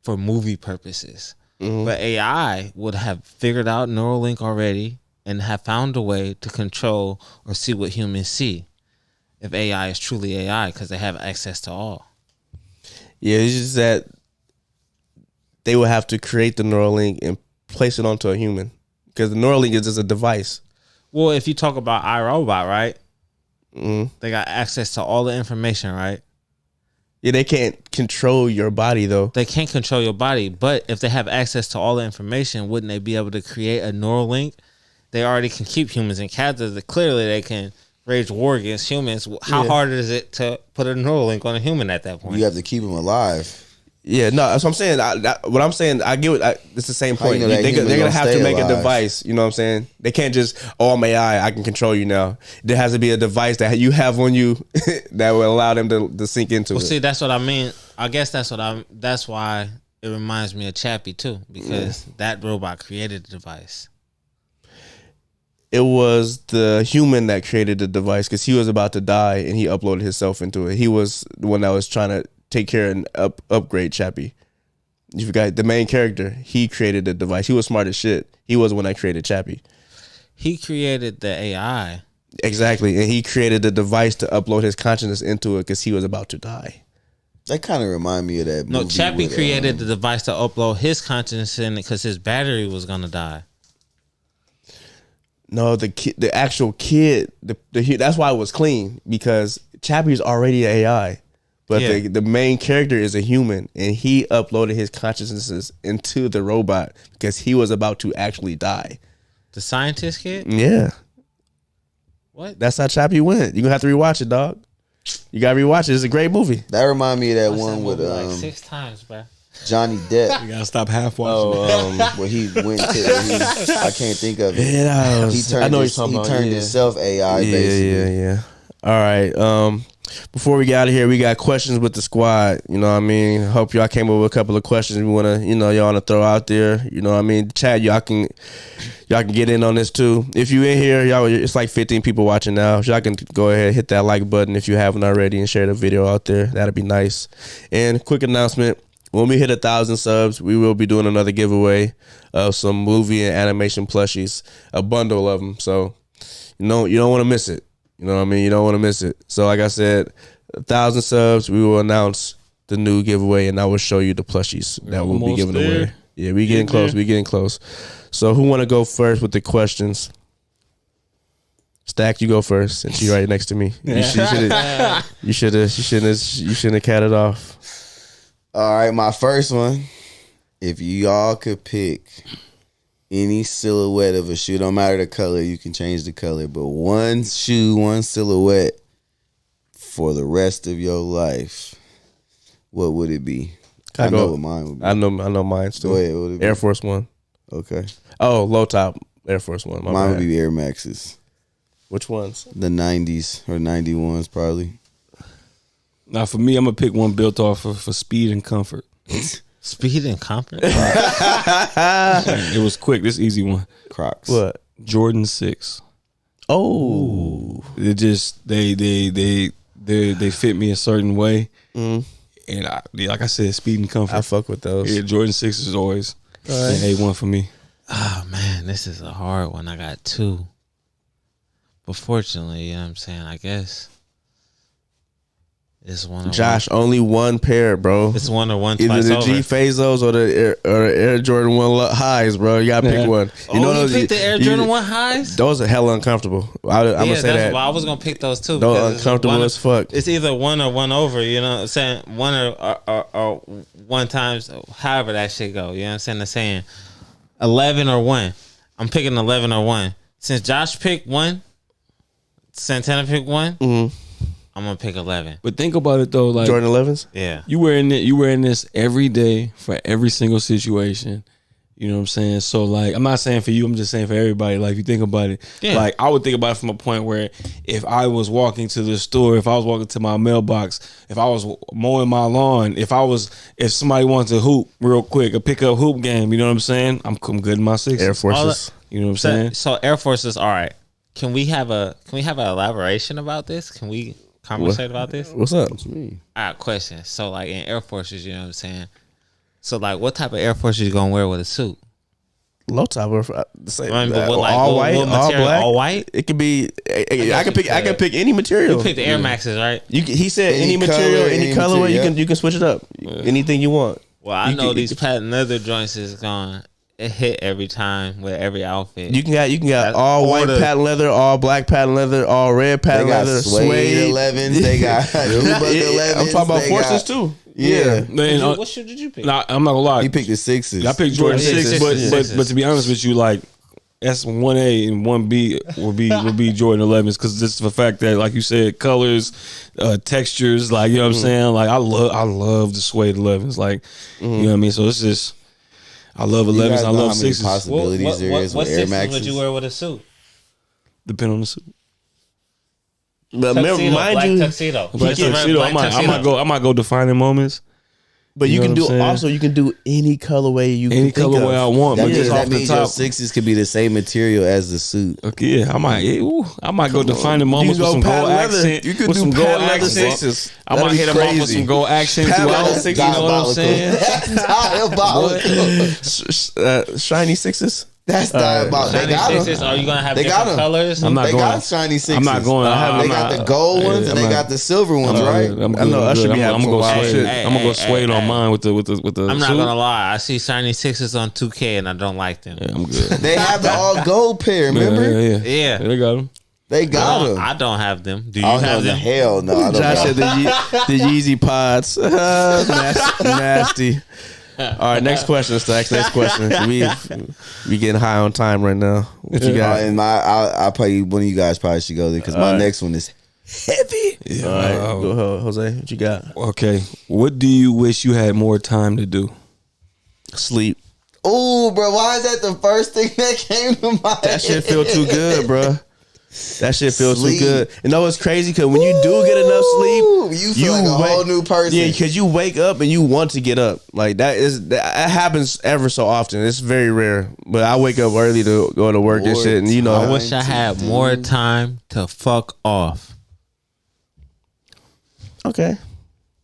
for movie purposes. Mm-hmm. But AI would have figured out Neuralink already and have found a way to control or see what humans see if AI is truly AI, because they have access to all. Yeah, it's just that they would have to create the Neuralink and place it onto a human. Because the Neuralink is just a device. Well, if you talk about iRobot, right? Mm-hmm. They got access to all the information, right? Yeah, they can't control your body, though. They can't control your body, but if they have access to all the information, wouldn't they be able to create a Neuralink? They already can keep humans in captivity. Clearly, they can wage war against humans. How hard is it to put a Neuralink on a human at that point? You have to keep them alive. Yeah, no, that's what I'm saying. I get it. It's the same point. They're gonna have to make a device. You know what I'm saying? They can't just, I'm AI, I can control you now. There has to be a device that you have on you that will allow them to sink into it. Well, see, that's what I mean. I guess that's why it reminds me of Chappie too, because that robot created the device. It was the human that created the device because he was about to die and he uploaded himself into it. He was the one that was trying to take care and upgrade Chappie. You forgot the main character. He created the device. He was smart as shit. He was the one that created Chappie. He created the AI. Exactly. And he created the device to upload his consciousness into it because he was about to die. That kind of remind me of that movie. No, Chappie created the device to upload his consciousness in it because his battery was going to die. No, the actual kid, that's why it was clean because Chappie's already an AI, but the main character is a human, and he uploaded his consciousnesses into the robot because he was about to actually die. The scientist kid? Yeah. What? That's how Chappie went. You're gonna have to rewatch it, dog. You gotta rewatch it. It's a great movie. That remind me of that one with like 6 times, bro. Johnny Depp. You gotta stop half watching. Where he went to, I can't think of it. He turned himself AI. Basically. Yeah. All right. Before we get out of here, we got questions with the squad. You know what I mean? Hope y'all came up with a couple of questions we want to, y'all want to throw out there. You know what I mean? Chat, y'all can get in on this too. If you in here, y'all, it's like 15 people watching now. Y'all can go ahead, hit that like button if you haven't already, and share the video out there. That'd be nice. And quick announcement. When we hit 1,000 subs, we will be doing another giveaway of some movie and animation plushies, a bundle of them. So, you don't want to miss it. You know what I mean? You don't want to miss it. So, like I said, 1,000 subs, we will announce the new giveaway, and I will show you the plushies that we'll be giving away. Yeah, we getting close. We getting close. So, who want to go first with the questions? Stack, you go first, since you're right next to me. You shouldn't have catted off. All right, my first one. If y'all could pick any silhouette of a shoe, don't matter the color, you can change the color, but one shoe, one silhouette for the rest of your life, what would it be? I know what mine would be. I know mine still. Go ahead, what would it be? Air Force One. Okay. Oh, low top Air Force One. Mine would be Air Maxes. Which ones? The 90s or 91s probably. Now, for me, I'm going to pick one built off for speed and comfort. Speed and comfort? It was quick. This easy one. Crocs. What? Jordan 6. Oh. It just, they fit me a certain way. And like I said, speed and comfort. I fuck with those. Yeah, Jordan 6 is always an A1 for me. Oh, man, this is a hard one. I got 2. But fortunately, you know what I'm saying, I guess it's one. Josh, only one pair, bro. It's one or one. Either the G Fazos or the Air Jordan 1 highs, bro. You gotta pick one. You pick the Air Jordan 1 highs? Those are hella uncomfortable. I'm gonna say that. I was gonna pick those too. Those uncomfortable as fuck. It's either one or one over. You know what I'm saying? One or one times, however that shit go. You know what I'm saying? They're saying 11 or 1. I'm picking 11 or 1. Since Josh picked 1. Santana picked 1. I'm gonna pick 11. But think about it though, like Jordan 11s. Yeah, you wearing this every day for every single situation. You know what I'm saying? So like, I'm not saying for you. I'm just saying for everybody. Like, if you think about it, like I would think about it from a point where if I was walking to the store, if I was walking to my mailbox, if I was mowing my lawn, if somebody wants to hoop real quick, a pickup hoop game. You know what I'm saying? I'm good in my 6s. Air Forces. You know what I'm saying? So Air Forces. All right. Can we have an elaboration about this? Can we conversate about this? What's up? What's me? All right, question. So like in Air Forces, you know what I'm saying? So like, what type of Air Forces you gonna wear with a suit? Low top, all white, all black, all white. It could be. I can pick any material. You pick the Air Maxes, right? He said any material, any colorway. You can switch it up. Anything you want. Well, I know these patent leather joints is gone. It hit every time with every outfit. You can get all white patent leather, all black patent leather, all red patent leather, suede 11s. They got Nubuck 11s. I'm talking about Forces too. Yeah. Man, what shoe did you pick? Nah, I'm not gonna lie. He picked the 6s. I picked Jordan 6, but to be honest with you, like that's 1A and 1B will be Jordan 11s because just the fact that, like you said, colors, textures, like you know what I'm saying. Like I love the suede 11s. Like you know what I mean. So it's just. I love 11s. I love 6s. Possibilities there is with Air Maxes. What would you wear with a suit? Depend on the suit. But tuxedo, black tuxedo. I might go defining moments. But you can do any colorway any colorway I want. That but means, just that off the means your top. sixes could be the same material as the suit. Okay, yeah, I might go define the moments with some gold accent. You could with do some gold patent leather accents. sixes. I might hit them off with some gold accents Patent throughout. leather You know what I'm saying? That's diabolical. Shiny sixes. That's diabolical. They Shiny got sixes, them. are you gonna have They got different 'em. colors? I'm not They going. got shiny sixes. I'm not going. They got the gold ones and they got the silver ones, right? I'm good. I know, I should be I'm having gonna go some wild suede. shit. I'm gonna go suede on mine with the. I'm not suit. gonna lie. I see shiny sixes on 2K and I don't like them. Yeah, I'm good. They have the all gold pair, remember? Yeah. Yeah. They got them. They got them. I don't have them. Do you Oh, have no, them? hell no. I don't Josh know. said the Yeezy pods. Nasty. All right, next question, Stacks. Next question. We getting high on time right now. What you got? And I'll probably one of you guys probably should go there because my next one is heavy. Yeah. All right, go ahead, Jose. What you got? Okay. What do you wish you had more time to do? Sleep. Oh, bro, why is that the first thing that came to my head? That shit feel too good, bro. That shit feels Sleep. too good. And know what's crazy? Because when you do get enough sleep, You feel like a whole new person. Yeah, because you wake up and you want to get up. Like that happens ever so often. It's very rare. But I wake up early to go to work and shit. And you know, I wish I had more time to fuck off. okay.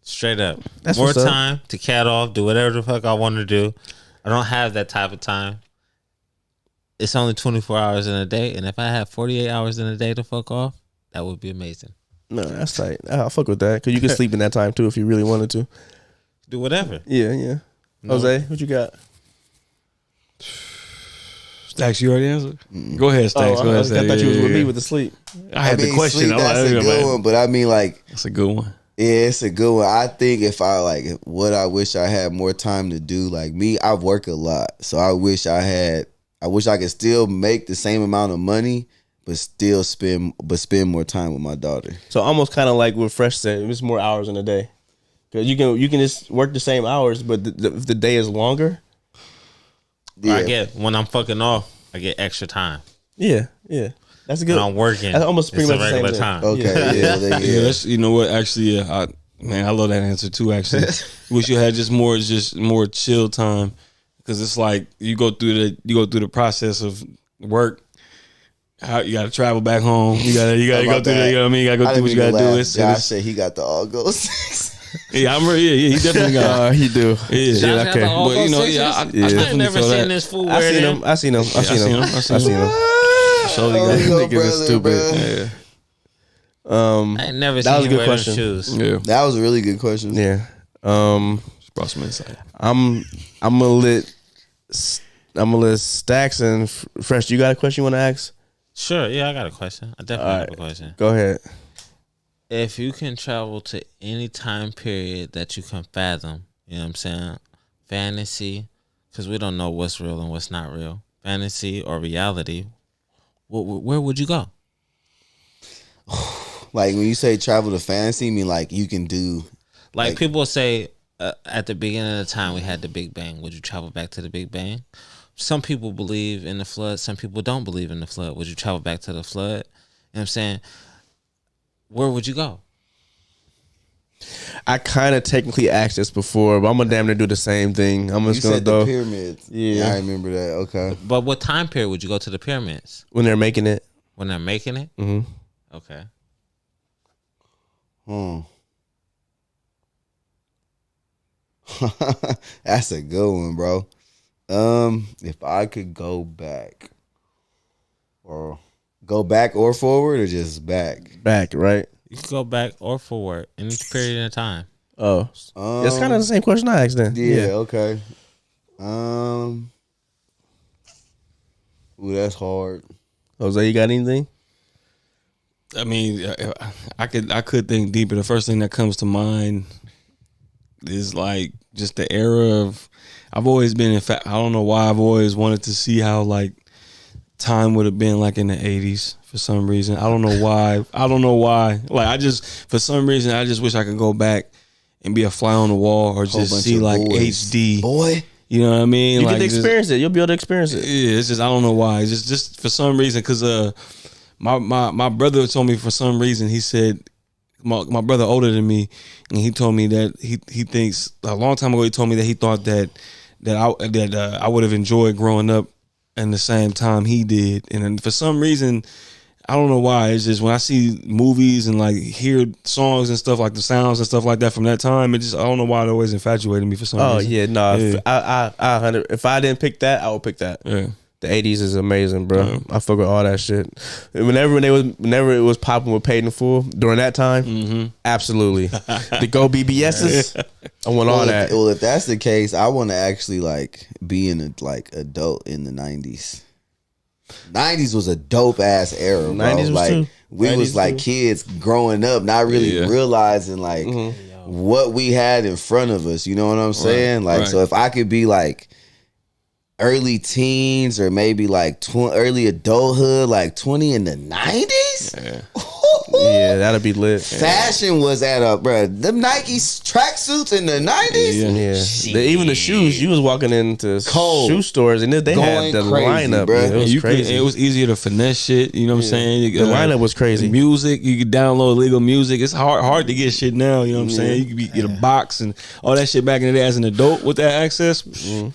Straight up. That's More what's up. time to cat off, do whatever the fuck I want to do. I don't have that type of time. It's only 24 hours in a day. And if I had 48 hours in a day to fuck off, that would be amazing. No, that's tight. I'll fuck with that. Because you can sleep in that time too if you really wanted to. Do whatever. Yeah. Jose, what you got? Stacks, you already answered. Go ahead, Stacks. Go ahead. I thought you was with me with the sleep. I had the question. Sleep, I'm like, that's a good one, but I mean, like, That's a good one. yeah, it's a good one. I think if I what I wish I had more time to do. Like me, I work a lot, so I wish I could still make the same amount of money, but still spend more time with my daughter. So almost kind of like what Fresh said. It's more hours in a day. Because you can just work the same hours, but if the day is longer. Yeah. I get when I'm fucking off, I get extra time. Yeah. That's a good. When I'm working, That's almost pretty it's much a the same regular thing. time. Okay, yeah. Yeah, that's, you know what? Actually, I love that answer too. Actually, wish you had just more chill time because it's like you go through the process of work. How you got to travel back home. You got to go through the, you know what I mean? You got to go through what you got to do. Josh said he got the all go six. Yeah, he definitely got. He do. Yeah, Josh got the all but you know, sixes? yeah, I I definitely never feel seen that. this fool I wear seen them. him. I seen him. I seen him. Oh, Niggas brother, is stupid. bruh. Yeah. I ain't never That was seen a him good wear question. them shoes. Yeah, That was a really good question. Yeah. just brought some insight. I'm gonna let Stacks and Fresh. You got a question you want to ask? Sure, yeah, I got a question. I definitely have a question. Go ahead. If you can travel to any time period that you can fathom, you know what I'm saying? Fantasy, because we don't know what's real and what's not real. Fantasy or reality, where would you go? Like when you say travel to fantasy, you mean like you can do Like people say at the beginning of the time we had the Big Bang. Would you travel back to the Big Bang? Some people believe in the flood. Some people don't believe in the flood. Would you travel back to the flood? You know what I'm saying? Where would you go? I kind of technically asked this before, but I'm gonna damn near do the same thing. I'm you just gonna said go the pyramids. Yeah. I remember that. Okay. But what time period would you go to the pyramids? when they're making it. When they're making it? Mm-hmm. Okay. That's a good one, bro. If I could go back or forward or just back. Back, right? You can go back or forward any period of time. Oh, it's kind of the same question I asked then. Yeah, okay. Ooh, that's hard. Jose, you got anything? I mean, I could think deeper. The first thing that comes to mind is like just the era of. I've always been, in fact, I don't know why I've always wanted to see how like time would have been like in the 80s for some reason. I don't know why. Like for some reason, I just wish I could go back and be a fly on the wall or just see like boys. HD. Boy. You know what I mean? You like get to experience it. You'll be able to experience it. Yeah, it's just I don't know why. It's just for some reason because my brother told me for some reason he said my brother older than me, and he told me that he thinks a long time ago. He told me that he thought that I would have enjoyed growing up in the same time he did, and then for some reason, I don't know why. It's just when I see movies and like hear songs and stuff like the sounds and stuff like that from that time, it just I don't know why it always infatuated me for some reason. Oh yeah, no. Yeah. If I didn't pick that, I would pick that. Yeah. The 80s is amazing, bro. I fuck with all that shit. Whenever it was popping with Paid in Full during that time, absolutely. The Go BBS's, I want all that. Well, if that's the case, I want to actually like be an adult in the 90s. 90s was a dope ass era, bro. 90s was like too. We was like kids growing up, not really realizing like what we had in front of us. You know what I'm saying? Like, so if I could be like early teens or maybe like early adulthood, like 20 in the 90s. Yeah, that'd be lit. Fashion was at a bro. Them Nike tracksuits in the 90s. Yeah. Even the shoes. You was walking into shoe stores and they had the crazy lineup. Bro. Yeah, it was crazy. It was easier to finesse shit. You know what I'm saying? The lineup was crazy. Music, you could download legal music. It's hard to get shit now. You know what I'm saying? You could get a box and all that shit back in the day as an adult with that access.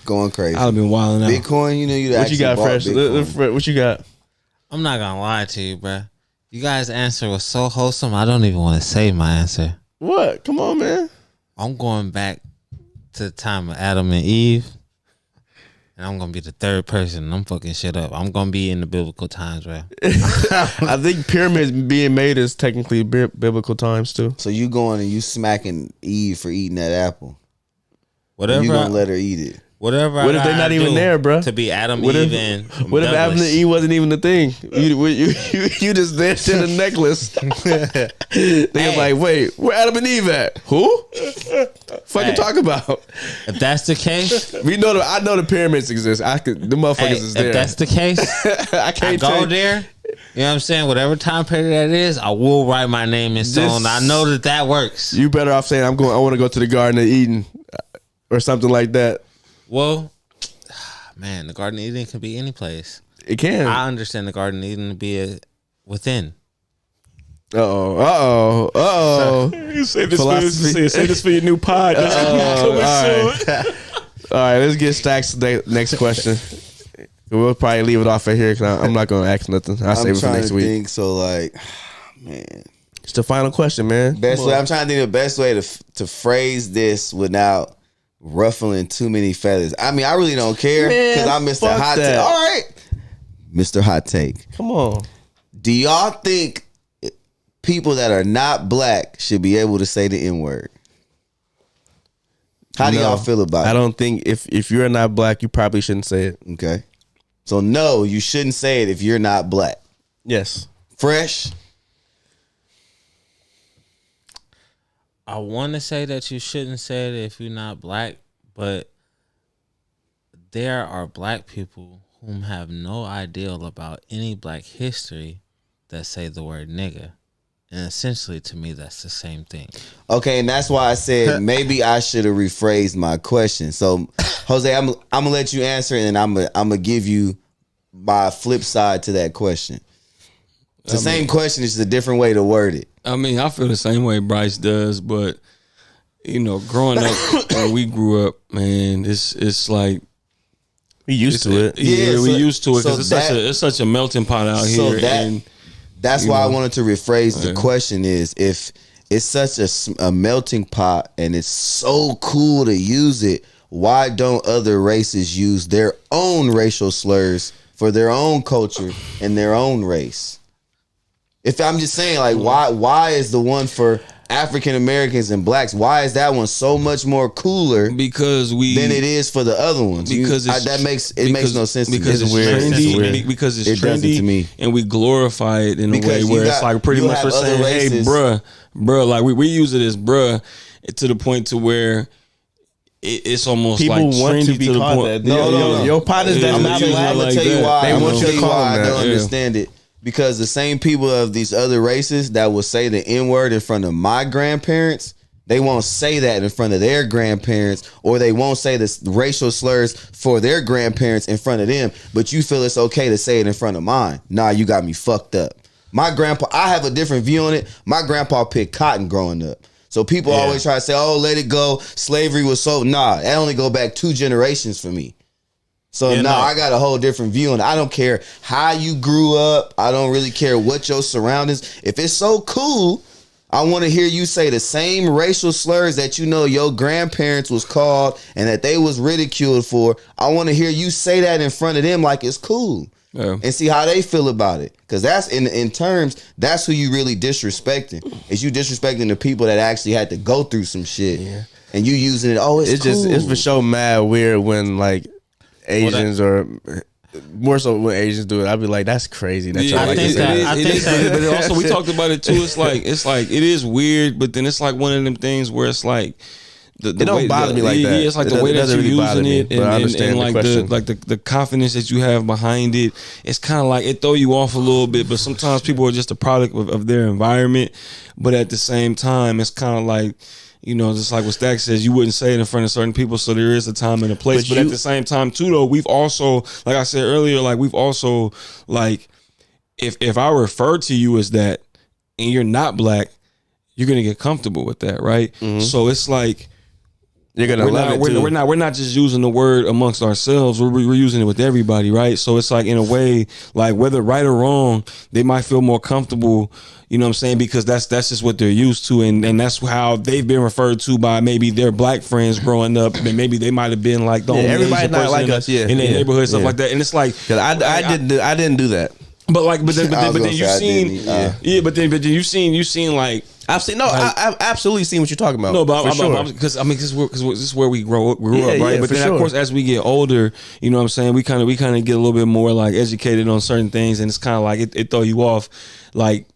Going crazy. I've been wilding out. Bitcoin, you know, what you got, Fresh? What you got? I'm not gonna lie to you, bro. You guys' answer was so wholesome. I don't even want to say my answer. What? Come on, man. I'm going back to the time of Adam and Eve, and I'm gonna be the third person. I'm fucking shit up. I'm gonna be in the biblical times, bro. I think pyramids being made is technically biblical times too. So you going and you smacking Eve for eating that apple? Whatever. You gonna let her eat it? Whatever. What if they're not even there, bro? To be Adam, Eve, and what if Adam and Eve wasn't even the thing? You just danced in a necklace. They're like, wait, where Adam and Eve at? Who? Fucking talk about. If that's the case, I know the pyramids exist. The motherfuckers is there. If that's the case, I go there. You know what I'm saying? Whatever time period that is, I will write my name in stone. I know that works. You better off saying I want to go to the Garden of Eden or something like that. Well, man, the Garden of Eden can be any place. It can. I understand the Garden of Eden to be within. Uh-oh. You say this for your new pod. All right, let's get Stacks next question. We'll probably leave it off right here because I'm not going to ask nothing. I'll save it for next week. Think, so, like, man. It's the final question, man. Best way. I'm trying to think of the best way to phrase this without ruffling too many feathers. I mean, I really don't care because I'm Mr. Hot Take. All right, Mr. Hot Take. Come on. Do y'all think people that are not black should be able to say the N-word? How do y'all feel about it? I don't think if you're not black, you probably shouldn't say it. Okay. So no, you shouldn't say it if you're not black. Yes. Fresh. I want to say that you shouldn't say it if you're not black, but there are black people whom have no idea about any black history that say the word nigga. And essentially, to me, that's the same thing. Okay, and that's why I said maybe I should have rephrased my question. So, Jose, I'm gonna let you answer, and I'm gonna give you my flip side to that question. It's the same question, it's just a different way to word it. I mean, I feel the same way Bryce does, but you know, growing up when we grew up, man, it's like we used to it. Yeah, we used to it because it's such a melting pot out here. That's why I wanted to rephrase the question: is if it's such a melting pot and it's so cool to use it, why don't other races use their own racial slurs for their own culture and their own race? If I'm just saying, like, why is the one for African Americans and blacks, why is that one so much more cooler than it is for the other ones? Because that makes no sense to me. Because it's trendy. Because it's trendy to me, and we glorify it in a way where it's like pretty much we're saying, "Hey, bruh," like we use it as "bruh" to the point to where it's almost people like want trendy to be to the called point. that. No. Your partners that not black. I'm gonna tell you why. They want you to call them I that. don't understand it. Because the same people of these other races that will say the N-word in front of my grandparents, they won't say that in front of their grandparents, or they won't say the racial slurs for their grandparents in front of them, but you feel it's okay to say it in front of mine. Nah, you got me fucked up. My grandpa, I have a different view on it. My grandpa picked cotton growing up. So people always try to say, oh, let it go. Slavery was so, nah, that only go back 2 generations for me. So I got a whole different view on it. I don't care how you grew up. I don't really care what your surroundings. If it's so cool, I want to hear you say the same racial slurs that you know your grandparents was called and that they was ridiculed for. I want to hear you say that in front of them like it's cool. Yeah. And see how they feel about it. Because that's in terms, that's who you really disrespecting. Is you disrespecting the people that actually had to go through some shit. Yeah. And you using it, it's cool. It's for sure mad weird when like Asians or more so when Asians do it. I'd be like, that's crazy. That's I think that. But also we talked about it too. It's like it is weird, but then it's like one of them things where it's like it don't bother me like that. Yeah, it's like the way that you're using it, and like the confidence that you have behind it. It's kind of like it throw you off a little bit, but sometimes people are just a product of their environment. But at the same time, it's kind of like, you know, just like what Stack says, you wouldn't say it in front of certain people. So there is a time and a place. But at the same time, too, though, we've also, like I said earlier, like we've also like if I refer to you as that and you're not black, you're gonna get comfortable with that, right? Mm-hmm. So it's like. You're gonna love it too. We're not just using the word amongst ourselves. We're using it with everybody, right? So it's like in a way, like whether right or wrong, they might feel more comfortable. You know what I'm saying? Because that's just what they're used to, and that's how they've been referred to by maybe their black friends growing up, and maybe they might have been like the only everybody's not like us, in their neighborhood, stuff like that. And it's like because I didn't do that. But then you've seen, but then you've seen like. I've absolutely seen what you're talking about. No, but because this is where we grew up, right? But then of course, as we get older, you know what I'm saying, we kind of get a little bit more like educated on certain things, and it's kind of like it throw you off, like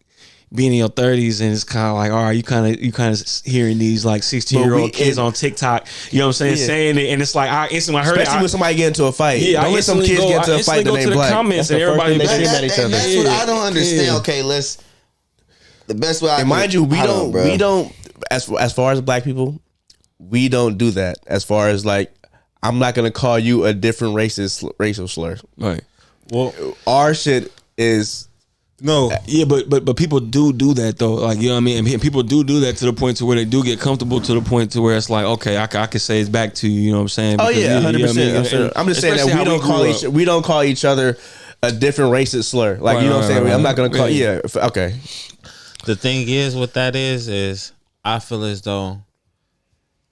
being in your 30s, and it's kind of like, all right, you kind of hearing these like 16-year-old kids on TikTok, you know what I'm saying, saying it, and it's like I instantly heard especially when somebody get into a fight. Yeah, don't let some kids get into a fight that ain't black. Comments and everybody scream at each other. That's what I don't understand. Yeah. Okay, let's. The best way and mind you, we don't as far as black people, we don't do that. As far as like, I'm not gonna call you a different racial slur. Right. Well, our shit is no. Yeah, but people do that though. Like, you know what I mean? And people do that to the point to where they do get comfortable to the point to where it's like, okay, I can say it's back to you. You know what I'm saying? Because 100%. I'm just saying that we don't call each other a different racist slur. Like, you know what I'm saying? I'm not gonna call okay. The thing is, what that is I feel as though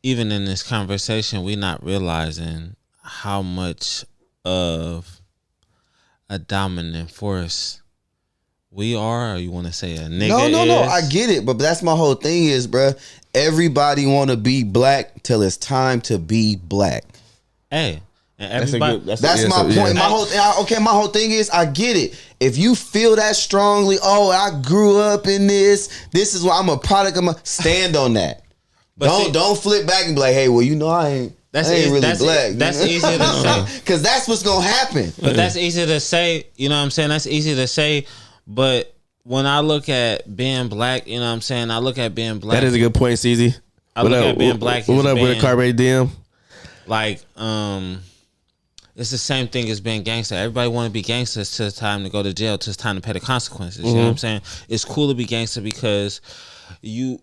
even in this conversation, we're not realizing how much of a dominant force we are, or you want to say a nigga No, I get it, but that's my whole thing is, bruh, everybody want to be black till it's time to be black. Hey. And that's my point. My whole thing is, I get it. If you feel that strongly, I grew up in this is what I'm a product of stand on that. But don't flip back and be like, hey, well, you know, I ain't really black. That's easier to say. Because that's what's going to happen. But that's easy to say, you know what I'm saying? That's easy to say, but when I look at being black, you know what I'm saying? I look at being black. That is a good point, CZ. I look at being black. What up with a Carbe DM? Like, it's the same thing as being gangster. Everybody want to be gangsters till it's time to go to jail, till it's time to pay the consequences. Mm-hmm. You know what I'm saying? It's cool to be gangster because you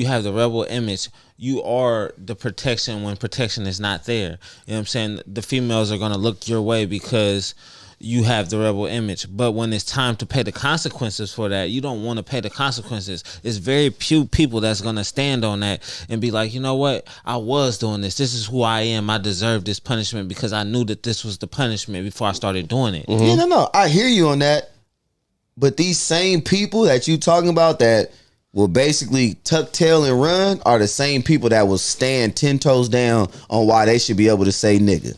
have the rebel image. You are the protection when protection is not there. You know what I'm saying? The females are going to look your way because you have the rebel image. But when it's time to pay the consequences for that, you don't want to pay the consequences. It's very few people that's going to stand on that and be like, you know what? I was doing this. This is who I am. I deserve this punishment because I knew that this was the punishment before I started doing it. Mm-hmm. Yeah, no. I hear you on that. But these same people that you talking about that will basically tuck tail and run are the same people that will stand 10 toes down on why they should be able to say nigga.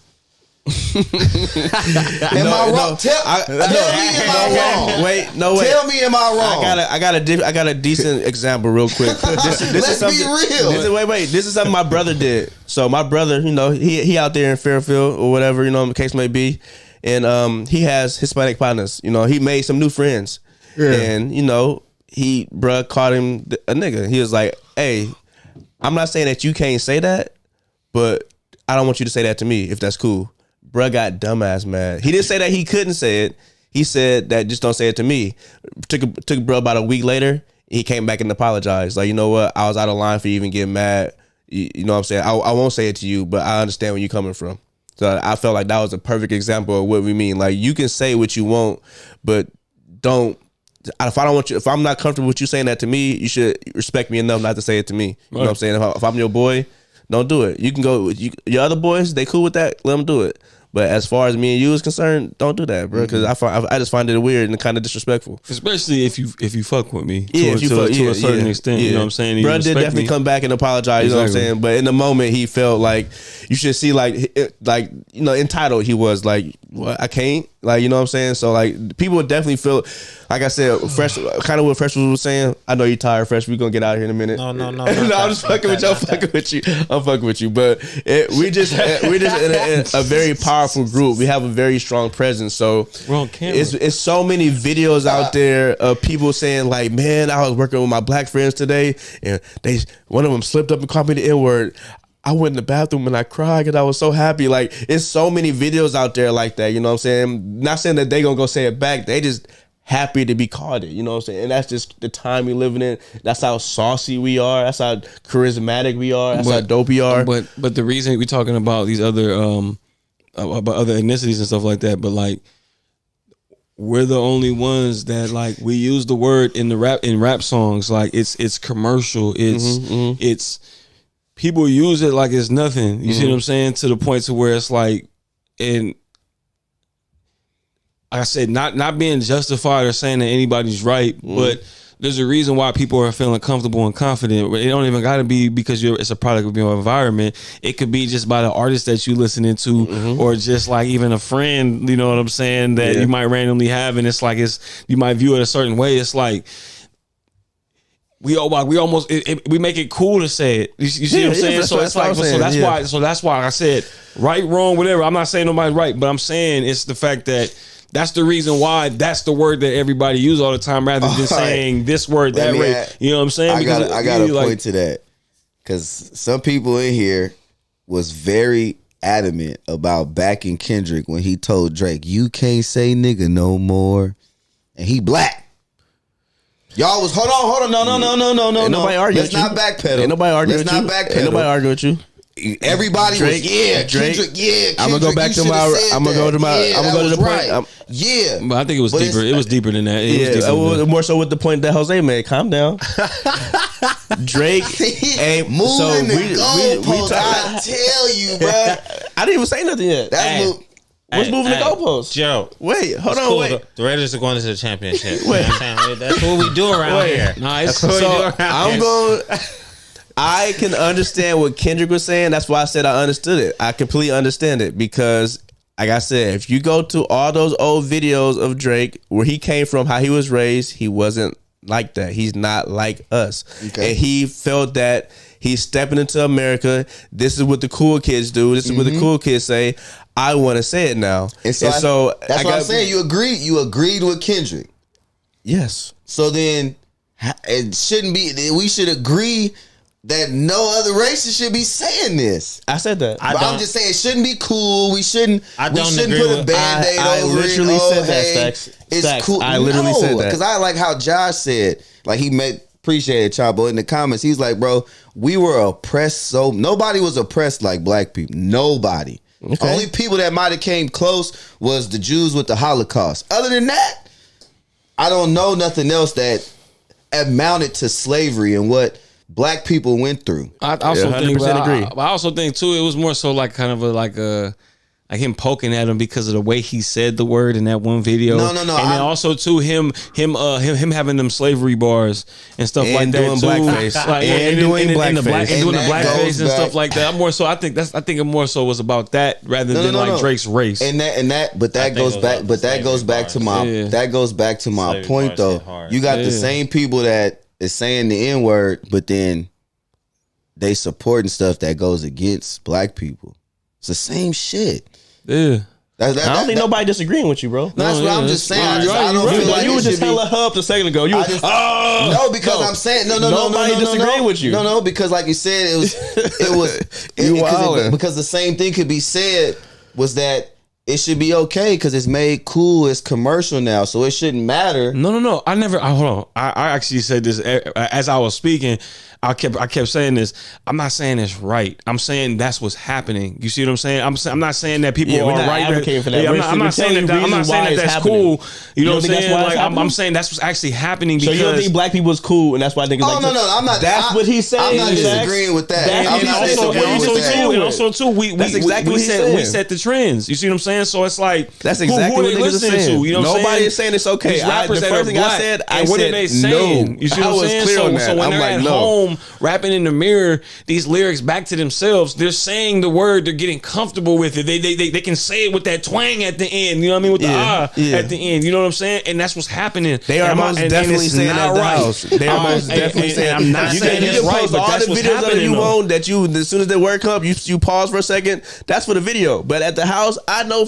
Am I wrong? Tell me, am I wrong? Wait, no way. Tell me, am I wrong? I got a decent example, real quick. This Let's be real. Wait. This is something my brother did. So my brother, you know, he out there in Fairfield or whatever, you know, the case may be, and he has Hispanic partners. You know, he made some new friends, and you know, bruh called him a nigga. He was like, "Hey, I'm not saying that you can't say that, but I don't want you to say that to me if that's cool." Bruh got dumbass mad. He didn't say that he couldn't say it. He said that just don't say it to me. Took bro about a week later. He came back and apologized. Like, you know what? I was out of line for you even getting mad. You know what I'm saying? I won't say it to you, but I understand where you're coming from. So I felt like that was a perfect example of what we mean. Like, you can say what you want, but don't. If I don't want you, if I'm not comfortable with you saying that to me, you should respect me enough not to say it to me. You know what I'm saying? If I'm your boy, don't do it. You can go with your other boys. They cool with that. Let them do it. But as far as me and you is concerned, don't do that, bro. Because I just find it weird and kind of disrespectful. Especially if you fuck with me to a certain extent. You know what I'm saying? Bro did definitely come back and apologize. Exactly. You know what I'm saying? But in the moment, he felt like you should see like entitled he was. Like, what, I can't. Like, you know what I'm saying? So like people would definitely feel, like I said, Fresh, kind of what Fresh was saying. I know you're tired, Fresh. We're gonna get out of here in a minute. No. No, I'm just fucking with you. I'm fucking with you. I'm fucking with you. But we just in a very powerful group. We have a very strong presence. So we're on camera. It's so many videos out there of people saying like, man, I was working with my black friends today, and one of them slipped up and called me the N-word. I went in the bathroom and I cried because I was so happy. Like, it's so many videos out there like that. You know what I'm saying? Not saying that they gonna go say it back. They just happy to be called it. You know what I'm saying? And that's just the time we living in. That's how saucy we are. That's how charismatic we are. That's how dope we are. But the reason we're talking about these other about other ethnicities and stuff like that, but like, we're the only ones that like we use the word in rap songs. Like, it's commercial. It's people use it like it's nothing. You see what I'm saying? To the point to where it's like, and like I said, not being justified or saying that anybody's right, but there's a reason why people are feeling comfortable and confident. It don't even got to be because it's a product of your environment. It could be just by the artist that you listening to, or just like even a friend. You know what I'm saying? That you might randomly have, and it's like you might view it a certain way. It's like, we almost we make it cool to say it. You see what I'm saying? So it's like, so that's why I said right, wrong, whatever. I'm not saying nobody's right, but I'm saying it's the fact that that's the reason why that's the word that everybody use all the time, rather than saying this word that way. You know what I'm saying? I got a point to that, because some people in here was very adamant about backing Kendrick when he told Drake, "You can't say nigga no more," and he black. Y'all was hold on. No. Ain't nobody arguing. Let's not backpedal. Ain't nobody arguing with you. Let's not backpedal. Ain't nobody arguing with you. Everybody Drake, was Drake. Kendrick, Kendrick, I'm gonna go back to my. I'm gonna go to my. I'm gonna go to the point. Yeah, but I think it was deeper. It was deeper than that. It was more so with the point that Jose made. Calm down. Drake ain't moving the goalposts. I tell you, bro. I didn't even say nothing yet. What's moving the goalposts? Joe, wait, hold on, cool. wait. The Raiders are going to the championship. Wait, that's what we do around here. Nice. So I'm going. I can understand what Kendrick was saying. That's why I said I understood it. I completely understand it, because, like I said, if you go to all those old videos of Drake, where he came from, how he was raised, he wasn't like that. He's not like us. Okay. And he felt that he's stepping into America. This is what the cool kids do. This is what the cool kids say. I want to say it now. And so that's what I'm saying. You agreed with Kendrick. Yes. So then it shouldn't be, we should agree that no other races should be saying this. I said that. I'm just saying it shouldn't be cool. We shouldn't put a Band-Aid over it. I literally said that, Stacks. It's cool. I literally said that. Because I like how Josh said, like, he appreciated Chapo in the comments. He's like, bro, we were oppressed. So nobody was oppressed like black people. Nobody. Okay. Only people that might have came close was the Jews with the Holocaust. Other than that, I don't know nothing else that amounted to slavery and what black people went through. I also think, I also think too, it was more so like kind of like him poking at him because of the way he said the word in that one video. No. And then also too him having them slavery bars and stuff like that. Doing blackface. Like, and doing the blackface and stuff like that. I think it more so was about that rather than Drake's race. But that goes back to my point though. You got the same people that is saying the N-word, but then they supporting stuff that goes against black people. It's the same shit. Yeah. I don't think nobody disagreeing with you, bro. That's what I'm just saying. I don't feel like you were just hella huffed a second ago. I'm saying nobody disagreeing with you. No, because like you said, because the same thing could be said was that it should be okay because it's made cool. It's commercial now, so it shouldn't matter. No. Hold on. I actually said this as I was speaking. I kept saying this. I'm not saying it's right. I'm saying that's what's happening. You see what I'm saying? I'm not saying that people are right. Advocating for that. I'm not saying that that's cool. You know what I'm saying? Like I'm saying that's what's actually happening. Because so you don't think black people is cool, and that's why niggas. Oh, no, I'm not. That's what he's saying. I'm not disagreeing with that. And also too, we set the trends. You see what I'm saying? So it's like that's exactly what niggas are saying. You know what I'm saying? Nobody is saying it's okay. The first thing I said, what are they saying? You see what I'm saying? So when they're at home rapping in the mirror these lyrics back to themselves, they're saying the word, they're getting comfortable with it. They can say it with that twang at the end, you know what I mean, with the at the end, you know what I'm saying? And that's what's happening. They are most definitely saying that right. They are most definitely saying. I'm not saying it's right, but that's what's happening. You own that you as soon as they work up, you pause for a second. That's for the video, but at the house, I know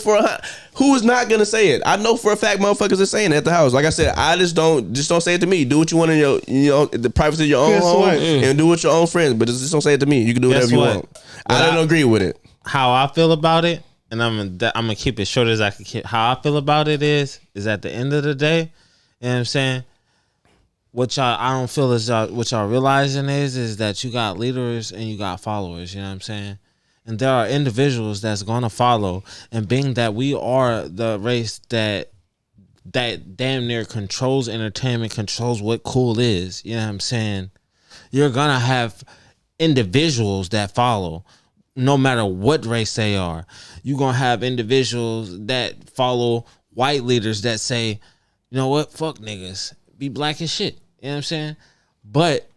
who is not gonna say it. I know for a fact motherfuckers are saying it at the house. Like I said, I just don't say it to me. Do what you want in your the privacy of your own home and do it with your own friends. But just don't say it to me. You can do whatever you want. I don't agree with it. How I feel about it, and I'm gonna keep it short as I can keep. How I feel about it is at the end of the day, you know what I'm saying? I don't feel as what y'all realizing is that you got leaders and you got followers. You know what I'm saying? And there are individuals that's gonna follow. And being that we are the race that damn near controls entertainment, controls what cool is. You know what I'm saying? You're gonna have individuals that follow, no matter what race they are. You're gonna have individuals that follow white leaders that say, you know what, fuck niggas, be black as shit. You know what I'm saying? But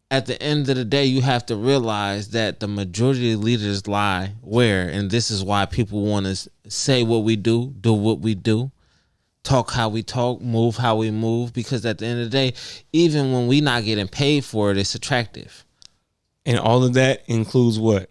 at the end of the day, you have to realize that the majority of leaders lie where, and this is why people want to say what we do what we do, talk how we talk, move how we move, because at the end of the day, even when we not getting paid for it, it's attractive. And all of that includes what?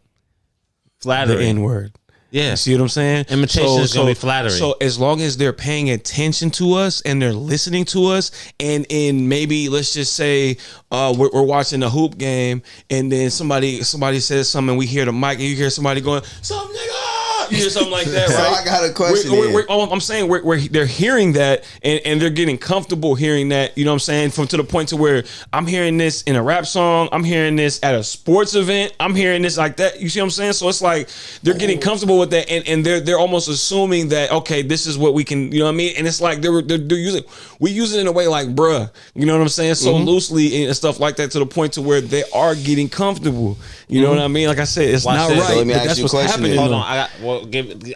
Flattery. The N-word. Yeah. You see what I'm saying? Imitation is going to be flattery. So as long as they're paying attention to us and they're listening to us, and maybe let's just say we're watching a hoop game and then somebody says something and we hear the mic and you hear somebody going, "Some nigga!" You hear something like that, right? So I got a question. I'm saying they're hearing that and they're getting comfortable hearing that, you know what I'm saying? To the point to where I'm hearing this in a rap song, I'm hearing this at a sports event, I'm hearing this like that. You see what I'm saying? So it's like they're getting comfortable with that and they're almost assuming that, okay, this is what we can, you know what I mean? And it's like they're using, we use it in a way like bruh, you know what I'm saying? So loosely and stuff like that, to the point to where they are getting comfortable. You know what I mean? Like I said, it's not right. So let me ask you a question. Hold on,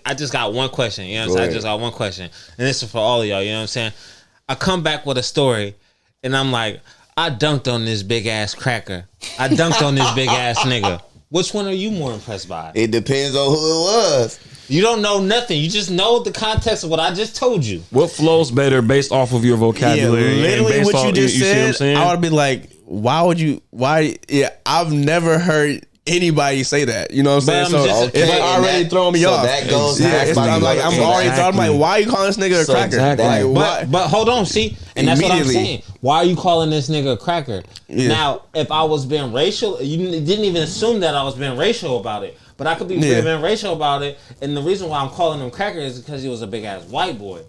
I just got one question. You know what I'm saying? I just got one question. And this is for all of y'all. You know what I'm saying? I come back with a story and I'm like, I dunked on this big ass cracker. I dunked on this big ass nigga. Which one are you more impressed by? It depends on who it was. You don't know nothing. You just know the context of what I just told you. What flows better based off of your vocabulary? Yeah, literally what you just said, I would be like, I've never heard anybody say that. You know what I'm saying? So it's already throwing me off. That goes. I'm like, why are you calling this nigga a cracker? Exactly. Like, but hold on, see, and that's what I'm saying. Why are you calling this nigga a cracker? Yeah. Now, if I was being racial, you didn't even assume that I was being racial about it. But I could be being racial about it, and the reason why I'm calling him cracker is because he was a big ass white boy.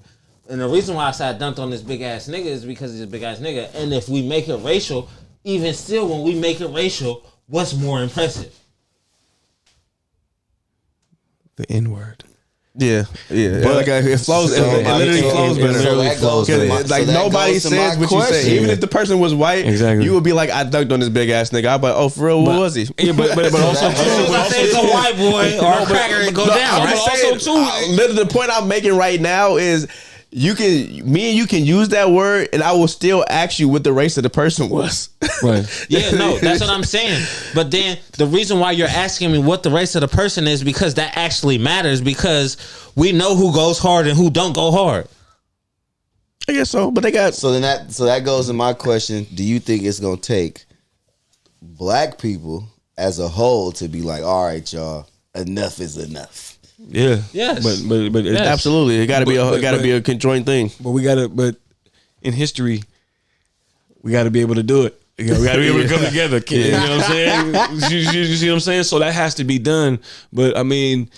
And the reason why I said I dunked on this big ass nigga is because he's a big ass nigga. And if we make it racial, even still, when we make it racial, what's more impressive? The N-word. Yeah. But like it flows. It literally flows better. Like nobody says what you say. Even if the person was white, you would be like, I dunked on this big ass nigga. I'm like, oh, for real, what was he? Yeah, but also, I say it's a white boy or a cracker and go down. Right? Also, too, the point I'm making right now is, me and you can use that word, and I will still ask you what the race of the person was. Right. Yeah, no, that's what I'm saying. But then the reason why you're asking me what the race of the person is, because that actually matters, because we know who goes hard and who don't go hard. I guess so, but they got so that goes to my question. Do you think it's gonna take black people as a whole to be like, all right, y'all, enough is enough? Yeah. Yes. But yes. Absolutely. It gotta be a conjoined thing. But in history, we gotta be able to do it. We gotta be able to come together. You know what I'm saying? You see what I'm saying? So that has to be done. But I mean,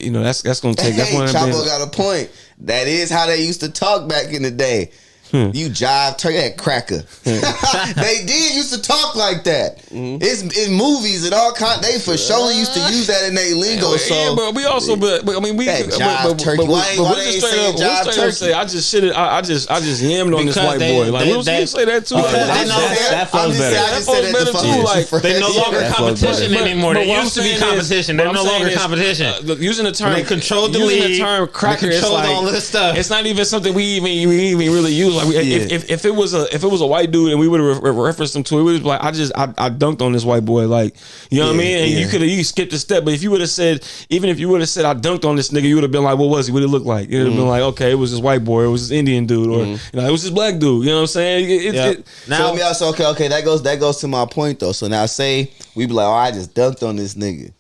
you know, that's gonna take. That's one of them. Chapo got a point. That is how they used to talk back in the day. You jive, turn that cracker. They did used to talk like that. It's in movies and all kind. They for sure used to use that in their lingo. So yeah, but we also, but I mean, we jive turkey. Why they saying jive turkey? Say, I just shit it. I just yammed on this white boy. Like, we say that too. That flows better. That flows better too. Like, they no longer competition anymore. They used to be competition. They're no longer competition. Using the term, they controlled the league. Using the term cracker, it's like all this stuff. It's not even something we even really use. Like, if it was a white dude and we would have referenced him to it, we would be like, I dunked on this white boy, like, you know what I mean? And you could have skipped a step, but if you would have said, even if you would have said I dunked on this nigga, you would have been like, what was he? What did it look like? It would have been like, okay, it was this white boy, it was this Indian dude, or you know, it was this black dude. You know what I'm saying? Now, okay, that goes to my point though. So now say we be like, oh, I just dunked on this nigga.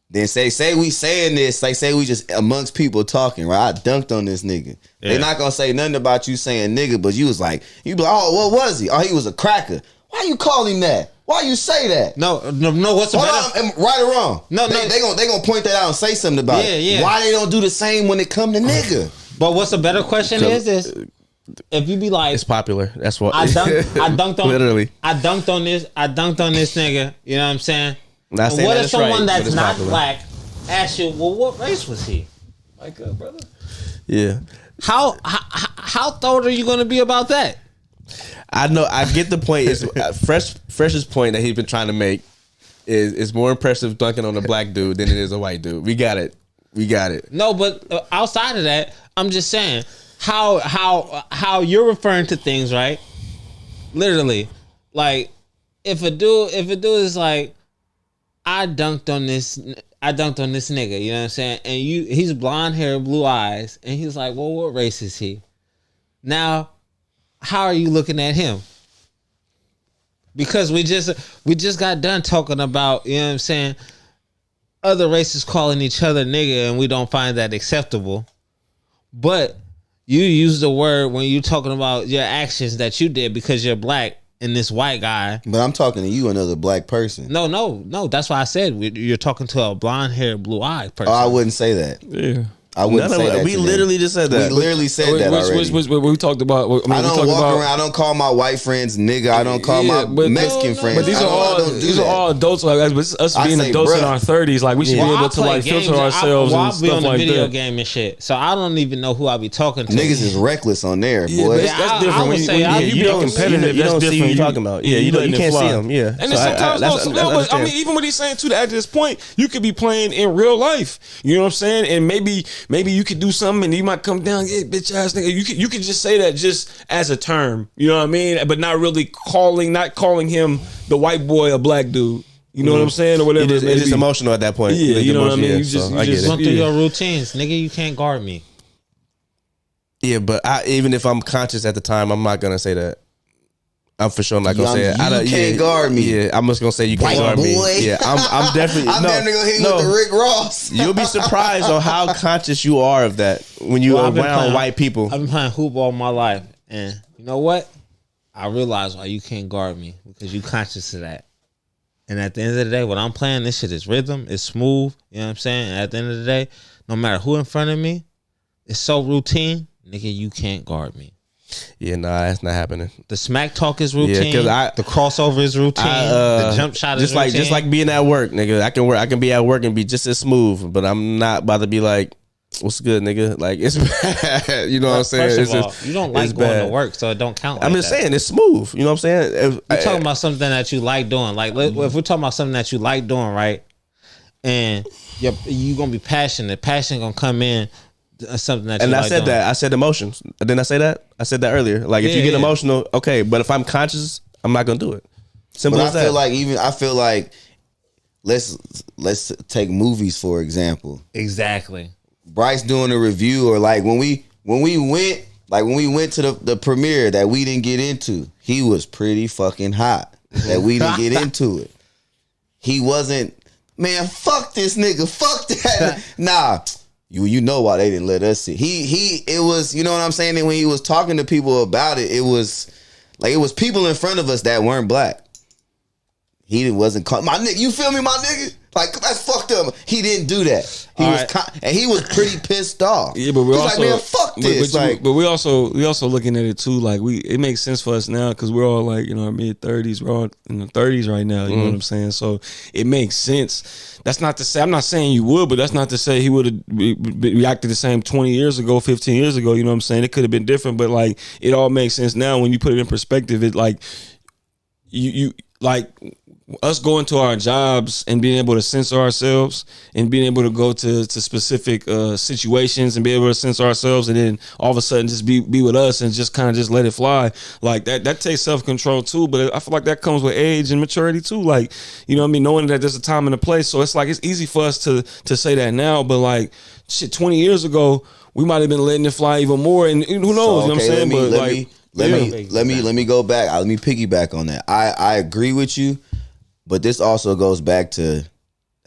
Then say we saying this, like say we just amongst people talking, right? I dunked on this nigga. Yeah. They not gonna say nothing about you saying nigga, but you was like, you be like, oh, what was he? Oh, he was a cracker. Why you call him that? Why you say that? No. What's the better? Right or wrong? No. They gonna point that out and say something about it. Yeah. Why they don't do the same when it come to nigga? But what's a better question is if you be like, it's popular. That's what I dunked on. Literally, I dunked on this nigga. You know what I'm saying? Not saying what that if someone right, that's not black asks you, well, what race was he? Like, brother. Yeah. How thought are you going to be about that? I know. I get the point. Is Fresh's point that he's been trying to make is more impressive dunking on a black dude than it is a white dude. We got it. No, but outside of that, I'm just saying how you're referring to things, right? Literally, like if a dude is like, I dunked on this nigga, you know what I'm saying? And he's blonde hair, blue eyes, and he's like, well, what race is he? Now, how are you looking at him? Because we just got done talking about, you know what I'm saying, other races calling each other nigga, and we don't find that acceptable. But you use the word when you're talking about your actions that you did because you're black. And this white guy, but I'm talking to you, another black person. No. That's why I said you're talking to a blonde haired, blue eyed person. Oh, I wouldn't say that. Yeah, I wouldn't say that. We literally just said that. We literally said that already. We talked about. I don't walk around. I don't call my white friends nigga. I don't call my Mexican friends. But these are all adults. Like us being adults in our 30s. Like we should be able to like filter ourselves and stuff like that. I be on the video game and shit, so I don't even know who I be talking to. Niggas is reckless on there, boy. That's different. When you be competitive, you don't see who you're talking about. Yeah, you can't see them. Yeah, and sometimes I mean, even what he's saying too. At this point, you could be playing in real life. You know what I'm saying? And maybe you could do something and he might come down, yeah, bitch ass nigga. You could just say that just as a term, you know what I mean? But not really calling him the white boy a black dude. You know what I'm saying? Or whatever. It's just emotional at that point. Yeah, you know what I mean? You just run through your routines. Nigga, you can't guard me. Yeah, but even if I'm conscious at the time, I'm not gonna say that. I'm for sure not gonna say it. You can't guard me. Yeah, I'm just gonna say you can't guard me. Yeah, I'm definitely. I'm definitely gonna hit you with the Rick Ross. You'll be surprised on how conscious you are of that when you are around white people. I've been playing hoop all my life, and you know what? I realize why you can't guard me because you conscious of that. And at the end of the day, when I'm playing, this shit is rhythm, it's smooth. You know what I'm saying? And at the end of the day, no matter who in front of me, it's so routine, nigga. You can't guard me. Yeah, nah, that's not happening. The smack talk is routine. Yeah, the crossover is routine. The jump shot is routine. Just like being at work, nigga. I can be at work and be just as smooth, but I'm not about to be like, what's good, nigga? Like, it's bad. You know what I'm saying? First of all, you don't like going to work, so it don't count. I'm just saying it's smooth. You know what I'm saying? We're talking about something that you like doing. Like, if we're talking about something that you like doing, right? And you're gonna be passionate. Passion gonna come in. Something that I said that. I said emotions. Didn't I say that? I said that earlier. Like, if you get emotional, okay, but if I'm conscious, I'm not gonna do it. Simple as that. I feel like let's take movies for example. Exactly. Bryce doing a review, or like when we went to the premiere that we didn't get into, he was pretty fucking hot. That we didn't get into it. He wasn't, man, fuck this nigga, fuck that. Nah. You know why they didn't let us see. It was, you know what I'm saying? And when he was talking to people about it, it was people in front of us that weren't black. He wasn't called my nigga. You feel me, my nigga? Like, that's fucked up. He didn't do that. He was pretty pissed off. Yeah, but we're also like, man, fuck this. But we also looking at it too. Like it makes sense for us now because we're all like our mid 30s. We're all in the 30s right now. You know what I'm saying? So it makes sense. That's not to say I'm not saying you would, but that's not to say he would have reacted the same 20 years ago, 15 years ago. You know what I'm saying? It could have been different, but like it all makes sense now when you put it in perspective. It like you like. Us going to our jobs and being able to censor ourselves and being able to go to specific situations and be able to censor ourselves and then all of a sudden just be with us and just kind of just let it fly like that takes self-control too. But I feel like that comes with age and maturity too. Like, you know what I mean? Knowing that there's a time and a place. So it's like, it's easy for us to say that now, but like shit, 20 years ago, we might've been letting it fly even more. And who knows, so, okay, you know what I'm saying? Let me go back. Let me piggyback on that. I agree with you. But this also goes back to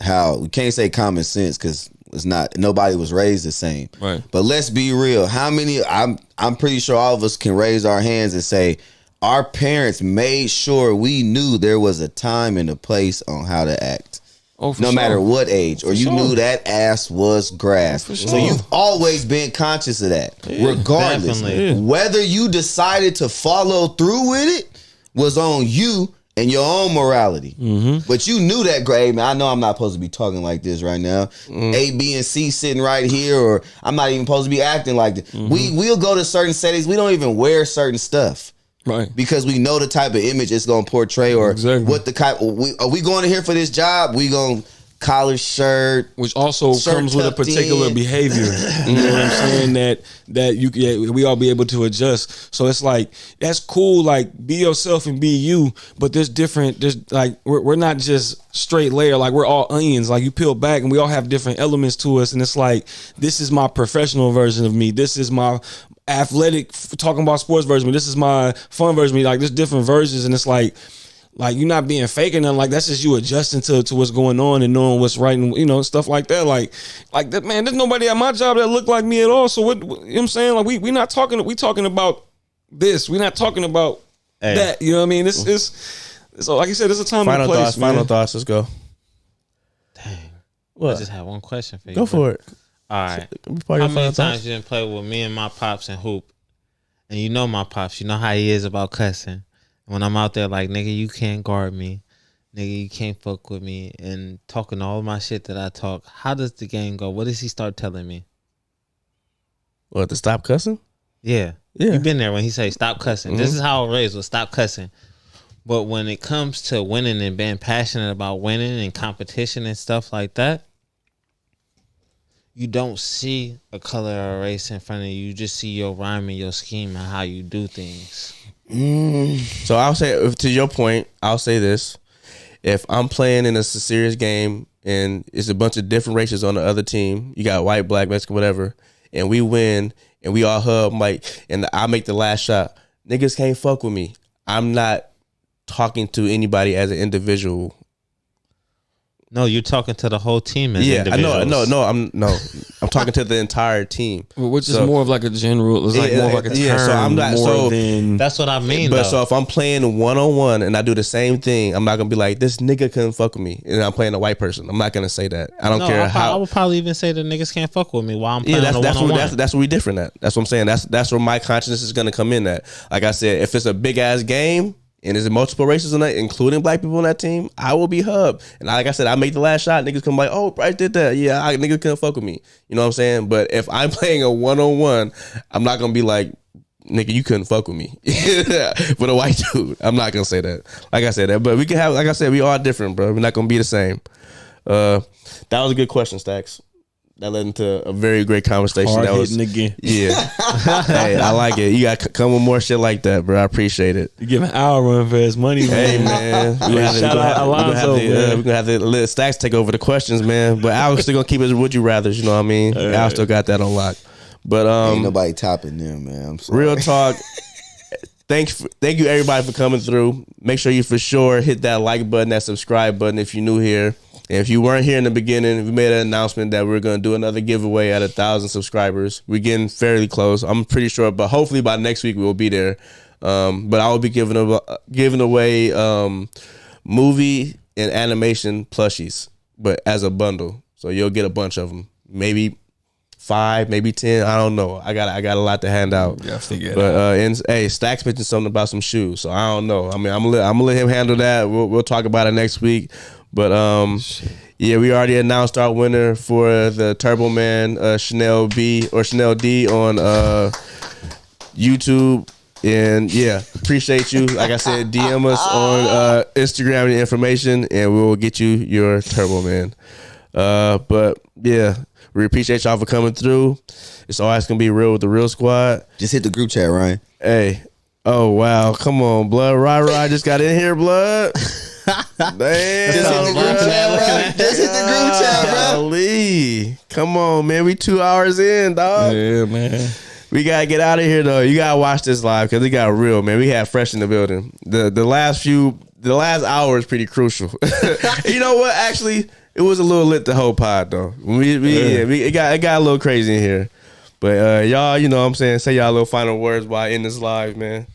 how we can't say common sense because it's not. Nobody was raised the same. Right. But let's be real. How many? I'm pretty sure all of us can raise our hands and say our parents made sure we knew there was a time and a place on how to act. Oh, for no sure. matter what age, or you knew that ass was grass. Sure. So you've always been conscious of that, regardless. Whether you decided to follow through with it was on you and your own morality. But you knew that, grade, man. I know I'm not supposed to be talking like this right now. A, B, and C sitting right here, or I'm not even supposed to be acting like this. We'll go to certain settings. We don't even wear certain stuff. Right. Because we know the type of image it's going to portray, or what the type. Are we going in here for this job? We going to collar shirt, which also comes with a particular behavior. You know what I'm saying? That we all be able to adjust. So it's like, that's cool. Like, be yourself and be you. But there's different. There's like we're not just straight layer. Like, we're all onions. Like, you peel back and we all have different elements to us. And it's like, this is my professional version of me. This is my athletic talking about sports version of me. This is my fun version of me. Like, there's different versions, and it's like you're not being fake or nothing. Like, that's just you adjusting to what's going on and knowing what's right and, you know, stuff like that. Like that, man, there's nobody at my job that look like me at all. So what you know what I'm saying? Like, we not talking, we talking about this. We're not talking about that. You know what I mean? This is, so like you said, there's a time and a place. Final thoughts, let's go. Dang. What? I just have one question for you. Go for it. All right. How many times you didn't play with me and my pops and hoop? And you know my pops, you know how he is about cussing. When I'm out there like, nigga, you can't guard me. Nigga, you can't fuck with me. And talking all my shit that I talk. How does the game go? What does he start telling me? What, to stop cussing? Yeah. You've been there when he say stop cussing. This is how I was raised, was stop cussing. But when it comes to winning and being passionate about winning and competition and stuff like that, you don't see a color or a race in front of you. You just see your rhyme and your scheme and how you do things. So I'll say, to your point, I'll say this. If I'm playing in a serious game and it's a bunch of different races on the other team, you got white, black, Mexican, whatever, and we win and we all hug, like, and I make the last shot, niggas can't fuck with me. I'm not talking to anybody as an individual. No, you're talking to the whole team as individuals. I'm talking to the entire team. Which is more of like a general, it's like more of like a term. So I'm not, that's what I mean. But so if I'm playing 1-on-1 and I do the same thing, I'm not gonna be like, this nigga couldn't fuck with me, and I'm playing a white person. I'm not gonna say that. I don't care how. I would probably even say that niggas can't fuck with me while I'm playing a 1-on-1. That's where we different at. That's what I'm saying. That's where my consciousness is gonna come in at. Like I said, if it's a big ass game and there's multiple races in that, including black people on that team, I will be hubbed. And like I said, I make the last shot. Niggas come like, oh, Bryce did that. Yeah, niggas couldn't fuck with me. You know what I'm saying? But if I'm playing a 1-on-1, I'm not going to be like, nigga, you couldn't fuck with me. With a white dude, I'm not going to say that. Like I said that. But we can have, like I said, we are different, bro. We're not going to be the same. That was a good question, Stacks. That led into a very great conversation. Hard that was again. Yeah. Hey, I like it. You got to come with more shit like that, bro. I appreciate it. You give an hour run for his money, man. Hey, man. Shout out Alonzo, man. We're going to have to let Stacks take over the questions, man. But Alex still going to keep his would you rathers, you know what I mean? Alex still got that on lock. But ain't nobody topping them, man. I'm sorry. Real talk. Thank you, everybody, for coming through. Make sure you for sure hit that like button, that subscribe button if you're new here. And if you weren't here in the beginning, we made an announcement that we're going to do another giveaway at 1,000 subscribers. We're getting fairly close. I'm pretty sure, but hopefully by next week we will be there. But I will be giving away movie and animation plushies. but as a bundle. So you'll get a bunch of them. Maybe 5, maybe 10. I don't know. I got a lot to hand out. Yeah, figure it out. And hey, Stacks mentioned something about some shoes. So I don't know. I mean, I'm gonna let him handle that. We'll talk about it next week. But yeah, we already announced our winner for the Turbo Man, Chanel B or Chanel D on YouTube. And yeah, appreciate you. Like I said, DM us on Instagram the information, and we will get you your Turbo Man. But yeah, we appreciate y'all for coming through. It's always gonna be real with the Real Squad. Just hit the group chat, Ryan. Hey, oh wow, come on, blood. Rye just got in here, blood. Damn, just hit the group chat, bro. Just hit the group chat, bro. Golly. Come on, man. We 2 hours in, dog. Yeah, man. We gotta get out of here though. You gotta watch this live because it got real, man. We had Fresh in the building. The last hour is pretty crucial. You know what? Actually, it was a little lit the whole pod though. It got a little crazy in here. But y'all, you know what I'm saying, say y'all little final words while I end this live, man.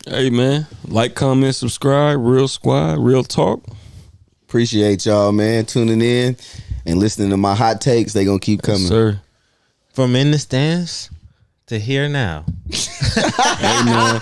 Hey man, like, comment, subscribe. Real Squad, Real Talk. Appreciate y'all, man, tuning in and listening to my hot takes. They gonna keep coming. Yes, sir. From in the stands to here now. Hey man.